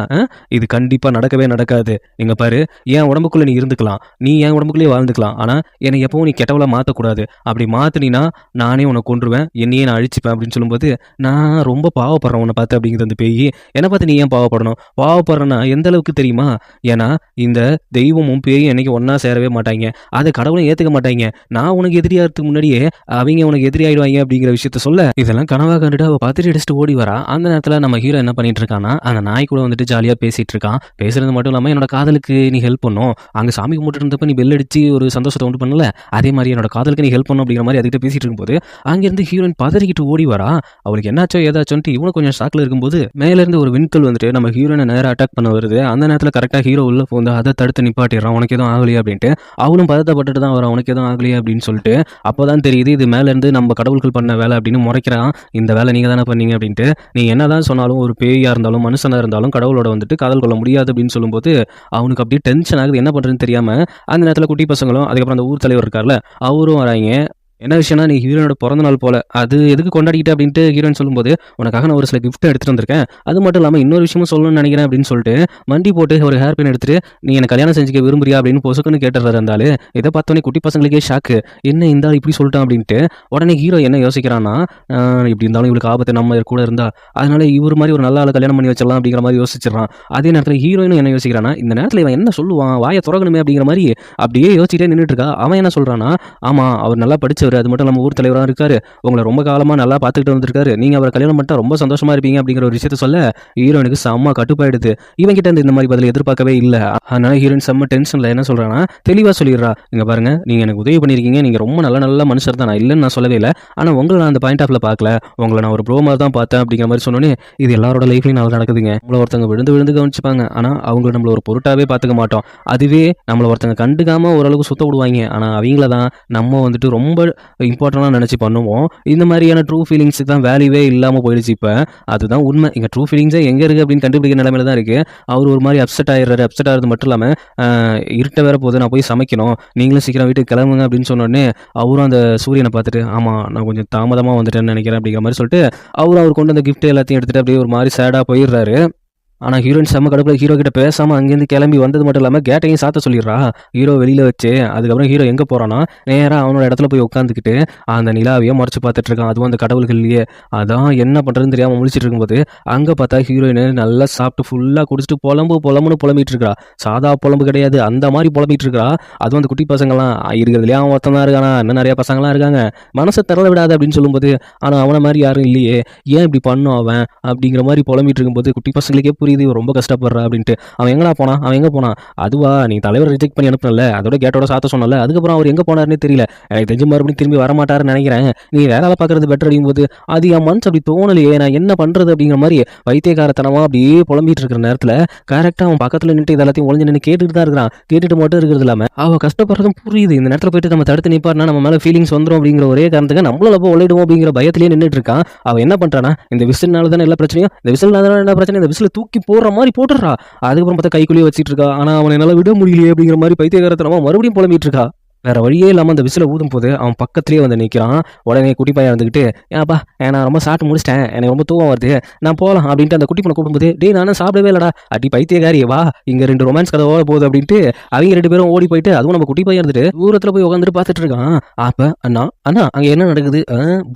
இது கண்டிப்பாக நடக்கவே நடக்காது. இங்கே பாரு, என் உடம்புக்குள்ளே நீ இருந்துக்கலாம், நீ என் உடம்புக்குள்ளேயே வாழ்ந்துக்கலாம், ஆனால் என்னை எப்பவும் நீ கெட்டவளாக மாற்றக்கூடாது. அப்படி மாற்றினா நானே உன்னை கொன்றுவேன், என்னையே நான் அழிச்சுப்பேன் அப்படின்னு சொல்லும்போது நான் ரொம்ப பாவப்படுறேன் உன்னை பார்த்து அப்படிங்கிறது அந்த பேய். என்னை பார்த்து நீ ஏன் பாவப்படணும்? பாவப்படுறேன்னா எந்த அளவுக்கு தெரியுமா? ஏன்னா இந்த தெய்வமும் பேயும் என்னைக்கு ஒன்றா சேரவே மாட்டாங்க, அதை கடவுளும் ஏற்றுக்க மாட்டாங்க. நான் உனக்கு எதிரியாகிறதுக்கு முன்னாடியே அவங்க உனக்கு எதிரி ஆயிடுவாங்க அப்படிங்கிற விஷயத்த சொல்ல இதெல்லாம் கனவாக கண்டுட்டு அவள் பார்த்துட்டு அடிச்சுட்டு ஓடி வரா. அந்த நேரத்தில் நம்ம ஹீரோ என்ன பண்ணிட்டு இருக்கான்னா, அந்த நாய் கூட வந்துட்டு ஜாலியாக பேசிட்டு இருக்கான். பேசுறது மட்டும் இல்லாமல் என்னோட காதலுக்கு நீ ஹெல்ப் பண்ணும், அங்கே சாமி கும்பிட்டு இருந்தப்ப நீ பெல் அடிச்சு ஒரு சந்தோஷத்தை உண்டு பண்ணல, அதே மாதிரி என்னோட காதலுக்கு நீ ஹெல்ப் பண்ணும் அப்படிங்கிற மாதிரி அதுக்கிட்ட பேசிட்டு இருக்கும்போது அங்கேருந்து ஹீரோயின் பதறிக்கிட்டு ஓடி வரா. அவளுக்கு என்னாச்சோ ஏதாச்சோன்ட்டு இவனும் கொஞ்சம் ஷாக்ல இருக்கும்போது மேலேருந்து ஒரு விண்கல் வந்துட்டு நம்ம ஹீரோனை நேராக அட்டாக் பண்ண வருது. அந்த நேரத்தில் கரெக்டாக ஹீரோ உள்ள வந்து அதை தடுத்து நிப்பாட்டிடுறான். உனக்கு எதுவும் ஆகலையா அப்படின்ட்டு. அவனும் பதட்டப்பட்டுட்டு தான் வரான், உனக்கு எதுவும் ஆகலையா அப்படின்னு சொல்லிட்டு. அப்போதான் தெரியுது இது மேலேருந்து நம்ம கடவுள்கள் பண்ண வேலை அப்படின்னு முறைக்கிறான். இந்த வேலை நீங்கள் தானே பண்ணீங்க அப்படின்ட்டு. நீ என்னதான் சொன்னாலும் ஒரு பேயா இருந்தாலும் மனுஷனாக இருந்தாலும் கடவுளோட வந்துட்டு காதல் கொள்ள முடியாது அப்படின்னு சொல்லும்போது அவனுக்கு அப்படியே டென்ஷன் ஆகுது. என்ன பண்ணுறதுன்னு தெரியாமல் அந்த நேரத்தில் குட்டி பசங்களும் அதுக்கப்புறம் அந்த ஊர் தலைவர் இருக்கார்ல அவரும் வராங்க. என்ன விஷயம்னா, நீ ஹீரோனோட பிறந்த நாள் போல, அது எதுக்கு கொண்டாடிக்கிட்ட அப்படின்ட்டு ஹீரோயின் சொல்லும்போது உனக்காக நான் ஒரு சில கிஃப்ட் எடுத்துட்டு வந்திருக்கேன், அது மட்டும் இல்லாமல் இன்னொரு விஷயமும் சொல்லணும்னு நினைக்கிறேன் அப்படின்னு சொல்லிட்டு மண்டி போட்டு ஒரு ஹேர் பின் எடுத்துட்டு நீ எனக்கு கல்யாணம் செஞ்சுக்க விரும்புறியா அப்படின்னு பொசுக்குன்னு கேட்டுறாரு. இருந்தாலும் இதை பார்த்தோன்னே குட்டி பசங்களுக்கே ஷாக்கு, என்ன இந்த இப்படி சொல்லிட்டான் அப்படின்ட்டு. உடனே ஹீரோ என்ன யோசிக்கிறான்னா, இப்படி இருந்தாலும் இவளுக்கு ஆபத்து நம்ம கூட இருந்தா, அதனால இவர் மாதிரி ஒரு நல்ல ஆளை கல்யாணம் பண்ணி வச்சிடலாம் அப்படிங்கிற மாதிரி யோசிச்சிடறான். அதே நேரத்தில் ஹீரோயினும் என்ன யோசிக்கிறான்னா, இந்த நேரத்தில் இவன் என்ன சொல்லுவான், வாயை துறக்கணுமே அப்படிங்கிற மாதிரி அப்படியே யோசிச்சுட்டே நின்றுட்டு இருக்கா. அவன் என்ன சொல்றான்னா, ஆமா அவர் நல்லா படிச்சவர், அது மட்டும் நம்ம ஊர் தலைவராக இருக்காரு, உங்களை ரொம்ப காலமா நல்லா பார்த்துக்கிட்டு வந்திருக்காரு, நீங்க அவரை கல்யாணம் பண்ணிட்டா ரொம்ப சந்தோஷமா இருப்பீங்க அப்படிங்கிற ஒரு விஷயத்த சொல்ல ஹீரோனுக்கு செம்ம கட்டுப்பாயிடுது. இவன் கிட்ட இந்த மாதிரி பதில் எதிர்பார்க்கவே இல்லை. அதனால ஹீரோயின் செம்ம டென்ஷன்ல என்ன சொல்றான்னா, தெளிவா சொல்லிடுறா, இங்க பாருங்க நீங்க எனக்கு உதவி பண்ணிருக்கீங்க, நீங்க ரொம்ப நல்ல மனுஷர் தான், நான் இல்லைன்னு நான் சொல்லவே இல்லை, ஆனா உங்களை நான் அந்த பாயிண்ட் ஆஃப்ல பார்க்கல, உங்களை நான் ஒரு ப்ரோ மாதிரி தான் பார்த்தேன் அப்படிங்கிற மாதிரி சொன்னோன்னே இது எல்லாரோட லைஃப்லையும் நல்லா நடக்குதுங்க. நம்மள ஒருத்தவங்க விழுந்து கவனிச்சுப்பாங்க, ஆனா அவங்க நம்மள ஒரு பொருட்டாவே பார்த்துக்க மாட்டோம். அதுவே நம்மள ஒருத்தங்க கண்டுக்காம ஓரளவுக்கு சுத்த விடுவாங்க, ஆனா அவங்கள தான் நம்ம வந்துட்டு ரொம்ப இம்பார்ட்டண்டாக நினச்சி பண்ணுவோம். இந்த மாதிரியான ட்ரூ ஃபீலிங்ஸுக்கு தான் வேல்யூவே இல்லாமல் போயிடுச்சு. இப்போ அதுதான் உண்மை. இங்கே ட்ரூ ஃபீலிங்ஸே எங்கே இருக்குது அப்படின்னு கண்டுபிடிக்கிற நிலைமையில தான் இருக்குது. அவர் ஒரு மாதிரி அப்செட் ஆகிடுறாரு. அப்செட் ஆகிறது மட்டும் இல்லாமல் இருட்ட வேற போது, நான் போய் சமைக்கணும், நீங்களும் சீக்கிரம் வீட்டுக்கு கிளம்புங்க அப்படின்னு சொன்னோடனே அவரும் அந்த சூரியனை பார்த்துட்டு ஆமாம் நான் கொஞ்சம் தாமதமாக வந்துட்டேன்னு நினைக்கிறேன் அப்படிங்கிற மாதிரி சொல்லிட்டு அவர் கொண்டு அந்த கிஃப்ட் எல்லாத்தையும் எடுத்துகிட்டு அப்படியே ஒரு மாதிரி சேடாக போயிடுறாரு. ஆனால் ஹீரோயின் செம்ம கடுப்பில் ஹீரோ கிட்ட பேசாமல் அங்கேருந்து கிளம்பி வந்தது மட்டும் இல்லாமல் கேட்டையும் சாத்த சொல்லிடுறா ஹீரோ வெளியில் வச்சு. அதுக்கப்புறம் ஹீரோ எங்கே போகிறான்னா, நேராக அவனோட இடத்துல போய் உட்காந்துக்கிட்டு அந்த நிலாவையே முறைச்சு பார்த்துட்டு இருக்கான். அதுவும் அந்த கடவுள்கள்லையே. அதான் என்ன பண்ணுறதுன்னு தெரியாமல் முழிச்சிட்டு இருக்கும்போது அங்கே பார்த்தா ஹீரோயின் நல்லா சாப்பிட்டு ஃபுல்லாக குடிச்சிட்டு புலம்புன்னு புலம்பிட்டு இருக்கா. சாதா புலம்பு கிடையாது, அந்த மாதிரி புலம்பிட்டு இருக்கா. அதுவும் அந்த குட்டி பசங்கள்லாம் இருக்கிறதுலேயே அவன் ஒருத்தன் தான் இருக்கானா, இன்னும் நிறையா பசங்களாம் இருக்காங்க, மனசை தரல விடாது அப்படின்னு சொல்லும்போது, ஆனால் அவனை மாதிரி யாரும் இல்லையே, ஏன் இப்படி பண்ணும் அவன் அப்படிங்கிற மாதிரி புலம்பிட்டு இருக்கும்போது குட்டி பசங்களுக்கே புரியுது ரொம்ப கஷ்டப்படுறா அப்படின்ட்டு. அவன் எங்கடா போனா, அவன் எங்க போனா, அதுவா நீ தலைவர் ரிஜெக்ட் பண்ணி அனுப்புனல, அதோட கேட்டோட சாத்த சொன்னல, அதுக்கப்புறம் அவர் எங்க போனாருன்னே தெரியல, எனக்கு தெரிஞ்சு மறுபடியும் திரும்பி வரமாட்டாருன்னு நினைக்கிறேன், நீ வேலை பார்க்கறது பெட்டர் அப்படிங்கும்போது அது என் மனசு அப்படி தோணலையே, நான் என்ன பண்றது அப்படிங்கிற மாதிரி வைத்தியக்காரத்தனமா அப்படியே புலம்பிட்டு இருக்கிற நேரத்தில் கரெக்டாக அவன் பக்கத்தில் நின்று இதெல்லாத்தையும் ஒளிஞ்சு நின்று கேட்டுட்டு தான் இருக்கிறான். கேட்டுட்டு மட்டும் இருக்கிறது இல்லாமல் அவள் கஷ்டப்படுறதும் புரியுது. இந்த நேரத்தில் போயிட்டு நம்ம தடுத்து நிப்பாருனா நம்ம மேலே ஃபீலிங்ஸ் வந்துடும் அப்படிங்கிற ஒரே காரணத்துக்கு நம்மள போய் ஒளிடுவோம் அப்படிங்கிற பயத்திலேயே நின்றுட்டு இருக்கான். அவன் என்ன பண்றானா, இந்த விசில்னால தானே எல்லா பிரச்சனையும், இந்த விசில்னால என்ன பிரச்சனை, இந்த விசில தூக்கி போடுற மாதிரி போட்டுறா. அதுக்கப்புறம் பார்த்தா கைக்குள்ளேயே வச்சிட்டு இருக்கா. ஆனா அவனை என்னால விட முடியலையே அப்படிங்கிற மாதிரி பைத்தியகாரத்தனமா மறுபடியும் புலம்பிட்டு இருக்கா. வேற வழியே இல்லாமல் அந்த விசில ஊதும் போது அவன் பக்கத்துலேயே வந்து நிற்கிறான். உடனே குட்டி பையன் இருந்துக்கிட்டு, ஏன்ப்பா நான் ரொம்ப சாப்பிட்டு முடிச்சிட்டேன், எனக்கு ரொம்ப தூக்கம் வருது, நான் போகலாம் அப்படின்ட்டு அந்த குட்டி பொண்ணை கூப்பிடும்போது, டேய் நானும் சாப்பிடவே இல்லடா, அடி பைத்தியக்காரி வா இங்கே 2 ரொமான்ஸ் கதை ஓட போகுது அப்படின்ட்டு அவங்க 2 பேரும் ஓடி போயிட்டு, அதுவும் நம்ம குட்டி பையன் இருந்துட்டு தூரத்தில் போய் உட்காந்துட்டு பார்த்துட்டு இருக்கான். அப்போ அண்ணா அங்கே என்ன நடக்குது,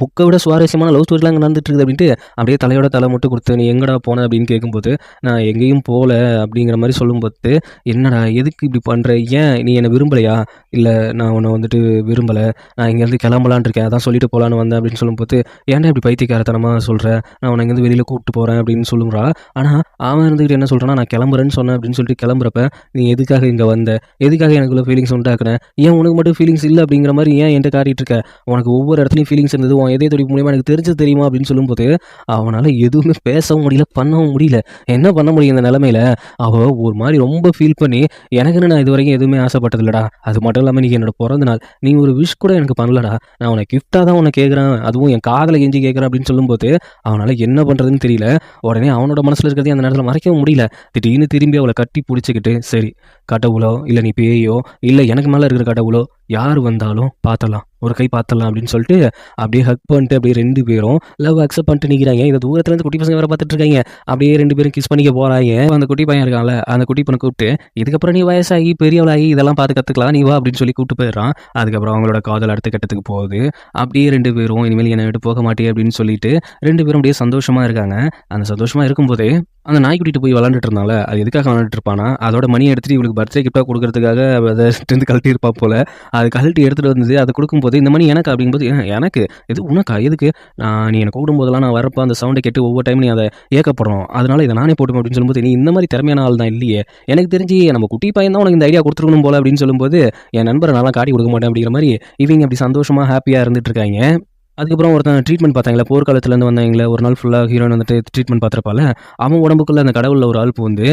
புக்கை விட சுவாரஸ்யமான லவ் ஸ்டோரிலாம் அங்கே நடந்துட்டு இருக்குது அப்படின்ட்டு அப்படியே தலையோட தலை மட்டும் கொடுத்து நீ எங்கடா போன அப்படின்னு கேட்கும்போது, நான் எங்கேயும் போகல அப்படிங்கிற மாதிரி சொல்லும்போது, என்னடா எதுக்கு இப்படி பண்ணுற, ஏன் நீ என்னை விரும்பலையா, இல்லை நான் உன்னை வந்துட்டு விரும்பலை, நான் இங்கேருந்து கிளம்பலான்னு இருக்கேன், அதான் சொல்லிட்டு போகலான்னு வந்தேன் அப்படின்னு சொல்லும்போது, ஏன்டா இப்படி பைத்தியக்காரத்தனமாக சொல்கிற, நான் உன்னை இங்கேருந்து வெளியில் கூப்பிட்டு போகிறேன் அப்படின்னு சொல்லுறா. ஆனால் அவன் இருந்துக்கிட்டு என்ன சொல்கிறான்னா, நான் கிளம்புறேன்னு சொன்னேன் அப்படின்னு சொல்லிட்டு கிளம்புறப்ப, நீ எதுக்காக இங்கே வந்த, எதுக்காக எனக்குள்ள ஃபீலிங்ஸ் உண்டாக்குன, ஏன் உனக்கு மட்டும் ஃபீலிங்ஸ் இல்லை அப்படிங்கிற மாதிரி ஏன் என்கிட்ட காட்டிட்டு இருக்க, உனக்கு ஒவ்வொரு இடத்துலையும் ஃபீலிங்ஸ் இருந்தது, உன் இதய துடிப்பு மூலியமாக எனக்கு தெரிஞ்சது தெரியுமா அப்படின்னு சொல்லும்போது, அவனால் எதுவுமே பேசவும் முடியல, பண்ணவும் முடியல. என்ன பண்ண முடியும் இந்த நிலமையில? அவள் ஒரு மாதிரி ரொம்ப ஃபீல் பண்ணி, எனக்குன்னு நான் இது வரைக்கும் எதுவுமே ஆசைப்பட்டதில்லடா, அது மட்டும் இல்லாமல் நீ என்னோட பிறந்த நாள், நீ ஒரு விஷ் கூட எனக்கு பண்ணலடா, நான் உன்னை கிஃப்டாக தான் உன்னை கேட்குறேன், அதுவும் என் காதலை கெஞ்சி கேட்குறேன் அப்படின்னு சொல்லும்போது அவனால் என்ன பண்ணுறதுன்னு தெரியல. உடனே அவனோட மனசில் இருக்கிறதையும் அந்த நேரத்தில் மறைக்கவும் முடியல. திடீர்னு திரும்பி அவளை கட்டி பிடிச்சிக்கிட்டு, சரி கடவுளோ இல்லை நீ பேயோ இல்லை எனக்கு மேலே இருக்கிற கடவுளோ யார் வந்தாலும் பார்த்தலாம், ஒரு கை பார்த்தலாம் அப்படின்னு சொல்லிட்டு அப்படியே ஹக் பண்ணிட்டு அப்படியே 2 பேரும் லவ் அக்செப்ட் பண்ணிட்டு நிற்கிறாங்க. இதை தூரத்துலேருந்து குட்டி பசங்க வேறு பார்த்துட்டு இருக்காங்க. அப்படியே 2 பேரும் கிஸ் பண்ணிக்க போகிறாங்க. அந்த குட்டி பையன் இருக்கான்ல, அந்த குட்டி பொண்ணை கூப்பிட்டு, இதுக்கப்புறம் நீ வயசாகி பெரியவளாகி இதெல்லாம் பார்த்து கற்றுக்கலாம், நீ வா அப்படின்னு சொல்லி கூப்பிட்டு போயிடுறான். அதுக்கப்புறம் அவங்களோட காதல் அடுத்த கட்டத்துக்கு போகுது. அப்படியே 2 பேரும் இனிமேல் என்னை விட்டு போக மாட்டே அப்படின்னு சொல்லிட்டு 2 பேரும் அப்படியே சந்தோஷமாக இருக்காங்க. அந்த சந்தோஷமாக இருக்கும்போதே அந்த நாய்க்குட்டிட்டு போய் விளாண்டுட்டு இருந்தால, அது எதுக்காக விளாண்டுட்டு இருப்பானா, அதோட மணி எடுத்துட்டு இவளுக்கு பர்த்டே கிஃப்டாக கொடுக்கறதுக்காக அதை கழட்டி இருப்பா போல. அது கழட்டி எடுத்துகிட்டு வந்து அதை கொடுக்கும்போது, இந்த மணி எனக்கு அப்படிங்கும்போது, எனக்கு இது உனக்கா எதுக்கு, நீ என்னை கூப்பிடும்போதெல்லாம் நான் வரப்போ அந்த சவுண்டை கேட்டு ஒவ்வொரு டைம் நீ அதை ஏக்கப்படணும், அதனால இதை நானே போட்டுமே அப்படின்னு சொல்லும்போது, நீ இந்த மாதிரி திறமையான ஆள் தான் இல்லையே, எனக்கு தெரிஞ்சு நம்ம குட்டி பையன் தான் உனக்கு இந்த ஐடியா கொடுத்துருக்கணும் போல அப்படின்னு சொல்லும்போது, என் நண்பரை நல்லா காட்டி கொடுக்க மாட்டேன் அப்படிங்கிற மாதிரி இவங்க அப்படி சந்தோஷமாக ஹாப்பியாக இருந்துட்டு இருக்காங்க. அதுக்கப்புறம் ஒருத்தன் ட்ரீட்மெண்ட் பார்த்தாங்களே, போர்க்காலத்துலேருந்து வந்தாங்களே, ஒரு நாள் ஃபுல்லாக ஹீரோயின் வந்துட்டு ட்ரீட்மெண்ட் பார்த்துருப்பால, அவன் உடம்புக்குள்ள அந்த கடவுளில் ஒரு ஆள் பூந்து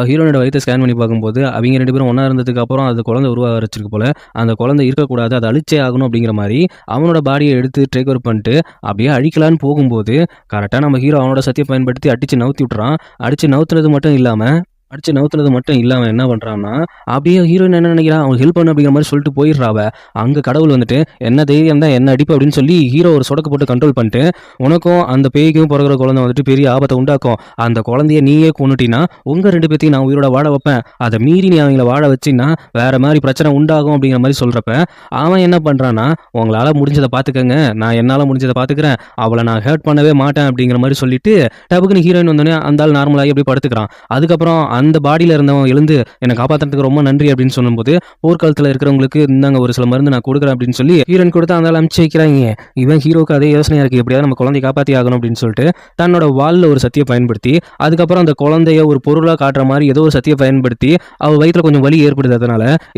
ஹீரோனோட வயிற்றை ஸ்கேன் பண்ணி பார்க்கும்போது, அவங்க 2 பேரும் ஒன்றா இருந்ததுக்கு அப்புறம் அது குழந்தை உருவாக வச்சிருக்கு போல, அந்த குழந்தை இருக்கக்கூடாது, அதை அழிச்சே ஆகணும் அப்படிங்கிற மாதிரி அவனோட பாடியை எடுத்து டேக் ஓவர் பண்ணிட்டு அப்படியே அழிக்கலான்னு போகும்போது, கரெக்டாக நம்ம ஹீரோ அவனோட சத்தியை பயன்படுத்தி அடித்து நவுத்தி விட்றான். அடித்து நவுத்துறது மட்டும் இல்லாமல் என்ன பண்ணுறான்னா, அப்படியே ஹீரோயின் என்ன நினைக்கிறான், அவன் ஹெல்ப் பண்ணு அப்படிங்கிற மாதிரி சொல்லிட்டு போயிடுறாவ. அங்கே கடவுள் வந்துட்டு, என்ன தைரியம் தான் என்ன அடிப்பு அப்படின்னு சொல்லி ஹீரோ ஒரு சொடக்கு போட்டு கண்ட்ரோல் பண்ணிட்டு, உனக்கும் அந்த பேய்க்கும் பிறகுற குழந்தை வந்துட்டு பெரிய ஆபத்தை உண்டாக்கும், அந்த குழந்தைய நீயே கொண்டுட்டினா உங்கள் 2 பேத்தையும் நான் உயிரோட வாழ வைப்பேன், அதை மீறி நீ அவங்கள வாழ வச்சின்னா வேறு மாதிரி பிரச்சனை உண்டாகும் அப்படிங்கிற மாதிரி சொல்கிறப்ப, அவன் என்ன பண்ணுறான்னா, உங்களால் முடிஞ்சதை பார்த்துக்கங்க, நான் என்னால் முடிஞ்சதை பார்த்துக்கிறேன், அவளை நான் ஹர்ட் பண்ணவே மாட்டேன் அப்படிங்கிற மாதிரி சொல்லிட்டு டபுக்குன்னு ஹீரோயின் வந்தோடனே அந்த ஆள் நார்மலாகி அப்படியே படுத்துக்கிறான். அதுக்கப்புறம் அந்த பாடியில் இருந்தவன் எழுந்து என்னை காப்பாற்றுறதுக்கு ரொம்ப நன்றி அப்படின்னு சொல்லும்போது, போர்க்காலத்தில் இருக்கிறவங்களுக்கு இந்தாங்க ஒரு சில மருந்து நான் கொடுக்குறேன் அப்படின்னு சொல்லி ஹீரோயின் கொடுத்து அந்த அனுப்பிச்சு வைக்கிறாங்க. இவன் ஹீரோக்கு அதே யோசனையாக இருக்குது, எப்படியாவது நம்ம குழந்தைய காப்பாற்றி ஆகணும் அப்படின்னு சொல்லிட்டு தன்னோட வாலில் ஒரு சத்தியை பயன்படுத்தி, அதுக்கப்புறம் அந்த குழந்தைய ஒரு பொருளாக காட்டுற மாதிரி ஏதோ ஒரு சத்தியை பயன்படுத்தி, அவள் வயிற்றில் கொஞ்சம் வலி ஏற்படுது,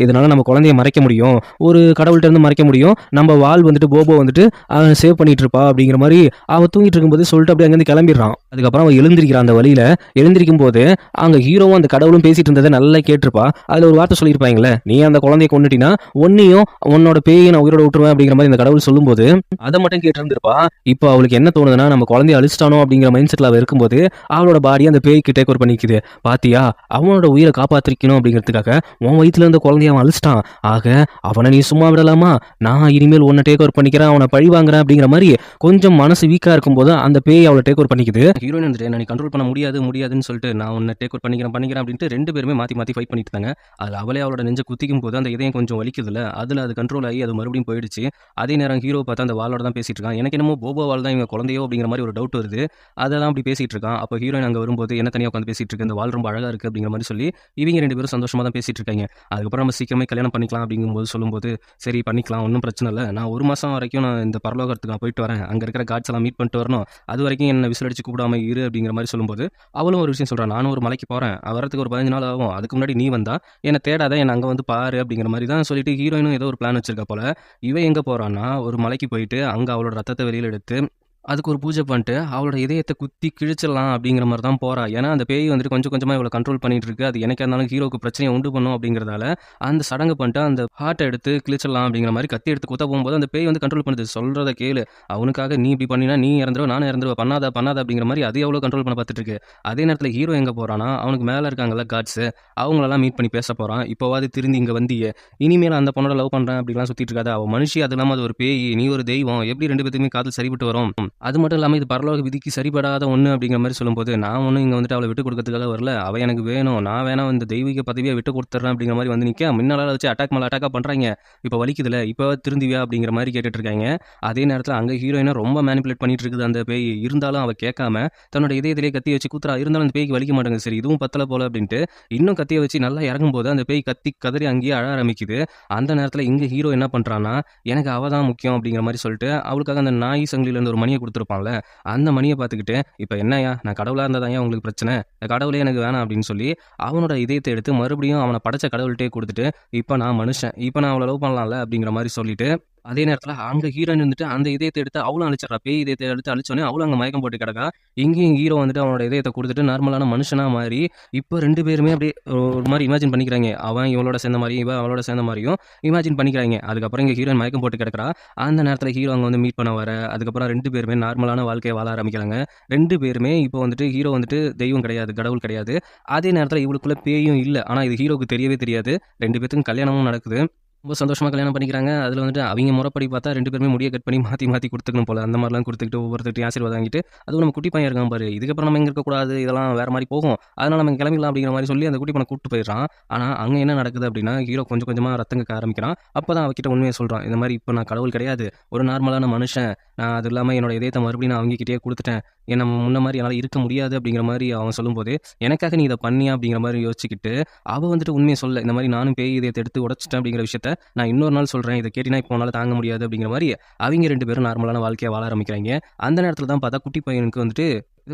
இதனால நம்ம குழந்தைய மறைக்க முடியும், ஒரு கடவுள்கிட்ட இருந்து மறைக்க முடியும், நம்ம வால் வந்துட்டு போபோ வந்துட்டு அவன் சேவ் பண்ணிட்டு இருப்பா அப்படிங்கிற மாதிரி அவள் தூங்கிட்டு இருக்கும்போது சொல்லிட்டு அப்படியே அங்கேருந்து கிளம்பிடுறான். அதுக்கப்புறம் அவள் எழுந்திருக்கிறான். அந்த வழியில் எழுந்திருக்கும் போது அங்கே ஹீரோவும் அந்த கடவுளும் பேசிட்டு இருந்ததை நல்லா கேட்டிருப்பா. அதில் ஒரு வார்த்தை சொல்லியிருப்பாங்களே, நீ அந்த குழந்தைய கொண்டுட்டினா உன்னையும் உன்னோட பேயை நான் உயிரோட விட்டுருவேன் அப்படிங்கிற மாதிரி இந்த கடவுள் சொல்லும்போது அதை மட்டும் கேட்டிருந்திருப்பா. இப்போ அவளுக்கு என்ன தோணுதுன்னா, நம்ம குழந்தைய அழிச்சிட்டானோ அப்படிங்கிற மைண்ட் செட்டில் அவள் இருக்கும்போது அவளோட பாடி அந்த பேய்க்கு டேக் ஓவர் பண்ணிக்குது. பாத்தியா, அவனோட உயிரை காப்பாற்றிக்கணும் அப்படிங்கிறதுக்காக உன் வயிற்றுல இருந்த குழந்தைய அவன் அழிச்சிட்டான், ஆக அவனை நீ சும்மா விடலாமா, நான் இனிமேல் உன்னை டேக் ஓவர் பண்ணிக்கிறேன், அவனை பழி வாங்குறேன் அப்படிங்கிற மாதிரி கொஞ்சம் மனசு வீக்காக இருக்கும்போது அந்த பேய் அவளை டேக் ஓவர் பண்ணிக்குது. ஹீரோயின் வந்துட்டு நான் கண்ட்ரோல் பண்ண முடியாதுன்னு சொல்லிட்டு நான் உன்னை டேக் ஓவர் பண்ணிக்கிறேன் அப்படின்ட்டு 2 பேருமே மாற்றி ஃபைட் பண்ணிட்டு இருந்தாங்க. அதில் அவளே அவளோட நெஞ்சை குத்திக்கும் போது அந்த இதயம் கொஞ்சம் வலிக்குதுல்ல, அதில் அது கண்ட்ரோல் ஆகி அது மறுபடியும் போயிடுச்சு. அதே நேரம் ஹீரோ பார்த்தா அந்த வாளோட தான் பேசிட்டு இருக்கான். எனக்கு என்னமோ போபோ வால் தான் இவங்க குழந்தையோ அப்படிங்கிற மாதிரி ஒரு டவுட் வருது. அதெல்லாம் அப்படி பேசிட்டு இருக்கான். அப்போ ஹீரோயின் அங்கே வரும்போது என்ன தனியாக உட்காந்து பேசிட்டு இருக்கு, இந்த வால் ரொம்ப அழகாக இருக்குது அப்படிங்கிற மாதிரி சொல்லி இவங்க 2 பேரும் சந்தோஷமாக தான் பேசிட்டு இருக்காங்க. அதுக்கப்புறம் நம்ம சீக்கிரமே கல்யாணம் பண்ணிக்கலாம் அப்படிங்கும்போது சொல்லும்போது, சரி பண்ணிக்கலாம், ஒன்றும் பிரச்சனை இல்லை, நான் 1 மாதம் வரைக்கும் நான் இந்த பரலோகத்துக்கு நான் போயிட்டு வரேன், அங்கே இருக்கிற காட்ஸ் எல்லாம் மீட் பண்ணிட்டு வரணும், அது வரைக்கும் என்ன விசில் அடிச்சு கூப்பிடாம இரு அப்படிங்கிற மாதிரி சொல்லும்போது, அவளும் ஒரு விஷயம் சொல்கிறான், நானும் ஒரு மலைக்கு போகிறேன், வரத்துக்கு ஒரு 15 நாள் ஆகும், அதுக்கு முன்னாடி நீ வந்தா என்னை தேடாத, என்னை அங்கே வந்து பாரு அப்படிங்கிற மாதிரி தான் சொல்லிட்டு ஹீரோயினும் ஏதோ ஒரு பிளான் வச்சிருக்கா போல. இவன் எங்கே போகிறான்னா, ஒரு மலைக்கு போயிட்டு அங்கே அவளோட ரத்தத்தை வெளியில் எடுத்து அதுக்கு ஒரு பூஜை பண்ணிட்டு அவளோட இதயத்தை குத்தி கிழிச்சிடலாம் அப்படிங்கிற மாதிரி தான் போறா. ஏன்னா அந்த பேய் வந்துட்டு கொஞ்சம் கொஞ்சமாக இவளை கண்ட்ரோல் பண்ணிட்டு இருக்கு. அது எனக்கா இருந்தாலும் ஹீரோக்கு பிரச்சனையை உண்டு பண்ணும் அப்படிங்கிறதால அந்த சடங்கு பண்ணிட்டு அந்த ஹார்ட்டை எடுத்து கிழிச்சிடலாம் அப்படிங்கிற மாதிரி கத்தி எடுத்து குத்த போகும்போது அந்த பேய் வந்து கண்ட்ரோல் பண்ணுது. சொல்றதை கேளு, அவனுக்காக நீ இப்படி பண்ணினா நீ இறந்துருவ, நானும் இறந்துருவ, பண்ணாத அப்படிங்கிற மாதிரி அது எவ்வளோ கண்ட்ரோல் பண்ண பார்த்துட்டு இருக்கு. அதே நேரத்தில் ஹீரோ எங்கே போறானா, அவனுக்கு மேலே இருக்காங்கல்ல காட்ஸ், அவங்களெல்லாம் மீட் பண்ணி பேச போறான். இப்போவாது திருந்தி இங்கே வந்தியே, இனிமேல் அந்த பொண்ணோட லவ் பண்ணுறேன் அப்படிலாம் சுற்றிட்டு இருக்காது, அவள் மனுஷி, அது இல்லாமல் அது ஒரு பேய், நீ ஒரு தெய்வம், எப்படி 2 பேத்துக்குமே காதல் சரிபட்டு வரும், அது மட்டும் இல்லாம இது பரலோக விதிக்கு சரிபடாத ஒண்ணு அப்படிங்கிற மாரி சொல்லும்போது, நான் ஒண்ணும் இங்க வந்துட்டு அவள விட்டுக் குடுக்கறதுக்காக வரல. அவ எனக்கு வேணும். நான் வேணா இந்த தெய்வீக பதவிய விட்டுக் குடுத்துர்றேன் அப்படிங்கிற மாரி வந்து நிக்க, மின்னலால வச்சு அட்டாக் மேல அட்டாக்கா பண்றாய்ங்க. இப்ப வலிக்குதுல்ல, இப்பவாது திருந்துவியா அப்படிங்கிற மாரி கேட்டுட்டு இருக்காய்ங்க. அதே நேரத்துல அங்க ஹீரோயின ரொம்ப மேனிபுலேட் பண்ணிட்டு இருக்குது அந்த பேய். இருந்தாலும் அவ கேட்காம, தன்னோட இதயத்திலேயே கத்திய வச்சு குத்துறா. இருந்தாலும் அந்த பேய்க்கு வலிக்க மாட்டேங்குது. சரி இதுவும் பத்தல போல அப்படின்ட்டு, இன்னும் கத்திய வச்சு நல்லா இறங்கும்போது, அந்த பேய் கத்தி கதறி அங்கேயே அழ ஆரம்பிக்குது. அந்த நேரத்துல இங்க ஹீரோ என்ன பண்றான்னா, எனக்கு அவ தான் முக்கியம் அப்படிங்கிற மாரி சொல்லிட்டு, அவளுக்காக அந்த நாய் சங்கிலில இருந்து ஒரு மணிய குடுத்துருப்பான்ல, அந்த மணிய பாத்துக்கிட்டு, "இப்ப என்னய்யா? நான் கடவுளா இருந்தா தான்யா உங்களுக்கு பிரச்சனை. இந்த கடவுளே எனக்கு வேணாம்" அப்படின்னு சொல்லி, அவனோட இதயத்த எடுத்து மறுபடியும் அவன படைச்ச கடவுள்ட்டயே குடுத்துட்டு, "இப்ப நான் மனுஷன். இப்ப நான் அவள லவ் பண்ணலாம்ல" அப்படிங்கிற மாரி சொல்லிட்டு, அதே நேரத்துல அங்க ஹீரோயின் வந்துட்டு அந்த இதயத்த எடுத்து அவளும் அழிச்சிடுறா. பேய் இதயத்த எடுத்து அழிச்சோனே அவளும் அங்க மயக்கம் போட்டு கிடக்கா. இங்கேயும் ஹீரோ வந்துட்டு அவனோட இதயத்த குடுத்துட்டு நார்மலான மனுஷனா மாறி, இப்ப 2 பேருமே அப்படியே ஒரு மாரி இமேஜின் பண்ணிக்கிறாய்ங்க. அவன் இவளோட சேர்ந்த மாரியும், இவ அவளோட சேர்ந்த மாரியும் இமேஜின் பண்ணிக்கிறாய்ங்க. அதுக்கப்புறம் இங்க ஹீரோயின் மயக்கம் போட்டு கிடக்குறா. அந்த நேரத்துல ஹீரோ அங்க வந்து மீட் பண்ண வர, அதுக்கப்புறம் 2 பேருமே நார்மலான வாழ்க்கைய வாழ ஆரம்பிக்கிறாங்க. 2 பேருமே இப்போ வந்துட்டு ஹீரோ வந்துட்டு தெய்வம் கிடையாது, கடவுள் கிடையாது. அதே நேரத்துல இவளுக்குள்ள பேயும் இல்ல. ஆனா இது ஹீரோவுக்கு தெரியவே தெரியாது. 2 பேத்துக்கும் கல்யாணமும் நடக்குது. ரொம்ப சந்தோஷமா கல்யாணம் பண்ணிக்கிறாங்க. அதில வந்துட்டு அவிங்க முறைப்படி பார்த்தா 2 பேருமே முடிய கட் பண்ணி மாத்தி மாத்தி குடுத்துக்கணும் போல. அந்த மாரிலாம் குடுத்துக்கிட்டு ஒவ்வொருத்தர்ட்டயும் ஆசீர்வாதம் வாங்கிட்டு, அதுவும் நம்ம குட்டி பையன் இருக்கான் பாரு, இதுக்கப்புறம் நம்ம இங்க இருக்கக்கூடாது. இதெல்லாம் வேற மாரி போகும். அதனால நம்ம கிளம்பிடலாம் அப்படிங்கிற மாரி சொல்லி அந்த குட்டி பையன கூட்டு போயிடுறான். ஆனா, அங்க என்ன நடக்குது அப்படின்னா, ஹீரோ கொஞ்சம் கொஞ்சமா ரத்தம் கக்க ஆரம்பிக்கிறான். அப்பதான் அவகிட்ட உண்மைய சொல்றான். இந்த மாரி இப்ப நான் கடவுள் கிடையாது. ஒரு நார்மலான மனுஷன். நான் அது இல்லாம என்னோட இதயத்த மறுபடியும் நான் அவங்ககிட்டயே குடுத்துட்டேன். என்ன முன்ன மாரி என்னால இருக்க முடியாது அப்படிங்கிற மாரி அவன் சொல்லும்போது, எனக்காக நீ இத பண்ணியா அப்படிங்கிற மாரி யோசிச்சுக்கிட்டு, அவ வந்துட்டு உண்மைய சொல்ல. இந்த மாரி நானும் பேய் இதயத்த எடுத்து உடைச்சுட்டேன் அப்படிங்கிற விஷயத்த நான் இன்னொரு நாள் சொல்றேன். இத கேட்டீன்னா இப்போ உன்னால தாங்க முடியாது அப்படிங்கிற மாரி, அவிங்க 2 பேரும் நார்மலான வாழ்க்கைய வாழ ஆரம்பிக்கிறாய்ங்க. அந்த நேரத்துல தான் பார்த்தா குட்டி பையனுக்கு வந்துட்டு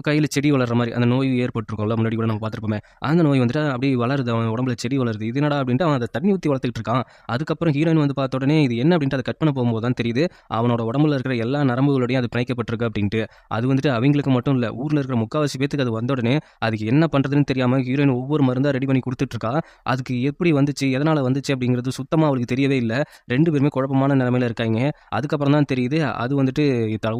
கையில செடி வளர்ற மாரி, அந்த நோய் ஏற்பட்டுருக்கும்ல, முன்னாடி கூட நம்ம பார்த்துருப்போமே. அந்த நோய் வந்துட்டு அப்படியே வளருது. அவன் உடம்புல செடி வளருது. இது என்னடா அப்படின்ட்டு அவன் அத தண்ணி ஊத்தி வளர்த்துக்கிட்டு இருக்கான். அதுக்கப்புறம் ஹீரோயின் வந்து பார்த்த உடனே இது என்ன அப்படின்ட்டு அத கட் பண்ண போகும்போது தான் தெரியுது, அவனோட உடம்புல இருக்கிற எல்லா நரம்புகளோடையும் அது பிணைக்கப்பட்டிருக்கு அப்படின்ட்டு. அது வந்துட்டு அவிங்களுக்கு மட்டும் இல்ல, ஊர்ல இருக்கிற முக்காவாசி பேத்துக்கு அது வந்த உடனே, அதுக்கு என்ன பண்றதுன்னு தெரியாம ஹீரோயின் ஒவ்வொரு மருந்தா ரெடி பண்ணி குடுத்துட்டு இருக்கா. அதுக்கு எப்படி வந்துச்சு, எதனால வந்துச்சு அப்படிங்கிறது சுத்தமா அவளுக்கு தெரியவே இல்ல. 2 பேருமே குழப்பமான நிலைமையில இருக்காய்ங்க. அதுக்கப்புறம் தான் தெரியுது, அது வந்துட்டு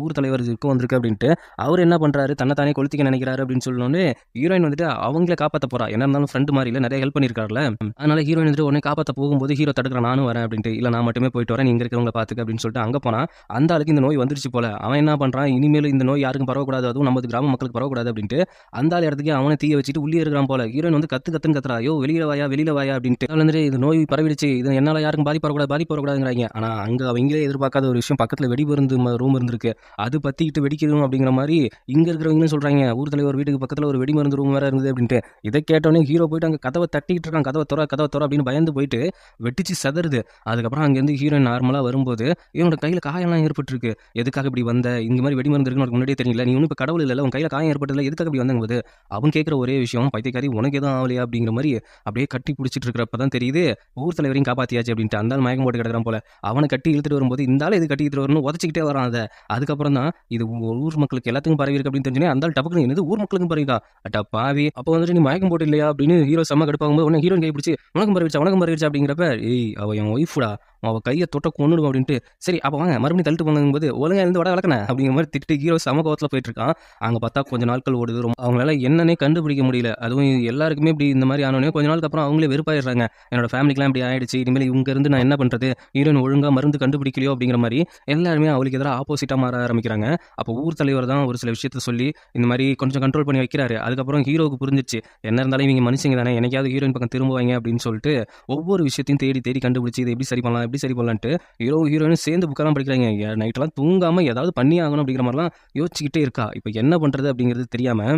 ஊர் தலைவர் இதுக்கும் வந்திருக்கு அப்படின்ட்டு. அவரு என்ன பண்றாரு, தன்ன தானே கொளுத்திக்க நினைக்கிறாரு அப்படின்னு சொன்னோனே, ஹீரோயின் வந்துட்டு அவங்கள காப்பாத்த போறா. என்ன இருந்தாலும் ஃப்ரெண்ட் மாரி இல்ல, நெறைய ஹெல்ப் பண்ணியிருக்கார்ல. அதனால ஹீரோயின் வந்துட்டு உடனே காப்பாத்த போகும்போது ஹீரோ தடுக்குறான். நானும் வரேன் அப்படின்ட்டு. இல்ல நான் மட்டுமே போயிட்டு வரேன். நீ இங்க இருக்கிறவங்கள பாத்துக்க அப்படின்னு சொல்லிட்டு அங்க போனா, அந்த ஆளுக்கு இந்த நோய் வந்துருச்சு போல. அவன் என்ன பண்றான், இனிமேல் இந்த நோய் யாருக்கும் பரவக்கூடாது. அதுவும் நமது கிராம மக்களுக்கு பரவக்கூடாது அப்படின்ட்டு, அந்த ஆள் இடத்துக்கு அவனை தீய வச்சுட்டு உள்ளே இருக்கிறான் போல. ஹீரோயின் வந்து கத்து கத்துன்னு கத்துறா. "யோ வெளியில வாயா, வெளியில வாயா" அப்படின்ட்டு. அதுல வந்துட்டு இது நோய் பரவிடுச்சு. இது என்னால யாருக்கும் பாதிப்பு வரக்கூடாது, பாதிப்பு வரக்கூடாதுங்கிறாய்ங்க. ஆனா அங்க அவங்களே எதிர்பார்க்காத ஒரு விஷயம், பக்கத்துல வெடிமருந்து ரூம் இருந்திருக்கு. அது பத்திக்கிட்டு வெடிக்கணும் அப்படிங்கிற மாரி இங்க இருக்கிறவங்களும் சொல்றாய்ங்க. ஊர் தலைவர் வீட்டுக்கு பக்கத்துல ஒரு வெடிமருந்து ரூம் வேற இருந்தது அப்படின்ட்டு. இதை கேட்டோனே ஹீரோ போயிட்டு அங்க கதவை தட்டிக்கிட்டு இருக்கான். கதவை தொற, கதவை தொற அப்படின்னு பயந்து போயிட்டு வெட்டிச்சு செதறுது. அதுக்கப்புறம் அங்கேருந்து ஹீரோயின் நார்மலா வரும்போது, இவனோட கையில காயம்லாம் ஏற்பட்டிருக்கு. எதுக்காக இப்படி வந்த? இந்த மாதிரி வெடிமருந்து இருக்குன்னு உனக்கு முன்னாடியே தெரியல. நீ ஒன்னும் இப்ப கடவுள் இல்லல்ல. உன் கையில காயம் ஏற்பட்டதுல எதுக்காக இப்படி வந்தங்கும்போது, அவன் கேட்கிற ஒரே விஷயம், பைத்தியக்காரி உனக்கு எதுவும் ஆகலையா அப்படிங்கிற மாரி அப்படியே கட்டி பிடிச்சிட்டு இருக்கிறப்ப தான் தெரியுது, ஊர் தலைவரையும் காப்பாத்தியாச்சு அப்படின்ட்டு. அந்த ஆள் மயக்கம் போட்டு கிடக்குறான் போல. அவனை கட்டி இழுத்துட்டு வரும்போது, இந்த ஆள் எது கட்டி இழுத்துட்டு வரணும் உதச்சிக்கிட்டே வரான் அத. அதுக்கப்புறம் தான் இது ஊர் மக்களுக்கு எல்லாத்துக்கும் பரவி இருக்கு அப்படின்னு தெரிஞ்சோனே, அந்த ஆள் டபக்குனு என்னது ஊர் மக்களுக்கும் பரவிதா? அட பாவி! அப்ப வந்துட்டு நீ மயக்கம் போட்டு இல்லையா அப்படின்னு ஹீரோ செம்ம கடுப்பாகும்போது, உடனே ஹீரோயின் கை பிடிச்சு உனக்கும் பரவிடுச்சா, உனக்கும் பரவிடுச்சா அப்படிங்கிறப்ப, ஏய் அவ என் ஒய்ஃப்டா, அவ கைய தொட்ட கொன்னுடுவேன் அப்படின்ட்டு, சரி அப்ப வாங்க மறுபடியும் தள்ளிட்டு போங்கும்போது, ஒழுங்கா இருந்து வட விளக்கண அப்படிங்கிற மாதிரி திட்டு ஹீரோ செம கோவத்துல போயிட்டு இருக்கான். அங்க பார்த்தா கொஞ்ச நாட்கள் ஓடுது. அவங்களால என்னன்னே கண்டுபிடிக்க முடியல. அதுவும் எல்லாருக்குமே இப்படி இந்த மாதிரி ஆனோனே கொஞ்ச நாளுக்கு அப்புறம் அவங்களே வெறுப்பாயிடுறாங்க. என்னோட ஃபேமிலிக்குலாம் இப்படி ஆயிடுச்சு. இனிமேல் இவங்க இருந்து நான் என்ன பண்றது? ஹீரோயின் ஒழுங்கா மருந்து கண்டுபிடிக்கலையோ அப்படிங்கிற மாதிரி எல்லாருமே அவளுக்கு எதிராக ஆப்போசிட்டா மாற ஆரம்பிக்கிறாங்க. அப்போ ஊர் தலைவர் தான் ஒரு சில விஷயத்த சொல்லி இந்த மாதிரி கொஞ்சம் கண்ட்ரோல் பண்ணி வைக்கிறாரு. அதுக்கப்புறம் ஹீரோவுக்கு புரிஞ்சிருச்சு. என்ன இருந்தாலும் இவங்க மனுஷங்க தானே, என்னைக்காவது ஹீரோயின் பக்கம் திரும்புவாங்க அப்படின்னு சொல்லிட்டு ஒவ்வொரு விஷயத்தையும் தேடி தேடி கண்டுபிடிச்சு இதை எப்படி சரி பண்ணலாம், எப்படி சரி பண்ணலான்ட்டு ஹீரோயினும் சேர்ந்து புக்கெல்லாம் படிக்கிறாங்க. நைட்டெல்லாம் தூங்காம ஏதாவது பண்ணி ஆகணும் அப்படிங்கிற மாதிரிலாம் யோசிச்சுக்கிட்டே இருக்கா. இப்போ என்ன பண்றது அப்படிங்கிறது தெரியாம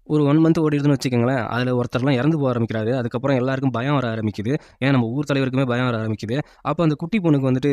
ஒரு 1 மந்த் ஓடிடுதுன்னு வச்சுக்கோங்களேன். அதில ஒருத்தர்லாம் இறந்து போக ஆரம்பிக்கிறாரு. அதுக்கப்புறம் எல்லாருக்கும் பயம் வர ஆரம்பிக்குது. ஏன் நம்ம ஊர் தலைவருக்குமே பயம் வர ஆரம்பிக்குது. அப்போ அந்த குட்டி பொண்ணுக்கு வந்துட்டு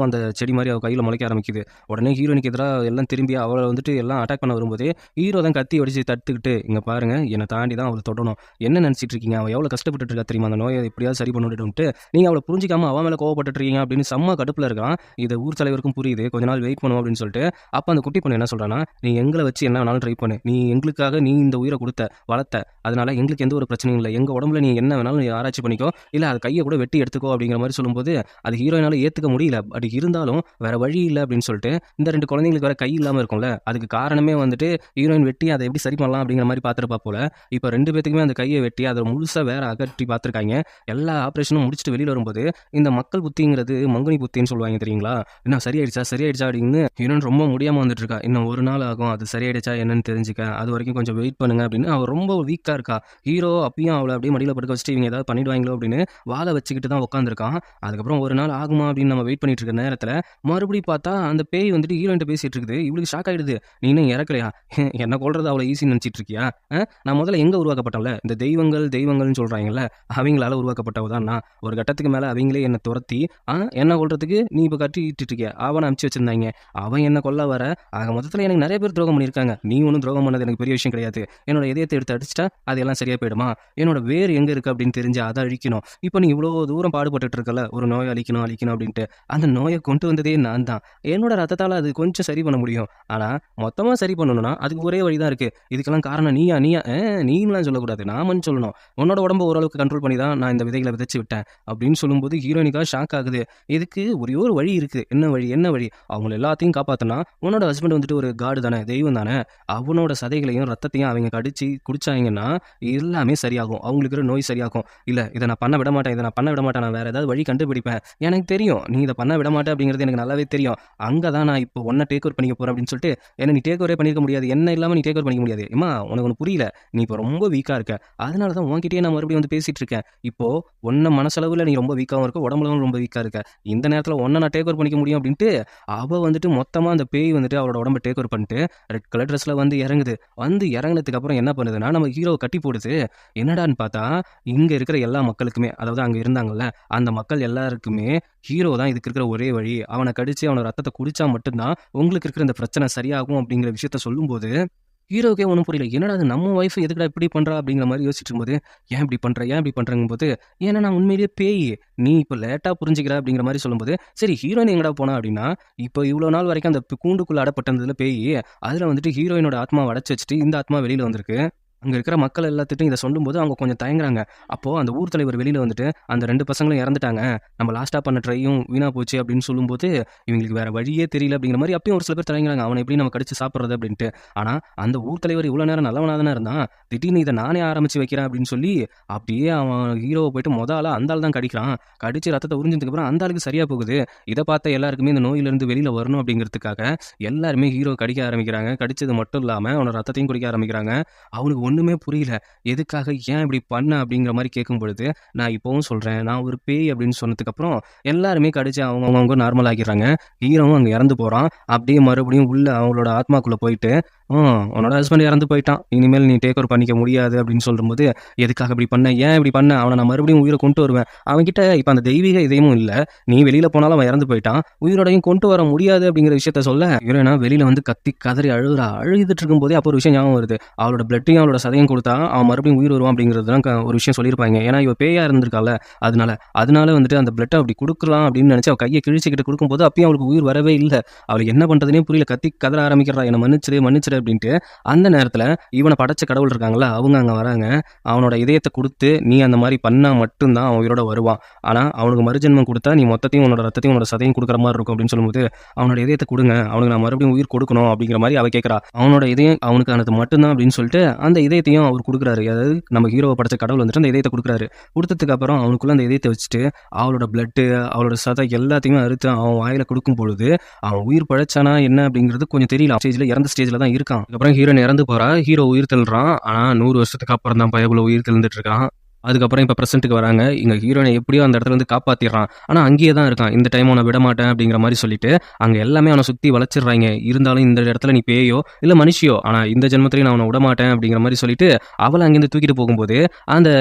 அந்த செடி மாதிரி அவ கையில முளைக்க ஆரம்பிக்குது. உடனே ஹீரோயினுக்கு எதிரா எல்லாம் திரும்பி அவள வந்துட்டு எல்லாம் அட்டாக் பண்ண வரும்போதே, ஹீரோ தான் கத்தி வடிச்சு தடுத்துக்கிட்டு, "இங்க பாருங்க, என்னை தாண்டி தான் அவள தொடணும். என்ன நினைச்சிட்டு இருக்கீங்க? அவ எவ்வளோ கஷ்டப்பட்டுட்டு இருக்கா தெரியுமா? அந்த நோயை எப்படியாவது சரி பண்ணிவிட்டுன்ட்டு, நீங்க அவள புரிஞ்சிக்காம அவ மேல கோவப்பட்டுட்டு இருக்கீங்க" அப்படின்னு செம்ம கடுப்புல இருக்கான். இது ஊர் தலைவருக்கும் புரியுது. கொஞ்ச நாள் வெயிட் பண்ணுவோம் அப்படின்னு சொல்லிட்டு, அப்ப அந்த குட்டி பொண்ணு என்ன சொல்றான்னா, "நீ எங்கள வச்சு என்ன வேணாலும் ட்ரை பண்ணு. நீ எங்களுக்காக நீ இந்த உயிர உயிரை கொடுத்த, வளர்த்த. அதனால எங்களுக்கு எந்த ஒரு பிரச்சனையும் இல்ல. எங்க உடம்புல நீ என்ன வேணாலும் நீ ஆராய்ச்சி பண்ணிக்கோ. இல்ல அது கைய கூட வெட்டி எடுத்துக்கோ அப்படிங்கிற மாரி சொல்லும்போது, அது ஹீரோயினால ஏத்துக்க முடியல. பட் இருந்தாலும் வேற வழி இல்ல அப்படின்னு சொல்லிட்டு, இந்த 2 குழந்தைங்களுக்கு வேற கை இல்லாம இருக்கும்ல. அதுக்கு காரணமே வந்துட்டு ஹீரோயின் வெட்டி அத எப்படி சரி பண்ணலாம் அப்படிங்கிற மாரி பார்த்திருப்பா போல. இப்ப 2 பேத்துக்குமே அந்த கைய வெட்டி அத முழுசா வேற அகற்றி பார்த்திருக்காய்ங்க. எல்லா ஆப்பரேஷனும் முடிச்சுட்டு வெளியில வரும்போது, இந்த மக்கள் புத்திங்கிறது மங்குனி புத்தின்னு சொல்லுவாங்க தெரியுங்களா? "என்ன சரியாயிடுச்சா? சரியாயிடுச்சா?" அப்படின்னு ஹீரோயின் ரொம்ப முடியாம வந்துட்டு இருக்கா. "இன்னும் 1 நாள் ஆகும். அது சரியாயிடுச்சா என்னன்னு தெரிஞ்சுக்க. அதுவரைக்கும் கொஞ்சம் வெயிட் பண்ணுங்க" அப்படின்னு அவ ரொம்ப வீக்கா இருக்கா. ஹீரோ அப்பயும் அவள அப்படியே மடியில படுக்க வச்சுட்டு, இவங்க ஏதாவது பண்ணிடுவாங்களோ அப்படின்னு வால வச்சுக்கிட்டு தான் உட்காந்துருக்கான். அதுக்கப்புறம் 1 நாள் ஆகுமா அப்படின்னு நம்ம வெயிட் பண்ணிட்டு இருக்க நேரத்துல, மறுபடியும் பார்த்தா அந்த பேய் வந்துட்டு ஹீரோயின்ட்ட பேசிட்டு இருக்குது. இவளுக்கு ஷாக் ஆயிடுது. "நீ இன்னும் இறக்கலையா? என்ன கொல்றது அவ்வளோ ஈஸின்னு நினைச்சிட்டு இருக்கியா? நான் முதல்ல எங்க உருவாக்கப்பட்டேன்ல, இந்த தெய்வங்கள்னு சொல்றாங்கல்ல, அவங்களால உருவாக்கப்பட்டவ தான் நான். ஒரு கட்டத்துக்கு மேல அவங்களே என்ன துரத்தி, என்ன கொல்றதுக்கு நீ இப்ப கட்டிட்டு இருக்கிய. அவன அனுப்பிச்சு வச்சிருந்தாய்ங்க. அவன் என்ன கொல்ல வர, ஆக மொத்தத்துல எனக்கு நிறைய பேர் துரோகம் பண்ணியிருக்காங்க. நீ ஒண்ணும் துரோகம் பண்ணது எனக்கு பெரிய விஷயம் கிடையாது. என்னோட இதயத்தை எடுத்து அடிச்சுட்டா அது எல்லாம் சரியா போயிடுமா? என்னோட வேர் எங்க இருக்கு அப்படின்னு தெரிஞ்சு அதை அழிக்கணும். இப்ப நீ இவ்வளோ தூரம் பாடுபட்டுட்டு இருக்கல, ஒரு நோய் அழிக்கணும் அப்படின்ட்டு. அந்த நோயை கொண்டு வந்ததே நான் தான். என்னோட ரத்தத்தால அது கொஞ்சம் சரி பண்ண முடியும். ஆனா மொத்தமா சரி பண்ணணும்னா அதுக்கு ஒரே வழிதான் இருக்கு. இதுக்கெல்லாம் காரணம் நீயா? நீன்லாம் சொல்லக்கூடாது. நாமன்னு சொல்லணும். உன்னோட உடம்ப ஓரளவுக்கு கண்ட்ரோல் பண்ணி தான் நான் இந்த விதைகளை விதைச்சு விட்டேன் அப்படின்னு சொல்லும்போது ஹீரோயினிக்கா ஷாக் ஆகுது. இதுக்கு ஒரே ஒரு வழி இருக்கு. என்ன வழி? அவங்கள எல்லாத்தையும் காப்பாத்தினா, உன்னோட ஹஸ்பண்ட் வந்துட்டு ஒரு காடு தானே, தெய்வம் தானே. அவனோட சதைகளையும் ரத்தத்தையும் அவங்க கடிச்சு குடிச்சாங்கன்னா எல்லாமே சரியாகும். அவங்களுக்கு இருக்கிற நோய் சரியாகும். இல்ல இதை நான் பண்ண விட மாட்டேன், நான் வேற ஏதாவது வழி கண்டுபிடிப்பேன். எனக்கு தெரியும் நீ இதை பண்ண விட மாட்டேன் அப்படிங்கிறது எனக்கு நல்லாவே தெரியும். அங்கதான் நான் இப்போ உன்னை டேக் ஓவர் பண்ணிக்க போறேன் அப்படின்னு சொல்லிட்டு, என்ன நீ டேக் ஓவரே பண்ணிருக்க முடியாது, என்ன இல்லாம நீ டேக் ஓவர் பண்ணிக்க முடியாது. ஏமா உனக்கு ஒன்று புரியல, நீ இப்போ ரொம்ப வீக்கா இருக்க. அதனால தான் உன்கிட்டயே நான் மறுபடியும் வந்து பேசிட்டு இருக்கேன். இப்போ உன்ன மனசளவுல நீ ரொம்ப வீக்காவும் இருக்க, உடம்புலவும் ரொம்ப வீக்கா இருக்க. இந்த நேரத்துல உன்னை நான் டேக் ஓவர் பண்ணிக்க முடியும் அப்படின்ட்டு அவ வந்துட்டு மொத்தமா அந்த பேய் வந்துட்டு அவளோட உடம்ப டேக் ஓவர் பண்ணிட்டு ரெட் கலர் ட்ரெஸ்ல வந்து இறங்குது. வந்து இறங்குனதுக்கு அப்புறம் என்ன பண்ணுதுன்னா, நம்ம ஹீரோவை கட்டி போடுது. என்னடான்னு பார்த்தா, இங்க இருக்கிற எல்லா மக்களுக்குமே, அதாவது அங்க இருந்தாங்கல்ல அந்த மக்கள் எல்லாருக்குமே ஹீரோ தான் இதுக்கு இருக்கிற ஒரே வழி. அவனை கடிச்சு அவனோட ரத்தத்தை குடிச்சா மட்டும்தான் உங்களுக்கு இருக்கிற இந்த பிரச்சனை சரியாகும் அப்படிங்கிற விஷயத்த சொல்லும்போது ஹீரோக்கே ஒன்றும் புரியல. என்னடா அது நம்ம ஒய்ஃப் எதுக்குடா இப்படி பண்றா அப்படிங்கிற மாதிரி யோசிச்சுட்டு இருக்கும்போது, ஏன் இப்படி பண்றங்கும் போது, ஏன்னா நான் உண்மையிலேயே பேய், நீ இப்போ லேட்டா புரிஞ்சுக்கிற அப்படிங்கிற மாதிரி சொல்லும்போது, சரி ஹீரோயின் எங்கடா போனா அப்படின்னா, இப்போ இவ்வளோ நாள் வரைக்கும் அந்த கூண்டுக்குள்ள அடப்பட்டதுல பேய், அதுல வந்துட்டு ஹீரோயினோட ஆத்மாவை அடைச்சு வச்சுட்டு இந்த ஆத்மா வெளியில வந்திருக்கு. அங்க இருக்கிற மக்கள் எல்லாத்துட்டும் இதை சொல்லும்போது அவங்க கொஞ்சம் தயங்குறாங்க. அப்போ அந்த ஊர் தலைவர் வெளியில வந்துட்டு, அந்த 2 பசங்களும் இறந்துட்டாங்க, நம்ம லாஸ்டா பண்ண ட்ரையும் வீணா போச்சு அப்படின்னு சொல்லும்போது, இவங்களுக்கு வேற வழியே தெரியல அப்படிங்கிற மாதிரி அப்பயும் ஒரு சில பேர் தயங்குறாங்க. அவனை எப்படி நம்ம கடிச்சு சாப்பிட்றது அப்படின்ட்டு. ஆனா அந்த ஊர் தலைவர் இவ்வளோ நேரம் நல்லவனா தானே இருந்தான். திடீர்னு இதை நானே ஆரம்பிச்சு வைக்கிறேன் அப்படின்னு சொல்லி, அப்படியே அவன் ஹீரோவை போயிட்டு ஆளா அந்த ஆள் தான் கடிக்கிறான். கடிச்சு ரத்தத்தை உறிஞ்சதுக்கு அப்புறம் அந்த ஆளுக்கு சரியா போகுது. இதை பார்த்த எல்லாருக்குமே இந்த நோயிலிருந்து வெளியில வரணும் அப்படிங்கிறதுக்காக எல்லாருமே ஹீரோ கடிக்க ஆரம்பிக்கிறாங்க. கடிச்சது மட்டும் இல்லாம அவனோட ரத்தத்தையும் குடிக்க ஆரம்பிக்கிறாங்க. அவனுக்கு ஒண்ணுமே புரியல. எதுக்காக, ஏன் இப்படி பண்ண அப்படிங்கிற மாதிரி கேட்கும் பொழுது, நான் இப்பவும் சொல்றேன், நான் ஒரு பேய் அப்படின்னு சொன்னதுக்கு அப்புறம் எல்லாருமே கடிச்சு அவங்க நார்மல் ஆகிடுறாங்க. ஹீரோவும் அங்க இறந்து போறான். அப்படியே மறுபடியும் உள்ள அவங்களோட ஆத்மாக்குள்ள போயிட்டு, உன்னோட ஹஸ்பண்ட் இறந்து போயிட்டான், இனிமேல் நீ டேக் ஓவர் பண்ணிக்க முடியாது அப்படின்னு சொல்லும்போது, எதுக்காக இப்படி பண்ண, ஏன் இப்படி பண்ண, அவனை நான் மறுபடியும் உயிரை கொண்டு வருவேன். அவன்கிட்ட இப்ப அந்த தெய்வீக இதயமும் இல்ல, நீ வெளியில போனாலும் அவன் இறந்து போயிட்டான், உயிரோடையும் கொண்டு வர முடியாது அப்படிங்கிற விஷயத்த சொல்ல, ஹீரோயினா வெளியில வந்து கத்தி கதறி அழுதுட்டு இருக்கும் போதே அப்போ ஒரு விஷயம் ஞாபகம் வருது. அவளோட பிளட்டையும் அவளோட சதையும் கொடுத்தா அவன் மறுபடியும் உயிர் வருவான் அப்படிங்கிறதுலாம் ஒரு விஷயம் சொல்லியிருப்பாங்க. ஏன்னா இவ பேயா இருந்திருக்கால, அதனால வந்துட்டு அந்த பிளட்டை அப்படி கொடுக்கலாம் அப்படின்னு நினைச்சு அவ கையை கிழிச்சுக்கிட்டு கொடுக்கும்போது அப்பயும் அவளுக்கு உயிர் வரவே இல்லை. அவளுக்கு என்ன பண்றதுனே புரியல, கத்தி கதற ஆரம்பிக்கிறா, என்ன மன்னிச்சிடு அப்படின்ட்டு. அந்த நேரத்துல இவனை படைச்ச கடவுள் இருக்காங்களா, அவங்க அங்க வராங்க. அவனோட இதயத்தை கொடுத்து நீ அந்த மாதிரி பண்ணா மட்டும்தான் அவன் உயிரோட வருவான். ஆனா அவனுக்கு மறுஜென்மம் கொடுத்தா நீ மொத்தத்தையும் உன்னோட ரத்தத்தையும் உன்னோட சதையும் கொடுக்குற மாதிரி இருக்கும் அப்படின்னு சொல்லும்போது, அவனோட இதயத்தை கொடுங்க, அவனுக்கு நான் மறுபடியும் உயிர் கொடுக்கணும் அப்படிங்கிற மாதிரி அவ கேட்கறா. அவனோட இதயம் அவனுக்கானது மட்டும்தான் அப்படின்னு சொல்லிட்டு அந்த இதயத்தையும் அவர் கொடுக்குறாரு. அதாவது நம்ம ஹீரோவை படைச்ச கடவுள் வந்துட்டு அந்த இதயத்தை கொடுக்குறாரு. கொடுத்ததுக்கு அப்புறம் அவனுக்குள்ள அந்த இதயத்தை வச்சுட்டு அவளோட பிளட்டு அவளோட சதை எல்லாத்தையுமே அறுத்து அவன் வாயில கொடுக்கும் பொழுது அவன் உயிர் பழைச்சானா என்ன அப்படிங்கிறது கொஞ்சம் தெரியல. இறந்த ஸ்டேஜ்ல தான் இருக்கான். அதுக்கப்புறம் ஹீரோயின் இறந்து போறா. ஹீரோ உயிர் தெழுறான். ஆனா 100 வருஷத்துக்கு அப்புறம் தான் பயபுல உயிர் தெழுந்துட்டு இருக்கான். அதுக்கப்புறம் இப்போ ப்ரெசென்ட்டுக்கு வராங்க. இங்க ஹீரோயினை எப்படியோ அந்த இடத்துல இருந்து காப்பாத்திடுறான். ஆனா அங்கேயே தான் இருக்கான். இந்த டைம் அவனை விட மாட்டேன் அப்படிங்கிற மாதிரி சொல்லிட்டு அங்க எல்லாமே அவனை சுத்தி வளைச்சிடுறாங்க. இருந்தாலும் இந்த இடத்துல நீ பேயோ இல்ல மனுஷியோ, ஆனா இந்த ஜென்மத்திலையும் நான் அவனை விட மாட்டேன் அப்படிங்கிற மாதிரி சொல்லிட்டு அவளை அங்கிருந்து தூக்கிட்டு போகும்போது அந்த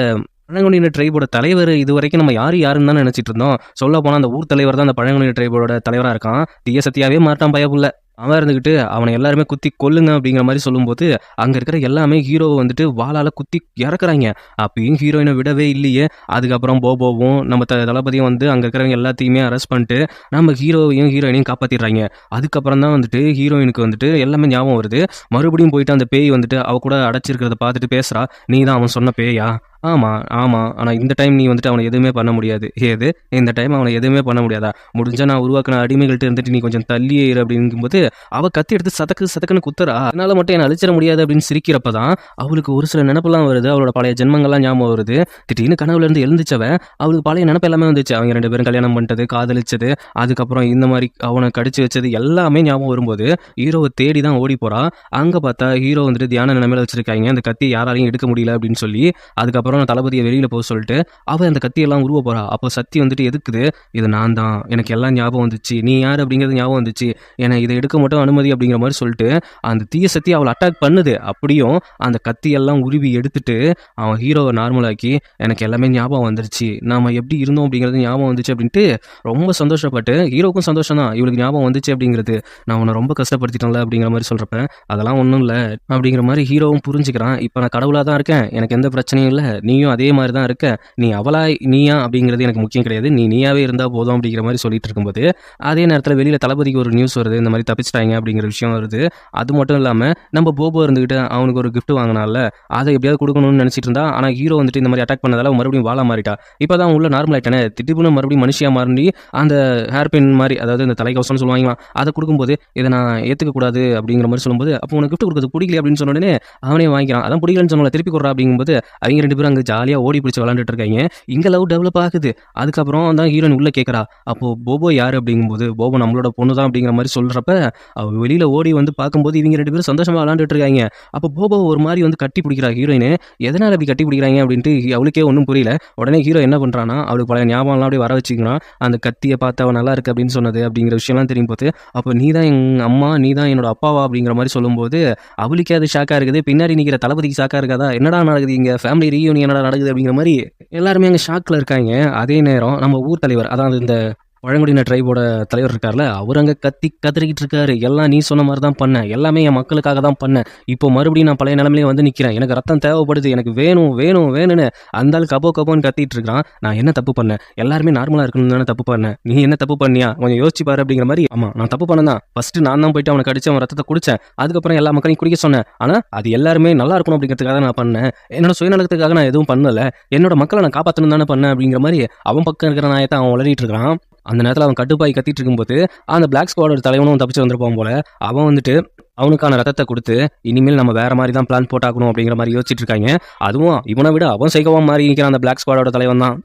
பழங்குடியின ட்ரைபோட தலைவர் இது வரைக்கும் நம்ம யாருன்னு தான் நினைச்சிட்டு இருந்தோம். சொல்ல போனா அந்த ஊர் தலைவர் தான் அந்த பழங்குடியின ட்ரைபோட தலைவரா இருக்கான். தீய சத்தியாவே மாட்டான் பயப்புள்ள. அவன் இருந்துகிட்டு அவனை எல்லாருமே குத்தி கொல்லுங்க அப்படிங்கிற மாதிரி சொல்லும்போது அங்க இருக்கிற எல்லாமே ஹீரோவை வந்துட்டு வாளால குத்தி இறக்குறாங்க. அப்பயும் ஹீரோயினை விடவே இல்லையே. அதுக்கப்புறம் போபோவும் நம்ம தளபதியும் வந்து அங்க இருக்கிறவங்க எல்லாத்தையுமே அரெஸ்ட் பண்ணிட்டு நம்ம ஹீரோவையும் ஹீரோயினையும் காப்பாத்திடுறாங்க. அதுக்கப்புறம் தான் வந்துட்டு ஹீரோயினுக்கு வந்துட்டு எல்லாமே ஞாபகம் வருது. மறுபடியும் போயிட்டு அந்த பேய் வந்துட்டு அவ கூட அடைச்சிருக்கிறத பார்த்துட்டு பேசுறா. நீ தான் அவன் சொன்ன பேயா? ஆமா, ஆமா. ஆனா இந்த டைம் நீ வந்துட்டு அவன எதுவுமே பண்ண முடியாது. ஏது? இந்த டைம் அவன எதுவுமே பண்ண முடியாதா? முடிஞ்சா நான் உருவாக்குன அடிமைகள்ட்ட இருந்துட்டு நீ கொஞ்சம் தள்ளியே இரு அப்படிங்கும்போது, அவ கத்தி எடுத்து சதக்கு சதக்குன்னு குத்துறா. அதனால மட்டும் என்ன அழிச்சிட முடியாது அப்படின்னு சிரிக்கிறப்ப தான், அவளுக்கு ஒரு சில நினைப்பெல்லாம் வருது. அவளோட பழைய ஜென்மங்கள்லாம் ஞாபகம் வருது. திடீர்னு கனவுல இருந்து எழுந்துச்சவ, அவளுக்கு பழைய நினைப்பு எல்லாமே வந்துச்சு. அவங்க 2 பேரும் கல்யாணம் பண்ணிட்டது, காதலிச்சது, அதுக்கப்புறம் இந்த மாரி அவன கடிச்சு வச்சது எல்லாமே ஞாபகம் வரும்போது, ஹீரோவ தேடி தான் ஓடி போறா. அங்க பார்த்தா ஹீரோ வந்துட்டு தியான நிலைமையில வச்சிருக்காங்க. அந்த கத்திய யாராலையும் எடுக்க முடியல அப்படின்னு சொல்லி, அதுக்கப்புறம் தளபதியை வெளியில போக சொல்லிட்டு அவ அந்த கத்தியெல்லாம் உருவ போறா. அப்போ சத்தி வந்துட்டு எதுக்குது? இது நான் தான், எனக்கு எல்லாம் ஞாபகம் வந்துச்சு, நீ யார் அப்படிங்கிறது ஞாபகம் வந்துச்சு, என்னை இதை எடுக்க மட்டும் அனுமதி அப்படிங்கிற மாதிரி சொல்லிட்டு அந்த தீய சக்தி அவளை அட்டாக் பண்ணுது. அப்படியும் அந்த கத்தியெல்லாம் உருவி எடுத்துட்டு அவன் ஹீரோவை நார்மலாக்கி எனக்கு எல்லாமே ஞாபகம் வந்துருச்சு, நாம எப்படி இருந்தோம் அப்படிங்கிறது ஞாபகம் வந்துச்சு அப்படின்ட்டு ரொம்ப சந்தோஷப்பட்டு, ஹீரோக்கும் சந்தோஷம் தான் இவளுக்கு ஞாபகம் வந்துச்சு அப்படிங்கிறது, நான் உன்னை ரொம்ப கஷ்டப்படுத்திட்டேன்ல அப்படிங்கிற மாதிரி சொல்றப்ப அதெல்லாம் ஒன்றும் இல்லை அப்படிங்கிற மாதிரி ஹீரோவும் புரிஞ்சுக்கிறான். இப்போ நான் கடவுளாக தான் இருக்கேன், எனக்கு எந்த பிரச்சனையும் இல்லை, நீயும் அதே மாதிரி தான் இருக்க, நீ அவளா நீயா அப்படிங்கிறது எனக்கு முக்கியம் கிடையாது, நீ நீயாவே இருந்தால் போதும் அப்படிங்கிற மாதிரி சொல்லிட்டு இருக்கும்போது அதே நேரத்தில் வெளியில் தளபதிக்கு ஒரு நியூஸ் வருது, இந்த மாதிரி தப்பிச்சிட்டாங்க அப்படிங்கிற விஷயம் வருது. அது மட்டும் இல்லாமல் நம்ம போபோ இருந்துக்கிட்டு அவனுக்கு ஒரு கிஃப்ட் வாங்கினால அதை எப்படியாவது கொடுக்கணும்னு நினச்சிட்டு இருந்தா. ஆனால் ஹீரோ வந்துட்டு இந்த மாதிரி அட்டாக் பண்ணதால மறுபடியும் வாழ மாறிட்டா. இப்போ தான் உள்ள நார்மல் ஆயிட்டானே, திடீர்னு மறுபடியும் மனுஷியாக மாறி அந்த ஹேர்பின் மாதிரி, அதாவது இந்த தலைக்கவசம்னு சொல்லுவாங்களா, அதை கொடுக்கும்போது இதை நான் ஏற்றுக்க கூடாது அப்படிங்கிற மாதிரி சொல்லும்போது, அப்போ உனக்கு கிஃப்ட் கொடுக்குறது பிடிக்கல அப்படின்னு சொன்ன உடனே அவனே வாங்கிக்கிறான். அதான் பிடிக்கலன்னு சொன்னால திருப்பி கொடுறா அப்படிங்கும்போது அவங்க 2 பேரும் அங்கே ஜாலியாக ஓடி பிடிச்சி விளாண்டுட்டு இருக்காங்க. இங்கே லவ் டெவலப் ஆகுது. அதுக்கப்புறம் தான் ஹீரோயின் உள்ள கேட்குறா, அப்போ போபோ யார் அப்படிங்கும்போது, போபோ நம்மளோட பொண்ணு தான் அப்படிங்கிற மாதிரி சொல்றப்ப அவ வெளியில ஓடி வந்து பார்க்கும்போது இவங்க 2 பேரும் சந்தோஷமா விளாண்டுட்டு இருக்காங்க. அப்போ போபோ ஒரு மாதிரி வந்து கட்டி பிடிக்கிறா ஹீரோயின். எதனால அப்படி கட்டி பிடிக்கிறாங்க அப்படின்ட்டு அவளுக்கே ஒன்றும் புரியல. உடனே ஹீரோ என்ன பண்றானா, அவளுக்கு பழைய ஞாபகம்லாம் அப்படியே வர வச்சுக்கிறான். அந்த கத்தியை பார்த்து அவன் நல்லா இருக்கு அப்படின்னு சொன்னது அப்படிங்கிற விஷயம்லாம் தெரியும் போது, அப்போ நீ தான் எங்க அம்மா, நீ தான் என்னோட அப்பாவா அப்படிங்கிற மாதிரி சொல்லும்போது அவளுக்கே அது ஷாக்கா இருக்குது. பின்னாடி நிற்கிற தளபதிக்கு ஷாக்கா இருக்காதா, என்னடா நடக்குது இங்க ஃபேமிலி ரீயூனியன் என்னடா நடக்குது அப்படிங்கிற மாதிரி எல்லாருமே அங்கே ஷாக்ல இருக்காங்க. அதே நேரம் நம்ம ஊர் தலைவர், அதாவது இந்த பழங்குடியின ட்ரைபோட தலைவர் இருக்கார்ல, அவர் அங்கே கத்தி கத்திரிக்கிட்டு இருக்காரு. எல்லாம் நீ சொன்ன மாதிரி தான் பண்ணேன், எல்லாமே என் மக்களுக்காக தான் பண்ணேன், இப்போ மறுபடியும் நான் பழைய நிலைமையிலே வந்து நிற்கிறேன், எனக்கு ரத்தம் தேவைப்படுது, எனக்கு வேணும் வேணும் வேணும்னு அந்த ஆள் கப்போன்னு கத்திட்டு இருக்கிறான். நான் என்ன தப்பு பண்ணேன்? எல்லாருமே நார்மலாக இருக்கணும் தானே தப்பு பண்ணேன், நீ என்ன தப்பு பண்ணியா கொஞ்சம் யோசிச்சு பாரு அப்படிங்கிற மாதிரி. ஆமா நான் தப்பு பண்ணேன் தான், ஃபர்ஸ்ட் நான் தான் போயிட்டு அவனை கடிச்சு அவன் ரத்தத்தை குடிச்சேன், அதுக்கப்புறம் எல்லா மக்களையும் குடிக்க சொன்னேன். ஆனால் அது எல்லாருமே நல்லா இருக்கணும் அப்படிங்கிறதுக்காக நான் பண்ணேன், என்னோட சுயநலத்துக்காக நான் எதுவும் பண்ணல, என்னோட மக்களை நான் காப்பாற்றணும் தானே பண்ணேன் அப்படிங்கிற மாதிரி அவன் பக்கம் இருக்கிற நாயத்தை அவன் வளரிட்டு இருக்கிறான். அந்த நேரத்தில் அவன் கட்டுப்பாய் கத்திட்டு இருக்கும்போது அந்த பிளாக் ஸ்குவாடோட தலைவனும் தப்பிச்சு வந்திருப்பான் போல. அவன் வந்துட்டு அவனுக்கான ரத்தத்தை கொடுத்து இனிமேல் நம்ம வேற மாதிரி தான் பிளான் போட்டாக்கணும் அப்படிங்கிற மாதிரி யோசிச்சுட்டு இருக்காங்க. அதுவும் இவனை விட அவன் சைக்கோவா மாறி நிற்கிறான் அந்த பிளாக் ஸ்குவாடோட தலைவன் தான்.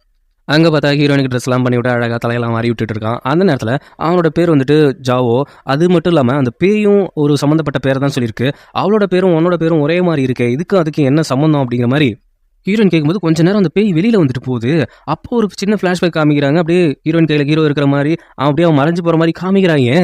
அங்கே பார்த்தா ஹீரோயினுக்கு ட்ரெஸ்லாம் பண்ணி விட்டு அழகாக தலையெல்லாம் மாறி விட்டுட்டு இருக்கான். அந்த நேரத்தில் அவனோட பேர் வந்துட்டு ஜாவோ. அது மட்டும் இல்லாமல் அந்த பேயும் ஒரு சம்மந்தப்பட்ட பேர் தான் சொல்லியிருக்கு. அவளோட பேரும் உன்னோட பேரும் ஒரே மாதிரி இருக்கு, இதுக்கும் அதுக்கு என்ன சம்மந்தம் அப்படிங்கிற மாதிரி ஹீரோயின் கேட்கும்போது கொஞ்ச நேரம் அந்த பேய் வெளியில வந்துட்டு போகுது. அப்போ ஒரு சின்ன ஃபிளாஷ்பேக் காமிக்கிறாங்க. அப்படியே ஹீரோயின் கையில் ஹீரோ இருக்கிற மாதிரி அப்படியே அவன் மறைஞ்சு போகிற மாதிரி காமிக்கிறாங்க.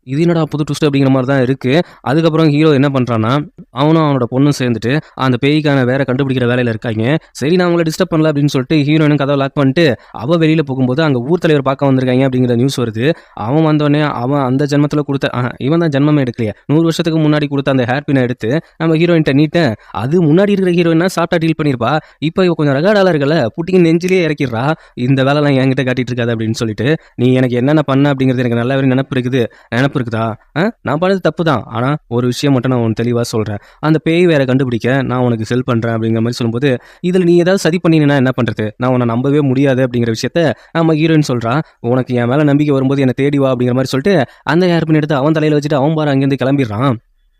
இது என்னடா புது ட்விஸ்ட் அப்படிங்கிற மாதிரி தான் இருக்குது. அதுக்கப்புறம் ஹீரோ என்ன பண்ணுறான்னா, அவனும் அவனோட பொண்ணும் சேர்ந்துட்டு அந்த பேய்க்கான வேற கண்டுபிடிக்கிற வேலையில் இருக்காங்க. சரி நான் அவங்கள டிஸ்டர்ப் பண்ணல அப்படின்னு சொல்லிட்டு ஹீரோயினும் கதவை லாக் பண்ணிட்டு அவள் வெளியில் போகும்போது அங்கே ஊர் தலைவர் பார்க்க வந்திருக்காங்க அப்படிங்கிற நியூஸ் வருது. அவன் வந்தோடனே அவன் அந்த ஜென்மத்தில் கொடுத்த இவன் தான் ஜென்மமே எடுக்கலையே, 100 வருஷத்துக்கு முன்னாடி கொடுத்த அந்த ஹேர் பினை எடுத்து நம்ம ஹீரோயின்ட்ட நீட்டேன். அது முன்னாடி இருக்கிற ஹீரோயினா சாப்பிட்டா டீல் பண்ணியிருப்பா, இப்போ இவ கொஞ்சம் ரகாடால இருக்கல, புட்டிங்க நெஞ்சிலேயே இறக்கிடுறா, இந்த வேலைலாம் என்கிட்ட காட்டிட்டு இருக்காது அப்படின்னு சொல்லிட்டு, நீ எனக்கு என்னென்ன பண்ண அப்படிங்கிறது எனக்கு நல்லாவே நினப்பு இருக்குதா, நான் பண்ணது தப்பு தான், ஆனால் ஒரு விஷயம் மட்டும் நான் உனக்கு தெளிவாக சொல்கிறேன், அந்த பேய் வேற கண்டுபிடிக்க நான் உனக்கு ஹெல்ப் பண்ணுறேன் அப்படிங்கிற மாதிரி சொல்லும்போது, இதில் நீ ஏதாவது சதி பண்ணினா என்ன பண்ணுறது, நான் உன்னை நம்பவே முடியாது அப்படிங்கிற விஷயத்த நம்ம ஹீரோயின் சொல்கிறான். உனக்கு என் மேலே நம்பிக்கை வரும்போது என்னை தேடி வா அப்படிங்கிற மாதிரி சொல்லிட்டு அந்த ஹேர்பின் எடுத்து அவன் தலையில் வச்சுட்டு அவன் பாரு அங்கேருந்து கிளம்பிடுறான்.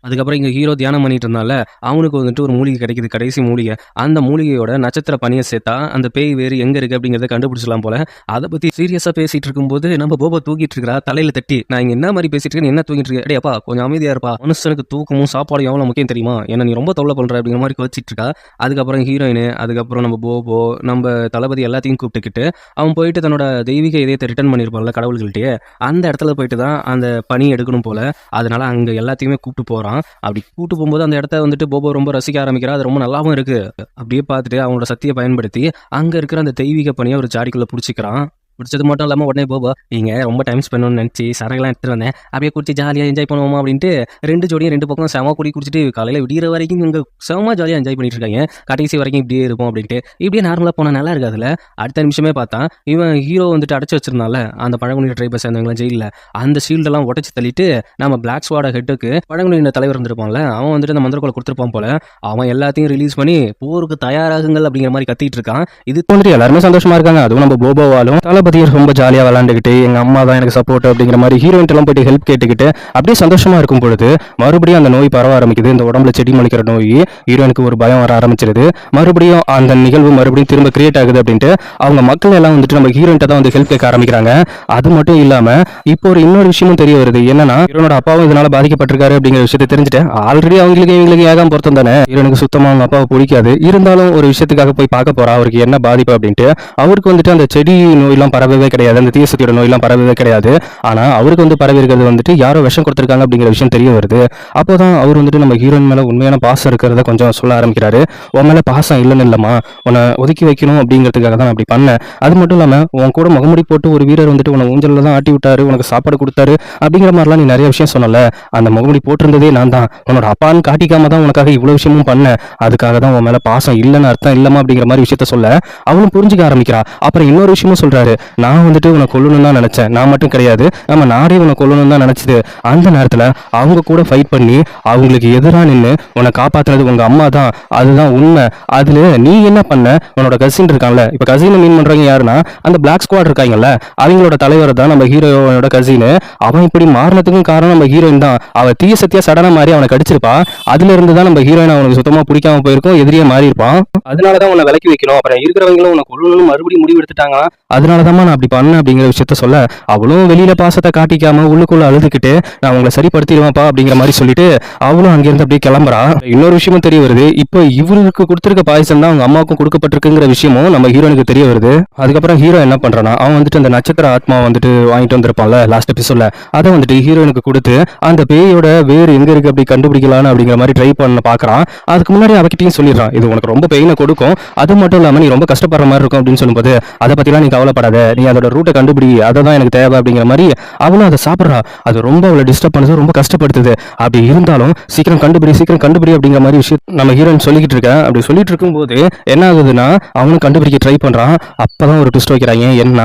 அதுக்கப்புறம் இங்கே ஹீரோ தியானம் பண்ணிட்டு இருந்தால அவனுக்கு வந்துட்டு ஒரு மூலிகை கிடைக்குது, கடைசி மூலிகை. அந்த மூலிகையோட நட்சத்திர பணியை சேர்த்தா அந்த பேய் வேறு எங்கே இருக்குது அப்படிங்கிறத கண்டுபிடிச்சலாம் போல. அதை பற்றி சீரியஸாக பேசிகிட்டு இருக்கும்போது நம்ம போபோ தூக்கிட்டு இருக்கிறா தலையில் தட்டி, நான் இங்கே என்ன மாதிரி பேசிட்டு இருக்கேன், என்ன தூங்கிட்டு இருக்கேன், அடையப்பா கொஞ்சம் அமைதியாக இருப்பா, மனுஷனுக்கு தூக்கமும் சாப்பாடும் எவ்வளோ முக்கியம் தெரியுமா, என்ன நீ ரொம்ப தொல்லை பண்ணுற அப்படிங்கிற மாதிரி வச்சிட்டு இருக்கா. அதுக்கப்புறம் ஹீரோயின், அதுக்கப்புறம் நம்ம போபோ, நம்ம தளபதி எல்லாத்தையும் கூப்பிட்டுக்கிட்டு அவன் போயிட்டு தன்னோட தெய்வீக இதயத்தை ரிட்டர்ன் பண்ணியிருப்பான்ல கடவுள்கிட்டயே, அந்த இடத்துல போயிட்டு தான் அந்த பணி எடுக்கணும் போல. அதனால அங்கே எல்லாத்தையுமே கூப்பிட்டு போகிறான். அப்படி கூட்டு போகும்போது அந்த இடத்த வந்துட்டு போபோ ரொம்ப ரசிக்க ஆரம்பிக்கிறா. அது ரொம்ப நல்லாவும் இருக்கு. அப்படியே பார்த்துட்டு அவனோட சக்தியை பயன்படுத்தி அங்க இருக்கிற அந்த தெய்வீக பணியை ஒரு ஜாடிக்குள்ள பிடிச்சிக்கிறான். பிடிச்சது மட்டும் இல்லாமல் உடனே போபோ இங்கே ரொம்ப டைம் ஸ்பெண்ட் பண்ணணும்னு நினச்சி சரகெல்லாம் எடுத்துட்டு வந்தேன் அப்படியே குடிச்சு ஜாலியாக என்ஜாய் பண்ணுவோமா அப்படின்ட்டு ரெண்டு ஜோடியும் ரெண்டு பக்கம் செம குடி குடிச்சிட்டு காலையில் விடிகிற வரைக்கும் இவங்க செம ஜாலியாக என்ஜாய் பண்ணிட்டு இருக்காங்க. கடைசி வரைக்கும் இப்படியே இருக்கும் அப்படின்ட்டு இப்படியே நார்மலாக போனால் நல்லா இருக்காதுல்ல. அடுத்த நிமிஷமே பார்த்தா இவன் ஹீரோ வந்துட்டு அடைச்சி வச்சிருந்தால அந்த பழங்குடியின ட்ரைபை சேர்ந்தவங்களாம் ஜெயிலில் அந்த ஷீல்டெல்லாம் உடச்சி தள்ளிட்டு நம்ம பிளாக் ஸ்வாட ஹெட்டுக்கு பழங்குடியின தலைவர் இருந்திருப்பான்ல அவன் வந்துட்டு அந்த மந்திரக்கோலை கொடுத்துருப்பான் போல. அவன் எல்லாத்தையும் ரிலீஸ் பண்ணி போருக்கு தயாராகுங்கள் அப்படிங்கிற மாதிரி கத்திட்டு இருக்கான். இது வந்துட்டு எல்லாருமே சந்தோஷமா இருக்காங்க. அதுவும் நம்ம போபோவாலும் தளபதியர் ரொம்ப ஜாலியாக விளாண்டுக்கிட்டு எங்க அம்மா தான் எனக்கு சப்போர்ட் அப்படிங்கிற மாதிரி ஹீரோயின் எல்லாம் போயிட்டு ஹெல்ப் கேட்டுக்கிட்டு அப்படியே சந்தோஷமா இருக்கும் பொழுது மறுபடியும் அந்த நோய் பரவ ஆரம்பிக்குது. இந்த உடம்புல செடி முளைக்கிற நோய் ஹீரோயினுக்கு ஒரு பயம் வர ஆரம்பிச்சிருது. மறுபடியும் அந்த நிகழ்வு மறுபடியும் திரும்ப கிரியேட் ஆகுது அப்படின்ட்டு அவங்க மக்கள் எல்லாம் வந்துட்டு நம்ம ஹீரோயின்ட்ட தான் வந்து ஹெல்ப் கேட்க ஆரம்பிக்கிறாங்க. அது மட்டும் இல்லாம இப்போ ஒரு இன்னொரு விஷயமும் தெரிய வருது. என்னன்னா ஹீரோனோட அப்பாவும் இதனால பாதிக்கப்பட்டிருக்காரு அப்படிங்கிற விஷயத்தை தெரிஞ்சுட்டு ஆல்ரெடி அவங்களுக்கு ஏகாம பொருத்தம் தானே ஹீரோனுக்கு சுத்தமா அவங்க அப்பாவை பிடிக்காது. இருந்தாலும் ஒரு விஷயத்துக்காக போய் பார்க்க போறா அவருக்கு என்ன பாதிப்பு அப்படின்ட்டு. அவருக்கு வந்துட்டு அந்த செடி நோயெல்லாம் பரவவே கிடையாது, அந்த தீய சக்தியோட நோயெல்லாம் பரவவே கிடையாது. ஆனா அவருக்கு வந்து பரவி இருக்கிறது வந்துட்டு யாரோ விஷம் கொடுத்துருக்காங்க அப்படிங்கிற விஷயம் தெரிய வருது. அப்போதான் அவர் வந்துட்டு நம்ம ஹீரோயின் மேல உண்மையான பாசம் இருக்கிறத கொஞ்சம் சொல்ல ஆரம்பிக்கிறாரு. உன் மேல பாசம் இல்லைன்னு இல்லம்மா, உன்னை ஒதுக்கி வைக்கணும் அப்படிங்கிறதுக்காக தான் அப்படி பண்ணேன். அது மட்டும் இல்லாம உன் கூட முகமுடி போட்டு ஒரு வீரர் வந்துட்டு உன்னை ஊஞ்சல்ல தான் ஆட்டி விட்டாரு, உனக்கு சாப்பாடு கொடுத்தாரு அப்படிங்கிற மாதிரிலாம் நீ நிறைய விஷயம் சொன்னல. அந்த முகமுடி போட்டிருந்ததே நான் தான், உன்னோட அப்பான்னு காட்டிக்காம தான் உனக்காக இவ்வளவு விஷயமும் பண்ணேன். அதுக்காக தான் உன் மேல பாசம் இல்லைன்னு அர்த்தம் இல்லமா அப்படிங்கிற மாதிரி விஷயத்த சொல்ல அவளும் புரிஞ்சுக்க ஆரம்பிக்கிறா. அப்புறம் இன்னொரு விஷயமும் சொல்றாரு. நான் வந்துட்டு உன்னை கொல்லணும் தான் நினைச்சேன், நான் மட்டும் கிடையாது, நம்ம நாடே உன்னை கொல்லணும் தான் நினைச்சது. அந்த நேரத்துல அவங்க கூட ஃபைட் பண்ணி அவங்களுக்கு எதிராக நின்று உன்னை காப்பாத்துனது உங்க அம்மா தான், அதுதான் உண்மை. அதுல நீ என்ன பண்ண, உன்னோட கசின் இருக்கான்ல, இப்ப கசினை மீன் பண்றவங்க யாருன்னா அந்த பிளாக் ஸ்குவாட் இருக்காங்கல்ல அவங்களோட தலைவர் தான் நம்ம ஹீரோனோட கசின். அவன் இப்படி மாறினதுக்கும் காரணம் நம்ம ஹீரோயின் தான். அவ தீய சத்தியா சடனா மாதிரி அவனை கடிச்சிருப்பா. அதுல இருந்து தான் நம்ம ஹீரோயின் அவனுக்கு சுத்தமா பிடிக்காம போயிருக்கும், எதிரியே மாறி இருப்பான். அதனாலதான் உன்னை விலக்கி வைக்கணும், அப்புறம் இருக்கிறவங்களும் உன்னை கொல்லணும்னு மறுபடியும் முடிவு எடுத்துட்டாங்க. அதனாலதான் நான் அப்படி பண்ணேன் அப்படிங்கிற விஷயத்த சொல்ல அவளும் வெளியில பாசத்தை காட்டிக்காம உள்ளுக்குள்ள அழுதுகிட்டு நான் உங்களை சரிப்படுத்திடுவாப்பா அப்படிங்கிற மாதிரி சொல்லிட்டு அவளும் அங்கிருந்து அப்படியே கிளம்புறா. இன்னொரு விஷயமும் தெரிய வருது. இப்போ இவருக்கு கொடுத்திருக்க பாய்சன் தான் அவங்க அம்மாவுக்கும் கொடுக்கப்பட்டிருக்குங்கிற விஷயமும் நம்ம ஹீரோனுக்கு தெரிய வருது. அதுக்கப்புறம் ஹீரோ என்ன பண்றானா அவன் வந்துட்டு அந்த நட்சத்திர ஆத்மா வந்துட்டு வாங்கிட்டு வந்திருப்பான்ல லாஸ்ட் எபிசோட்ல, அதை வந்துட்டு ஹீரோனுக்கு கொடுத்து அந்த பேயோட வேறு எங்க இருக்கு அப்படி கண்டுபிடிக்கலான்னு அப்படிங்கிற மாதிரி ட்ரை பண்ண பாக்குறான். அதுக்கு முன்னாடி அவகிட்டையும் சொல்லிடுறான், இது உனக்கு ரொம்ப பெயினை கொடுக்கும், அது மட்டும் இல்லாம நீ ரொம்ப கஷ்டப்படுற மாதிரி இருக்கும் அப்படின்னு சொல்லும்போது அதை பத்திலாம் நீ கவலைப்படாத, நீ அதோட ரூட்டை கண்டுபிடி, அதை தான் எனக்கு தேவை அப்படிங்கிற மாதிரி அவளும் அதை சாப்பிட்றா. அது ரொம்ப அவளை டிஸ்டர்ப் பண்ணுது, ரொம்ப கஷ்டப்படுத்துது. அப்படி இருந்தாலும் சீக்கிரம் கண்டுபிடி அப்படிங்கிற மாதிரி விஷயம் நம்ம ஹீரோயின் சொல்லிக்கிட்டு இருக்கேன். அப்படி சொல்லிட்டு இருக்கும்போது என்ன ஆகுதுன்னா அவனும் கண்டுபிடிக்க ட்ரை பண்றான். அப்பதான் ஒரு ட்விஸ்ட் வைக்கிறாங்க. என்ன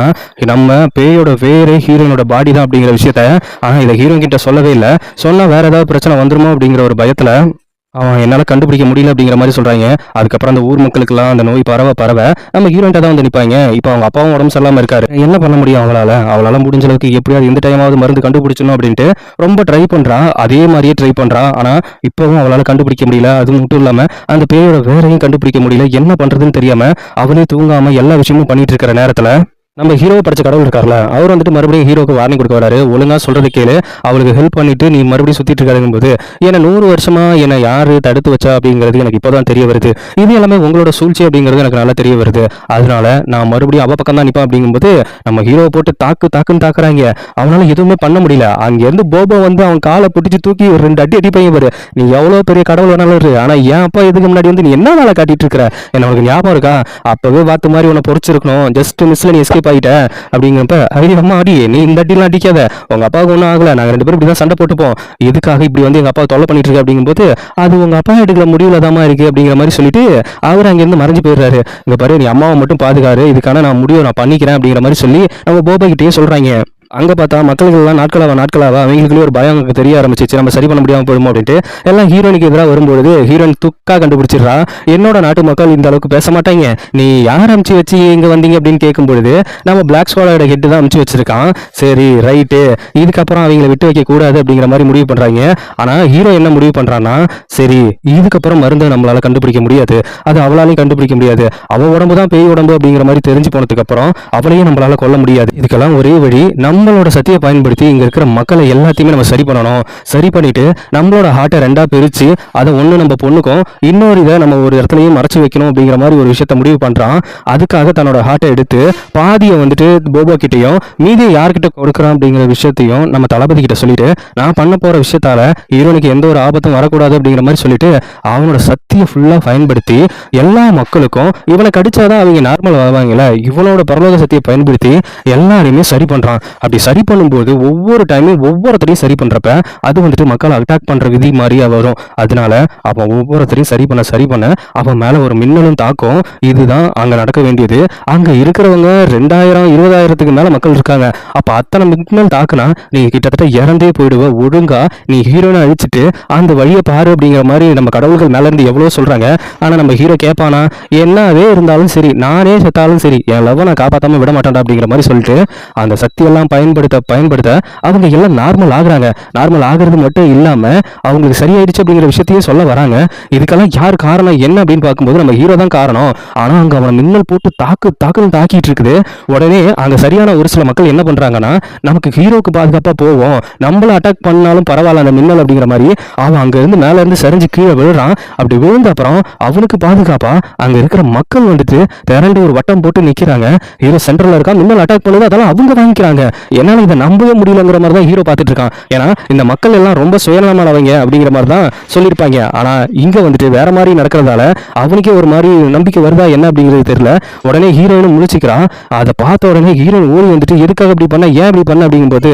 நம்ம பேயோட வேற ஹீரோயினோட பாடி தான் அப்படிங்கிற விஷயத்த. ஆனா இதை ஹீரோயின் கிட்ட சொல்லவே இல்லை. சொன்னா வேற ஏதாவது பிரச்சனை வந்துருமோ அப்படிங்கிற ஒரு பயத்துல அவன் என்னால கண்டுபிடிக்க முடியல அப்படிங்கிற மாதிரி சொல்றாங்க. அதுக்கப்புறம் அந்த ஊர் மக்களுக்கெல்லாம் அந்த நோய் பரவ நம்ம ஹீரோயின்ட்ட தான் வந்து நிப்பாங்க. இப்போ அவங்க அப்பாவும் உடம்பு சரியில்லாம இருக்காரு, என்ன பண்ண முடியும் அவளால முடிஞ்ச அளவுக்கு எப்படியாவது இந்த டைமாவது மருந்து கண்டுபிடிச்சணும் அப்படின்ட்டு ரொம்ப ட்ரை பண்றா. அதே மாதிரியே ட்ரை பண்றா. ஆனா இப்பவும் அவளால கண்டுபிடிக்க முடியல. அது மட்டும் இல்லாம அந்த பேயோட வேறையும் கண்டுபிடிக்க முடியல. என்ன பண்றதுன்னு தெரியாம அவளே தூங்காம எல்லா விஷயமும் பண்ணிட்டு இருக்கிற நேரத்துல நம்ம ஹீரோவை படிச்ச கடவுள் இருக்கார்ல அவர் வந்துட்டு மறுபடியும் ஹீரோக்கு வார்னிங் கொடுக்க வராரு. ஒழுங்கா சொல்றது கேளு, அவளுக்கு ஹெல்ப் பண்ணிட்டு நீ மறுபடியும் சுத்திட்டு இருக்காருங்கும் போது ஏன்னா 100 வருஷமா என்னை யாரு தடுத்து வச்சா அப்படிங்கிறது எனக்கு இப்போதான் தெரிய வருது. இது எல்லாமே உங்களோட சூழ்ச்சி அப்படிங்கிறது எனக்கு நல்லா தெரிய வருது. அதனால நான் மறுபடியும் அவ பக்கம் தான் நிப்பேன் அப்படிங்கும்போது நம்ம ஹீரோவை போட்டு தாக்குன்னு தாக்குறாங்க. அவனால எதுவுமே பண்ண முடியல. அங்க இருந்து போபோ வந்து அவன் காலை பிடிச்சி தூக்கி ஒரு 2 அடி அடிப்பையும் பாரு, நீ எவ்வளவு பெரிய கடவுள் வேணாலும் இரு, ஆனா என் அப்பா இதுக்கு முன்னாடி வந்து நீ என்ன வேலை காட்டிட்டு இருக்கிற, என்ன உனக்கு ஞாபகம் இருக்கா, அப்பவே வாத்து மாதிரி உன்னை பொறிச்சிருக்கணும், ஜஸ்ட் மிஸ்ல நீ எஸ்கேப் ஆகிட்ட அப்படிங்கிறப்ப அம்மா அடி நீ இந்த அடிலாம் அடிக்காத, உங்க அப்பாவுக்கு ஒன்றும் ஆகல, நாங்க 2 பேரும் இப்படிதான் சண்டை போட்டுப்போம், இதுக்காக இப்படி வந்து எங்க அப்பா தொல்லை பண்ணிட்டு இருக்கு அப்படிங்கும்போது அது உங்க அப்பா எடுக்கிற முடிவுல தாமா இருக்கு அப்படிங்கிற மாதிரி சொல்லிட்டு அவர் அங்கிருந்து மறைஞ்சு போயிடுறாரு. இங்க பாரு நீ அம்மாவை மட்டும் பாதுகாரு, இதுக்கான நான் முடிவை நான் பண்ணிக்கிறேன் அப்படிங்கிற மாதிரி சொல்லி நம்ம போபா கிட்டேயே சொல்றாங்க. அங்கே பார்த்தா மக்களுக்கெல்லாம் நாட்களாவா அவங்களுக்குள்ளே ஒரு பயம் தெரிய ஆரம்பிச்சிச்சு, நம்ம சரி பண்ண முடியாமல் போயிடுமோ அப்படின்ட்டு எல்லாம் ஹீரோனுக்கு எதிராக வரும்பொழுது ஹீரோயின் துக்கா கண்டுபிடிச்சிடுறா. என்னோட நாட்டு மக்கள் இந்த அளவுக்கு பேச மாட்டாங்க, நீ யார் அமுச்சு வச்சு இங்கே வந்தீங்க அப்படின்னு கேட்கும்பொழுது நம்ம பிளாக் ஸ்குவாடோட ஹெட் தான் அமுச்சு வச்சிருக்கான். சரி ரைட்டு, இதுக்கப்புறம் அவங்களை விட்டு வைக்க கூடாது அப்படிங்கிற மாதிரி முடிவு பண்றாங்க. ஆனால் ஹீரோ என்ன முடிவு பண்றான்னா, சரி இதுக்கப்புறம் மருந்தை நம்மளால கண்டுபிடிக்க முடியாது, அது அவளாலையும் கண்டுபிடிக்க முடியாது, அவ உடம்பு தான் பேய் உடம்பு அப்படிங்கிற மாதிரி தெரிஞ்சு போனதுக்கு அப்புறம் அவளையும் நம்மளால கொல்ல முடியாது. இதுக்கெல்லாம் ஒரே வழி நம்ம நம்மளோட சக்தியை பயன்படுத்தி இங்க இருக்கிற மக்களை எல்லாத்தையுமே நம்ம சரி பண்ணணும். சரி பண்ணிட்டு நம்மளோட ஹார்ட்டை ரெண்டா பிரிச்சு அதை ஒண்ணு நம்ம பொண்ணுக்கும் இன்னொரு இதை நம்ம ஒரு இடத்துலயும் மறைச்சு வைக்கணும் அப்படிங்கிற மாதிரி ஒரு விஷயத்த முடிவு பண்றான். அதுக்காக தன்னோட ஹார்ட்டை எடுத்து பாதியை வந்துட்டு போபோ கிட்டையும் மீதியை யார்கிட்ட கொடுக்குறான் அப்படிங்கிற விஷயத்தையும் நம்ம தளபதி கிட்ட சொல்லிட்டு நான் பண்ண போற விஷயத்தால ஹீரோனுக்கு எந்த ஒரு ஆபத்தும் வரக்கூடாது அப்படிங்கிற மாதிரி சொல்லிட்டு அவனோட சக்தியை ஃபுல்லா பயன்படுத்தி எல்லா மக்களுக்கும் இவனை கடிச்சாதான் அவங்க நார்மல் ஆவாங்கல்ல, இவனோட பரலோக சக்தியை பயன்படுத்தி எல்லாரையுமே சரி பண்றான். அப்படி சரி பண்ணும்போது ஒவ்வொரு டைமும் ஒவ்வொருத்தரையும் சரி பண்றப்ப அது வந்துட்டு மக்களை அட்டாக் பண்ற விதி மாதிரியா வரும். அதனால அவன் ஒவ்வொருத்தரையும் சரி பண்ண அவன் மேல ஒரு மின்னலும் தாக்கும். இதுதான் அங்க நடக்க வேண்டியது. அங்க இருக்கிறவங்க 2000-20,000க்கு மேல மக்கள் இருக்காங்க. அப்ப அத்தனை மின்னல் தாக்குனா நீ கிட்டத்தட்ட இறந்தே போயிடுவ. ஒழுங்கா நீ ஹீரோனை அழிச்சிட்டு அந்த வழியை பாரு அப்படிங்கிற மாதிரி நம்ம கடவுள்கள் மேல இருந்து எவ்வளவு சொல்றாங்க. ஆனா நம்ம ஹீரோ கேட்பானா, என்னவே இருந்தாலும் சரி, நானே செத்தாலும் சரி, என் லவ் நான் காப்பாத்தாம விட மாட்டேன்டா அப்படிங்கிற மாதிரி சொல்லிட்டு அந்த சக்தி எல்லாம் பயன்படுத்த அவங்க எல்லாம் நார்மல் ஆகுறாங்க. நார்மல் ஆகுறது மட்டும் இல்லாம அவங்களுக்கு சரியாயிடுச்சு அப்படிங்கிற விஷயத்தையும் சொல்ல வராங்க. இதுக்கெல்லாம் யார் காரணம் என்ன அப்படின்னு பார்க்கும்போது நம்ம ஹீரோ தான் காரணம். ஆனா அங்க அவன் மின்னல் போட்டு தாக்குன்னு தாக்கிட்டு இருக்குது. உடனே அங்க சரியான ஒரு சில மக்கள் என்ன பண்றாங்கன்னா, நமக்கு ஹீரோக்கு பாதுகாப்பா போவோம், நம்மள அட்டாக் பண்ணாலும் பரவாயில்ல அந்த மின்னல் அப்படிங்கிற மாதிரி அவன் அங்க இருந்து மேல இருந்து சரிஞ்சு கீழே விழுறான். அப்படி விழுந்த அப்புறம் அவனுக்கு பாதுகாப்பா அங்க இருக்கிற மக்கள் வந்துட்டு திரண்டு ஒரு வட்டம் போட்டு நிக்கிறாங்க. ஹீரோ சென்டர்ல இருக்கான், மின்னல் அட்டாக் பண்ணுது, அதெல்லாம் அவங்க வாங்கிக்கிறாங்க. என்னால இதை நம்பவே முடியலங்கிற மாதிரி தான் ஹீரோ பார்த்துட்டு இருக்கான். ஏன்னா இந்த மக்கள் எல்லாம் ரொம்ப சுயநலமானவங்க அப்படிங்கிற மாதிரி தான் சொல்லியிருப்பாங்க. ஆனா இங்க வந்துட்டு வேற மாதிரி நடக்கிறதால அவனுக்கே ஒரு மாதிரி நம்பிக்கை வருதா என்ன அப்படிங்கிறது தெரியல. உடனே ஹீரோயினும் முழிச்சுக்கிறான். அதை பார்த்த உடனே ஹீரோயின் ஓடி வந்துட்டு எதுக்காக இப்படி பண்ண, ஏன் இப்படி பண்ண அப்படிங்கும்போது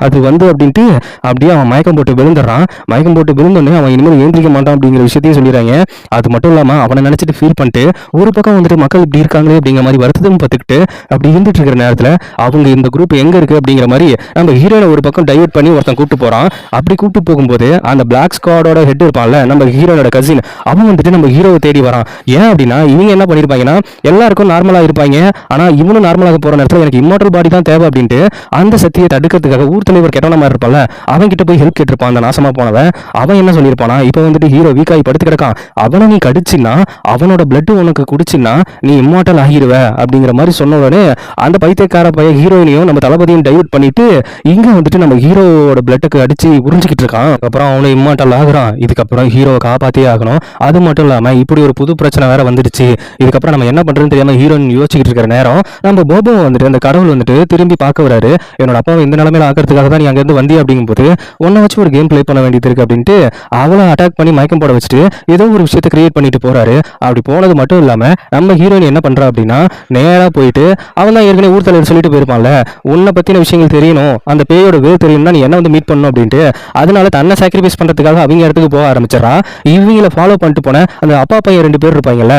அது வந்து அப்படின்ட்டு அப்படியே அவன் மயக்கம் போட்டு விழுந்துடுறான். மயக்கம் போட்டு விழுந்தோடனே அவன் இனிமேல் ஏந்திரிக்க மாட்டான் அப்படிங்கிற விஷயத்தையும் சொல்லிடுறாங்க. அது மட்டும் இல்லாம அவனை நினைச்சிட்டு ஃபீல் பண்ணிட்டு ஒரு பக்கம் வந்துட்டு மக்கள் இப்படி இருக்காங்களே அப்படிங்கிற மாதிரி வருத்தமும் பார்த்துக்கிட்டு அப்படி இருந்துட்டு இருக்கிற நேரத்தில் அவங்க இந்த குரூப் எங்க இருக்கு அப்படிங்கிற மாதிரி நம்ம ஹீரோனை ஒரு பக்கம் டைவர்ட் பண்ணி ஒருத்தன் கூப்பிட்டு போறான். அப்படி கூப்பிட்டு போகும்போது அந்த பிளாக் ஸ்குவாடோட ஹெட் இருப்பான்ல, நம்ம ஹீரோனோட கசின், அவன் வந்துட்டு நம்ம ஹீரோவை தேடி வரான். ஏன் அப்படின்னா இவங்க என்ன பண்ணிருப்பாங்கன்னா எல்லாருக்கும் நார்மலா இருப்பாங்க, ஆனா இவனும் நார்மலாக போற நேரத்தில் எனக்கு இம்மோட்டல் பாடி தான் தேவை அப்படின்ட்டு அந்த சக்தியை தடுக்கிறதுக்காக ஊர் தலைவர் கெட்டவன மாதிரி இருப்பான்ல, அவன் கிட்ட போய் ஹெல்ப் கேட்டிருப்பான். அந்த நாசமா போனவன் அவன் என்ன சொல்லியிருப்பானா, இப்போ வந்துட்டு ஹீரோ வீக்காகி படுத்து கிடக்கான், அவனை நீ கடிச்சின்னா அவனோட பிளட் உனக்கு குடிச்சின்னா நீ இம்மோட்டல் ஆகிடுவ அப்படிங்கிற மாதிரி சொன்ன உடனே அந்த பைத்தியக்கார பைய ஹீரோயினையும் நம்ம தளபதியும் டைவர்ட் பண்ணிட்டு இங்க வந்துட்டு நம்ம ஹீரோவோட பிளட்டுக்கு அடிச்சு உறிஞ்சிக்கிட்டு இருக்கான். அப்புறம் அவனை இம்மோட்டல் ஆகுறான். இதுக்கப்புறம் ஹீரோவை காப்பாத்தியே ஆகணும். அது மட்டும் இல்லாம இப்படி ஒரு புது பிரச்சனை வேற வந்துடுச்சு. இதுக்கப்புறம் நம்ம என்ன பண்றதுன்னு தெரியாம ஹீரோயின் யோசிச்சுக்கிட்டு இருக்கிற நேரம் நம்ம போபோ வந்துட்டு அந்த கடவுள் வந்துட்டு திரும்பி பார்க்க வராரு. என்னோட அப்பாவை இந்த நிலைமையில ஆக்கிறதுக்காக தான் நீ அங்க இருந்து வந்தியா அப்படிங்கும்போது உன்னை வச்சு ஒரு கேம் பிளே பண்ண வேண்டியது இருக்கு அப்படின்ட்டு அவளை அட்டாக் பண்ணி மயக்கம் போட வச்சுட்டு ஏதோ ஒரு விஷயத்தை கிரியேட் பண்ணிட்டு போறாரு. அப்படி போனது மட்டும் இல்லாம நம்ம ஹீரோயின் என்ன பண்றா அப்படின்னா நேரா போயிட்டு அவன் தான் ஏற்கனவே ஊர் தலைவர் சொல்லிட்டு போயிருப்பான்ல, உன்னை பத்தின விஷயங்கள் தெரியணும், அந்த பேயோட வேறு தெரியணும்னா நீ என்ன வந்து மீட் பண்ணணும் அப்படின்ட்டு. அதனால தன்னை சாக்ரிஃபைஸ் பண்றதுக்காக அவங்க இடத்துக்கு போக ஆரம்பிச்சிடறா. இவங்களை ஃபாலோ பண்ணிட்டு போன அந்த அப்பா பையன் 2 பேர் இருப்பாங்கல்ல,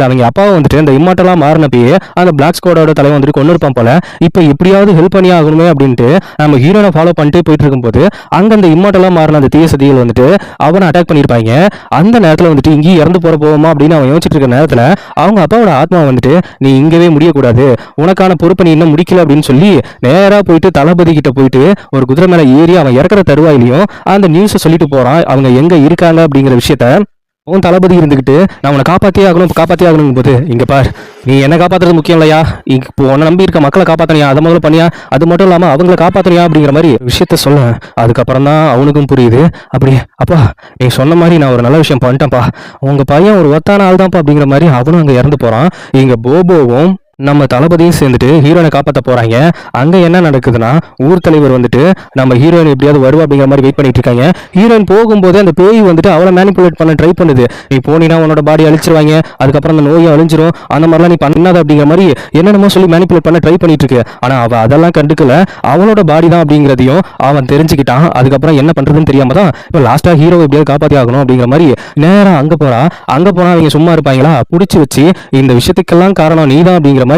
அவங்க அப்பாவை வந்துட்டு அந்த இம்மார்ட்டலா மாறினப்பயே அந்த பிளாக் ஸ்குவாடோட தலைவன் வந்துட்டு கொண்டு இருப்பான் போல. இப்போ எப்படியாவது ஹெல்ப் பண்ணி ஆகணுமே அப்படின்ட்டு நம்ம ஹீரோனை ஃபாலோ பண்ணிட்டு போயிட்டு இருக்கும்போது அங்க அந்த இம்மார்ட்டலா மாறின அந்த தீய சதிகள் வந்துட்டு அவனை அட்டாக் பண்ணியிருப்பாங்க. அந்த நேரத்தில் வந்துட்டு இங்கேயும் இறந்து போவோமா அப்படின்னு அவன் யோசிச்சுட்டு இருக்க நேரத்தில் அவங்க அப்பாவோட ஆத்மா வந்துட்டு நீ இங்கவே முடியக்கூடாது, உனக்கான பொறுப்பை நீ இன்னும் முடிக்கல அப்படின்னு சொல்லி நேரா போயிட்டு தளபதி கிட்ட போயிட்டு ஒரு குதிரை மேல ஏறி அவன் இறக்குற தருவாயிலையும் அந்த நியூஸை சொல்லிட்டு போறான் அவங்க எங்க இருக்காங்க அப்படிங்கிற விஷயத்த. உன் தளபதி இருந்துகிட்டு நான் உன்னை காப்பாத்தியே ஆகணும் போது இங்க பார், நீ என்ன காப்பாத்துறது முக்கியம் இல்லையா, இப்போ உன்னை நம்பி இருக்க மக்களை காப்பாத்தனியா, அதை முதல்ல பண்ணியா, அது மட்டும் இல்லாம அவங்களை காப்பாத்தனியா அப்படிங்கிற மாதிரி விஷயத்த சொல்ல. அதுக்கப்புறம் தான் அவனுக்கும் புரியுது. அப்படி அப்பா நீ சொன்ன மாதிரி நான் ஒரு நல்ல விஷயம் பண்ணிட்டேன்ப்பா, உங்க பையன் ஒரு ஒத்தான ஆள் தான்ப்பா அப்படிங்கிற மாதிரி அவனும் அங்க இறந்து போறான். இங்க போபோவும் நம்ம தளபதியும் சேர்ந்துட்டு ஹீரோயினை காப்பாற்ற போறாங்க. அங்க என்ன நடக்குதுன்னா ஊர் தலைவர் வந்துட்டு நம்ம ஹீரோயின் எப்படியாவது வருவா அப்படிங்கிற மாதிரி வெயிட் பண்ணிட்டு இருக்காங்க. ஹீரோயின் போகும்போது அந்த பேய் வந்துட்டு அவளை மேனிபுலேட் பண்ண ட்ரை பண்ணுது. நீ போனீங்கன்னா உன்னோட பாடி அழிச்சிருவாங்க, அதுக்கப்புறம் அந்த நோயை அழிஞ்சிரும், அந்த மாதிரிலாம் நீ பண்ணாத அப்படிங்கிற மாதிரி என்னென்னமோ சொல்லி மேனிபுலேட் பண்ண ட்ரை பண்ணிட்டு இருக்கு. ஆனா அவ அதெல்லாம் கண்டுக்கல, அவனோட பாடி தான் அப்படிங்கிறதையும் அவன் தெரிஞ்சுக்கிட்டான். அதுக்கப்புறம் என்ன பண்றதுன்னு தெரியாம தான் இப்போ லாஸ்டா ஹீரோ எப்படியாவது காப்பாற்றி ஆகணும் அப்படிங்கிற மாதிரி நேரம் அங்க போனா அவங்க சும்மா இருப்பாங்களா, பிடிச்சி வச்சு இந்த விஷயத்துக்கெல்லாம் காரணம் நீதான் அப்படிங்கிற மாதிரி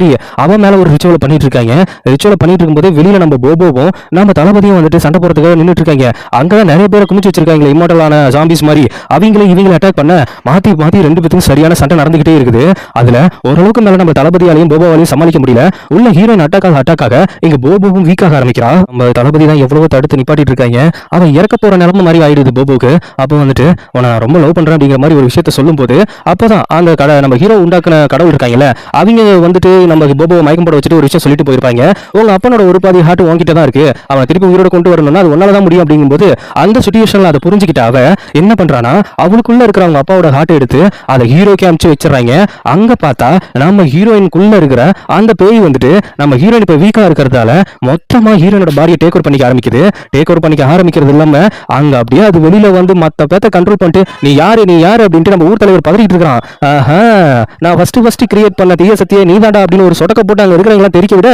அவன் மேல ஒரு ரிச்சுவல் பண்ணிட்டு இருக்காங்க. ரிச்சுவல் பண்ணிட்டு இருக்கும்போது வெளியில நம்ம போபோவும் நம்ம தளபதியும் வந்துட்டு சண்டை போறதுக்காக நின்றுட்டு இருக்காங்க. அங்கதான் நிறைய பேரை குமிச்சு வச்சிருக்காங்க இம்மோட்டலான ஜாம்பிஸ் மாதிரி. இவங்களை அட்டாக் பண்ண மாத்தி 2 பேத்துக்கும் சரியான சண்டை நடந்துகிட்டே இருக்குது. அதுல ஓரளவுக்கு மேல நம்ம தளபதியாலையும் போபோவாலையும் சமாளிக்க முடியல. உள்ள ஹீரோயின் அட்டாக்காக இங்க போபோவும் வீக்காக ஆரம்பிக்கிறா. நம்ம தளபதி தான் எவ்வளவோ தடுத்து நிப்பாட்டிட்டு இருக்காங்க. அவன் இறக்க போற நிலைமை மாதிரி ஆயிடுது போபோக்கு. அப்போ வந்துட்டு உன்னை நான் ரொம்ப லவ் பண்றேன் அப்படிங்கிற மாதிரி ஒரு விஷயத்த சொல்லும் போது அப்பதான் அந்த நம்ம ஹீரோ உண்டாக்குன கடவுள் இருக்காங்கல்ல, அவங்க வந்துட்டு நம்ம போபோ மயக்கம் போட வச்சுட்டு ஒரு விஷயம் சொல்லிட்டு போயிருப்பாங்க. உங்க அப்பனோட ஒரு பாதி ஹார்ட் உன்கிட்ட தான் இருக்கு, அவனை திருப்பி உயிரோட கொண்டு வரணும்னா அது ஒன்னால தான் முடியும் அப்படிங்கும்போது அந்த சிச்சுவேஷன்ல அதை புரிஞ்சுக்கிட்ட அவ என்ன பண்றானா, அவளுக்குள்ள இருக்கிற அவங்க அப்பாவோட ஹார்ட் எடுத்து அதை ஹீரோக்கே அனுப்பிச்சு வச்சிடறாங்க. அங்க பார்த்தா நம்ம ஹீரோயினுக்குள்ள இருக்கிற அந்த பேய் வந்துட்டு நம்ம ஹீரோயின் இப்ப வீக்கா இருக்கிறதால மொத்தமா ஹீரோனோட பாடியை டேக் ஓவர் பண்ணிக்க ஆரம்பிக்குது. டேக் ஓவர் பண்ணிக்க ஆரம்பிக்கிறது இல்லாம அங்க அப்படியே அது வெளியில வந்து மத்த பேத்த கண்ட்ரோல் பண்ணிட்டு நீ யாரு அப்படின்ட்டு நம்ம ஊர் தலைவர் பதறிட்டு இருக்கான். ஆஹா, நான் ஃபர்ஸ்ட் கிரியேட் பண்ண தீய சக்தியை நீ தாண்டா அப்படின்னு ஒரு சொடக்க போட்டு அங்க இருக்கிறவங்களாம் தெரிக்க விட,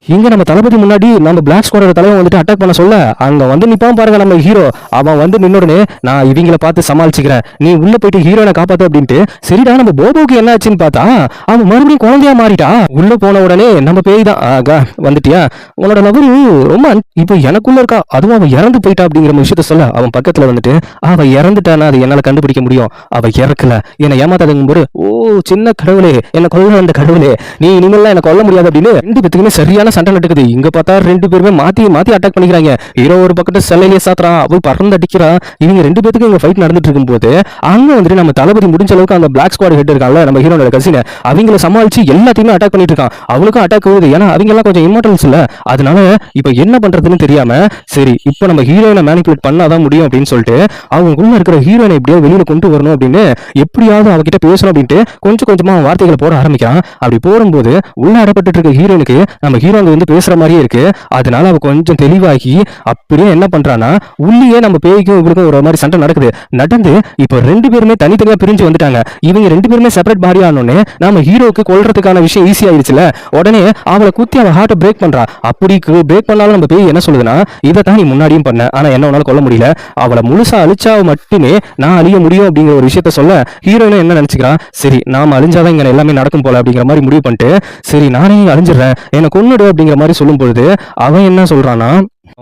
இங்க நம்ம தளபதி முன்னாடி நம்ம பிளாக் ஸ்குவாடோட தலைவன் வந்துட்டு அட்டாக் பண்ண சொல்ல அங்க வந்து நிப்பான் பாருங்க நம்ம ஹீரோ. அவன் வந்து நின்னுடனே நான் இவங்களை பார்த்து சமாளிச்சுக்கிறேன், நீ உள்ள போயிட்டு ஹீரோனை காப்பாத்து அப்படின்ட்டு. சரிடா, நம்ம போபோக்கு என்ன ஆச்சுன்னு பார்த்தா அவன் மறுபடியும் குழந்தையா மாறிட்டா. உள்ள போன உடனே நம்ம பேய் தான் ஆகா வந்துட்டியா, உன்னோட நபரு ரொம்ப இப்போ எனக்குள்ள இருக்கா, அதுவும் அவன் இறந்து போயிட்டா அப்படிங்கிற விஷயத்த சொல்ல அவன் பக்கத்துல வந்துட்டு அவ இறந்துட்டானா அது என்னால கண்டுபிடிக்க முடியும், அவ இறக்கல, என்னை ஏமாத்தாதுங்கும் போது ஓ சின்ன கடவுளே, என்ன கொல்ல வந்த கடவுளே, நீ இனிமேல் என்ன கொல்ல முடியாது அப்படின்னு ரெண்டு பேத்துக்குமே சரியான சண்டை நடக்குது. இங்க பார்த்தா ரெண்டு பேருமே மாத்தி அட்டாக் பண்ணிக்கிறாங்க. ஹீரோ ஒரு பக்கத்து செல்லையிலே சாத்துறான், அவள் பறந்து அடிக்கிறான். இவங்க ரெண்டு பேத்துக்கும் இங்க ஃபைட் நடந்துட்டு இருக்கும் போது அங்க வந்துட்டு நம்ம தளபதி முடிஞ்ச அளவுக்கு அந்த பிளாக் ஸ்குவாட் ஹெட் இருக்காங்கல்ல நம்ம ஹீரோனோட கசின, அவங்கள சமாளிச்சு எல்லாத்தையுமே அட்டாக் பண்ணிட்டு இருக்கான். அவனுக்கும் அட்டாக் ஆகுது, ஏன்னா அவங்க எல்லாம் கொஞ்சம் இம்மார்டல்ஸ் இல்ல. அதனால இப்ப என்ன பண்றதுன்னு தெரியாம சரி இப்ப நம்ம ஹீரோயினை மேனிபுலேட் பண்ணாதான் முடியும் அப்படின்னு சொல்லிட்டு அவங்களுக்குள்ள இருக்கிற ஹீரோயினை எப்படியோ வெளியில கொண்டு வரணும் அப்படின்னு எப்படியாவது அவகிட்ட பேசணும் அப்படின்ட்டு கொஞ்சம் கொஞ்சமா வார்த்தைகளை போட ஆரம்பிக்கிறான். அப்படி போடும்போது உள்ள அடப்பட்டு இருக்க ஹீரோனுக்கு நம்ம ஹீரோ வந்து பேசுற மாதிரியே இருக்கு. அதனால அவ கொஞ்சம் தெளிவாகி அப்படியே என்ன பண்றானா, உள்ளே நம்ம பேய்க்கும் இவருக்கும் ஒரு மாதிரி சண்டை நடந்து இப்ப ரெண்டு பேருமே தனித்தனியா பிரிஞ்சு வந்துட்டாங்க. இவங்க ரெண்டு பேருமே செப்பரேட் பாடி ஆனோடனே நம்ம ஹீரோக்கு கொல்றதுக்கான விஷயம் ஈஸி ஆயிடுச்சுல. உடனே அவளை குத்தி அவன் ஹார்ட்டை பிரேக் பண்றா. அப்படி பிரேக் பண்ணாலும் நம்ம பேய் என்ன சொல்லுதுன்னா, இதை தான் நீ முன்னாடியும் பண்ண, ஆனா என்ன உன்னால கொல்ல முடியல, அவளை முழுசா அழிச்சா மட்டுமே நான் அழிய முடியும் அப்படிங்கிற ஒரு விஷயத்த சொல்ல ஹீரோயினும் என்ன நினைச்சுக்கிறான், சரி நாம அழிஞ்சாதான் இங்க எல்லாமே நடக்கும் போல அப்படிங்கிற மாதிரி முடிவு பண்ணிட்டு சரி நானே அழிஞ்சிடறேன், என்ன கொன்னுடு அப்படிங்கிற மாதிரி சொல்லும் பொழுது அவன் என்ன சொல்றானா,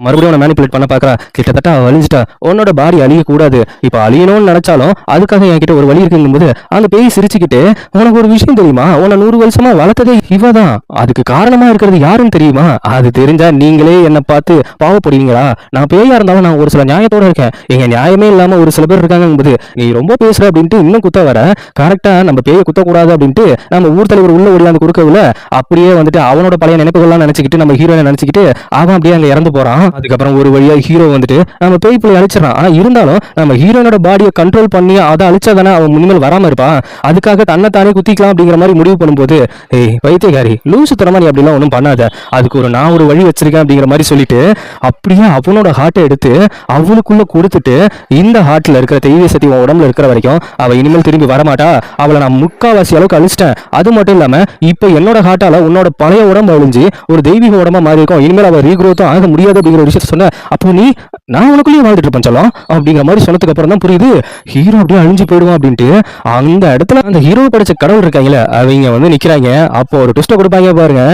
மறுபடியும் மேனிபுலேட் பண்ண பாக்குறா. கிட்டத்தட்ட அவ அழிஞ்சிட்டா, உன்னோட பாடி அழிய கூடாது, இப்ப அழியணும்னு நினைச்சாலும் அதுக்காக என்கிட்ட ஒரு வழி இருக்குங்கும்போது அந்த பேய் சிரிச்சுக்கிட்டு உனக்கு ஒரு விஷயம் தெரியுமா, உன்னை 100 வருஷமா வளர்த்ததே இவதான், அதுக்கு காரணமா இருக்கிறது யாருன்னு தெரியுமா, அது தெரிஞ்சா நீங்களே என்ன பார்த்து பாவப்படுவீங்களா, நான் பேயா இருந்தாலும் நான் ஒரு சில நியாயத்தோட இருக்கேன், எங்க நியாயமே இல்லாம ஒரு சில பேர் இருக்காங்கும்போது நீ ரொம்ப பேசுற அப்படின்ட்டு இன்னும் குத்த வர, கரெக்டா நம்ம பேயை குத்தக்கூடாது அப்படின்ட்டு நம்ம ஊர் தலைவர் உள்ள ஓடியாந்து கொடுக்கவில்ல, அப்படியே வந்துட்டு அவனோட பழைய நினைப்புகள்லாம் நினைச்சுக்கிட்டு நம்ம ஹீரோனை நினைச்சுக்கிட்டு அவன் அப்படியே அங்க இறந்து போறான். அதுக்கப்புறம் ஒரு வழியா ஹீரோ வந்துட்டு நம்ம பேய் பிள்ளை அழிச்சிடறான். ஆனா இருந்தாலும் நம்ம ஹீரோனோட பாடியை கண்ட்ரோல் பண்ணி அதை அழிச்சாதானே அவன் முன்னிமல் வராம இருப்பான். அதுக்காக தன்னைத்தானே குத்திக்கலாம் அப்படிங்கிற மாதிரி முடிவு பண்ணும்போது ஏய் பைத்தியக்காரி லூசு தரமா நீ அப்படிலாம் ஒன்றும் பண்ணாத, அதுக்கு நான் ஒரு வழி வச்சிருக்கேன் அப்படிங்கிற மாதிரி சொல்லிட்டு அப்படியே அவனோட ஹார்ட்டை எடுத்து அவளுக்குள்ள கொடுத்துட்டு இந்த ஹார்ட்ல இருக்கிற தெய்வ சக்தி உடம்புல இருக்கிற வரைக்கும் அவ இனிமேல் திரும்பி வரமாட்டா, அவளை நான் முக்காவாசி அளவுக்கு அழிச்சிட்டேன். அது மட்டும் இல்லாம இப்ப என்னோட ஹார்ட்டால உன்னோட பழைய உடம்பு அழிஞ்சு ஒரு தெய்வீக உடம்பா மாறி இருக்கும், இனிமேல் அவ ரீக்ரோத்தும் ஆக முடியாது அப்படிங்கிற ஒரு விஷயத்த சொன்ன. அப்போ நீ நான் உனக்குள்ளேயே வாழ்ந்துட்டு இருப்பேன் சொல்லலாம் அப்படிங்கிற மாதிரி சொன்னதுக்கு அப்புறம் தான் புரியுது ஹீரோ அப்படியே அழிஞ்சு போயிடுவான் அப்படின்ட்டு. அந்த இடத்துல அந்த ஹீரோ படிச்ச கடவுள் இருக்காங்களே அவங்க வந்து நிக்கிறாங்க. அப்போ ஒரு ட்விஸ்ட் கொடுப்பாங்க பாருங்க,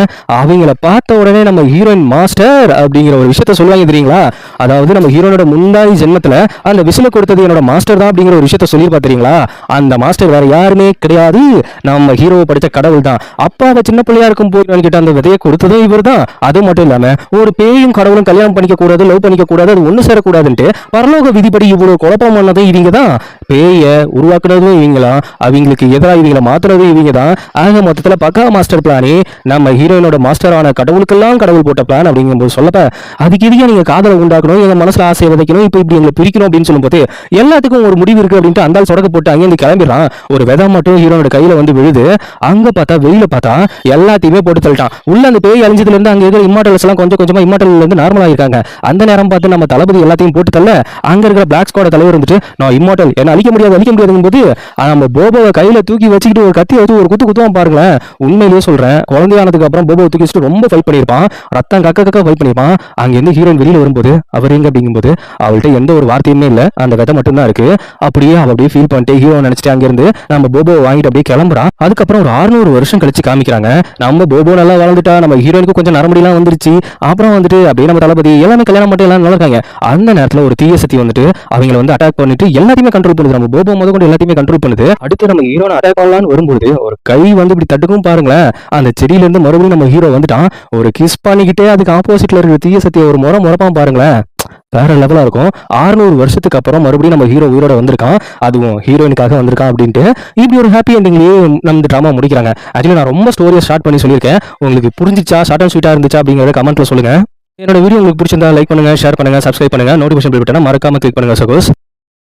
அவங்கள பார்த்த உடனே நம்ம ஹீரோயின் மாஸ்டர் அப்படிங்கிற ஒரு விஷயத்த சொல்லுவாங்க தெரியுங்களா. அதாவது நம்ம ஹீரோனோட முந்தாய் ஜென்மத்துல அந்த விசில கொடுத்தது என்னோட மாஸ்டர் தான் அப்படிங்கிற ஒரு விஷயத்த சொல்லி பாத்தீங்களா. அந்த மாஸ்டர் வேற யாருமே கிடையாது, நம்ம ஹீரோவை படிச்ச கடவுள் தான். அப்பா அவ சின்ன பிள்ளையா இருக்கும் போது கிட்ட அந்த விதையை கொடுத்ததும் இவர் தான். அது மட்டும் இல்லாம ஒரு பேயும் கடவுளும் கல்யாணம் பண்ணிக்க கூடாது, லவ் பண்ணிக்க கூடாது, அது ஒண்ணு சேரக்கூடாதுன்ட்டு பரலோக விதிப்படி இவ்வளவு குழப்பம் பண்ணதும் இவங்க தான். பேய உருவாக்குனதும் இவங்களாம், அவங்களுக்கு எதிராக இவங்களை மாத்துறதும் இவங்க தான். ஆக மொத்தத்துல பக்கா மாஸ்டர் பிளானே நம்ம ஹீரோயினோட மாஸ்டரான கடவுளுக்கெல்லாம் கடவுள் போட்ட பிளான் அப்படிங்கும்போது சொல்லப்ப அதுக்கு எதுக்கே நீங்க காதலை உண்டாக்கணும், எங்க மனசுல ஆசையை விதைக்கணும், இப்ப இப்படி எங்களை பிரிக்கணும் அப்படின்னு சொல்லும்போது எல்லாத்துக்கும் ஒரு முடிவு இருக்கு அப்படின்ட்டு அந்த சொடக்க போட்டு அங்கே கிளம்பிடலாம். ஒரு விதை மட்டும் ஹீரோனோட கையில வந்து விழுது. அங்க பார்த்தா வெளியில பார்த்தா எல்லாத்தையுமே போட்டு தள்ளிட்டான். உள்ள அந்த பேய் அழிஞ்சதுல இருந்து அங்க இருக்கிற இம்மார்டல்ஸ் எல்லாம் கொஞ்சம் கொஞ்சமா இம்மார்டல் இருந்து நார்மலா இருக்காங்க. அந்த நேரம் பார்த்து நம்ம தளபதி எல்லாத்தையும் போட்டு தள்ள அங்க இருக்கிற பிளாக் ஸ்குவாட் தலைவர் வந்துட்டு நான் இம்மார்டல் என்ன அழிக்க முடியாதுங்கும் போது நம்ம போபோவை கையில தூக்கி வச்சுக்கிட்டு ஒரு கத்தி வச்சு ஒரு குத்துவான் பாருங்களேன். உண்மையிலேயே சொல்றேன், குழந்தையானதுக்கு அப்புறம் போபோவை தூக்கி வச்சுட்டு ரொம்ப ஃபைட் பண்ணிருப்பான், ரத்தம் கக்க ஃபைட் பண்ணிருப்பான். அங்க இருந்து ஹீரோயின் வெளியில வரும்போது அவர் எங்க அப்படிங்கும்போது அவள்கிட்ட எந்த ஒரு வார்த்தையுமே இல்ல, அந்த கதை மட்டும் தான் இருக்கு. அப்படியே அவ அப்படியே ஃபீல் பண்ணிட்டு ஹீரோ நினைச்சிட்டு அங்க இருந்து நம்ம போபோவை வாங்கிட்டு அப்படியே கிளம்புறான். அதுக்கப்புறம் ஒரு 600 வருஷம் கழிச்சு காமிக்கிறாங்க. நம்ம போபோ நல்லா வளர்ந்துட்டா, நம்ம ஹீரோயினுக்கு கொஞ்சம் நரம்படிலாம் வந்துருச்சு. அப்புறம் வந்துட்டு அப்படியே நம்ம தளபதி எல்லாமே கல்யாணம் மட்டும் எல்லாம் நல்லா இருக்காங்க. அந்த நேரத்துல ஒரு தீய சக்தி வந்துட்டு அவங்களை வந்து அட்டாக் பண்ணிட்டு எல்லாத்தையுமே கண்ட்ரோல் பண்ணுது. நம்ம போபோ முத கொண்டு எல்லாத்தையுமே கண்ட்ரோல் பண்ணுது. அடுத்து நம்ம ஹீரோனை அட்டாக் பண்ணலாம்னு வரும்போது ஒரு கை வந்து இப்படி தட்டுக்கும் பாருங்களேன். அந்த செடியில இருந்து மறுபடியும் நம்ம ஹீரோ வந்துட்டான். ஒரு கிஸ் பண்ணிக்கிட்டே அதுக்கு ஆப்போசிட்ல இருக்கிற தீய சக்தியை ஒரு முறைப்பான் பாருங்களேன்.
வேற லெவலா இருக்கும். 600 வருஷத்துக்கு அப்புறம் மறுபடியும் நம்ம ஹீரோ உயிரோட வந்திருக்கான், அதுவும் ஹீரோயினுக்காக வந்திருக்கான் அப்படின்ட்டு இப்படி ஒரு ஹாப்பி எண்டிங்லயே நம்ம இந்த டிராமா முடிக்கிறாங்க. ஆக்சுவலி நான் ரொம்ப ஸ்டோரியை ஸ்டார்ட் பண்ணி சொல்லியிருக்கேன். உங்களுக்கு புரிஞ்சிச்சா, ஷார்ட் அண்ட் ஸ்வீட்டா இருந்துச்சா அப்படிங்கறத கமெண்ட்ல சொல்லுங்க. என்னோட வீடியோ உங்களுக்கு பிடிச்சிருந்தா லைக் பண்ணுங்க, ஷேர் பண்ணுங்க, சப்ஸ்கிரைப் பண்ணுங்க, நோட்டிஃபிகேஷன் பெல் பட்டனை மறக்காம கிளிக் பண்ணுங்க சகோஸ்.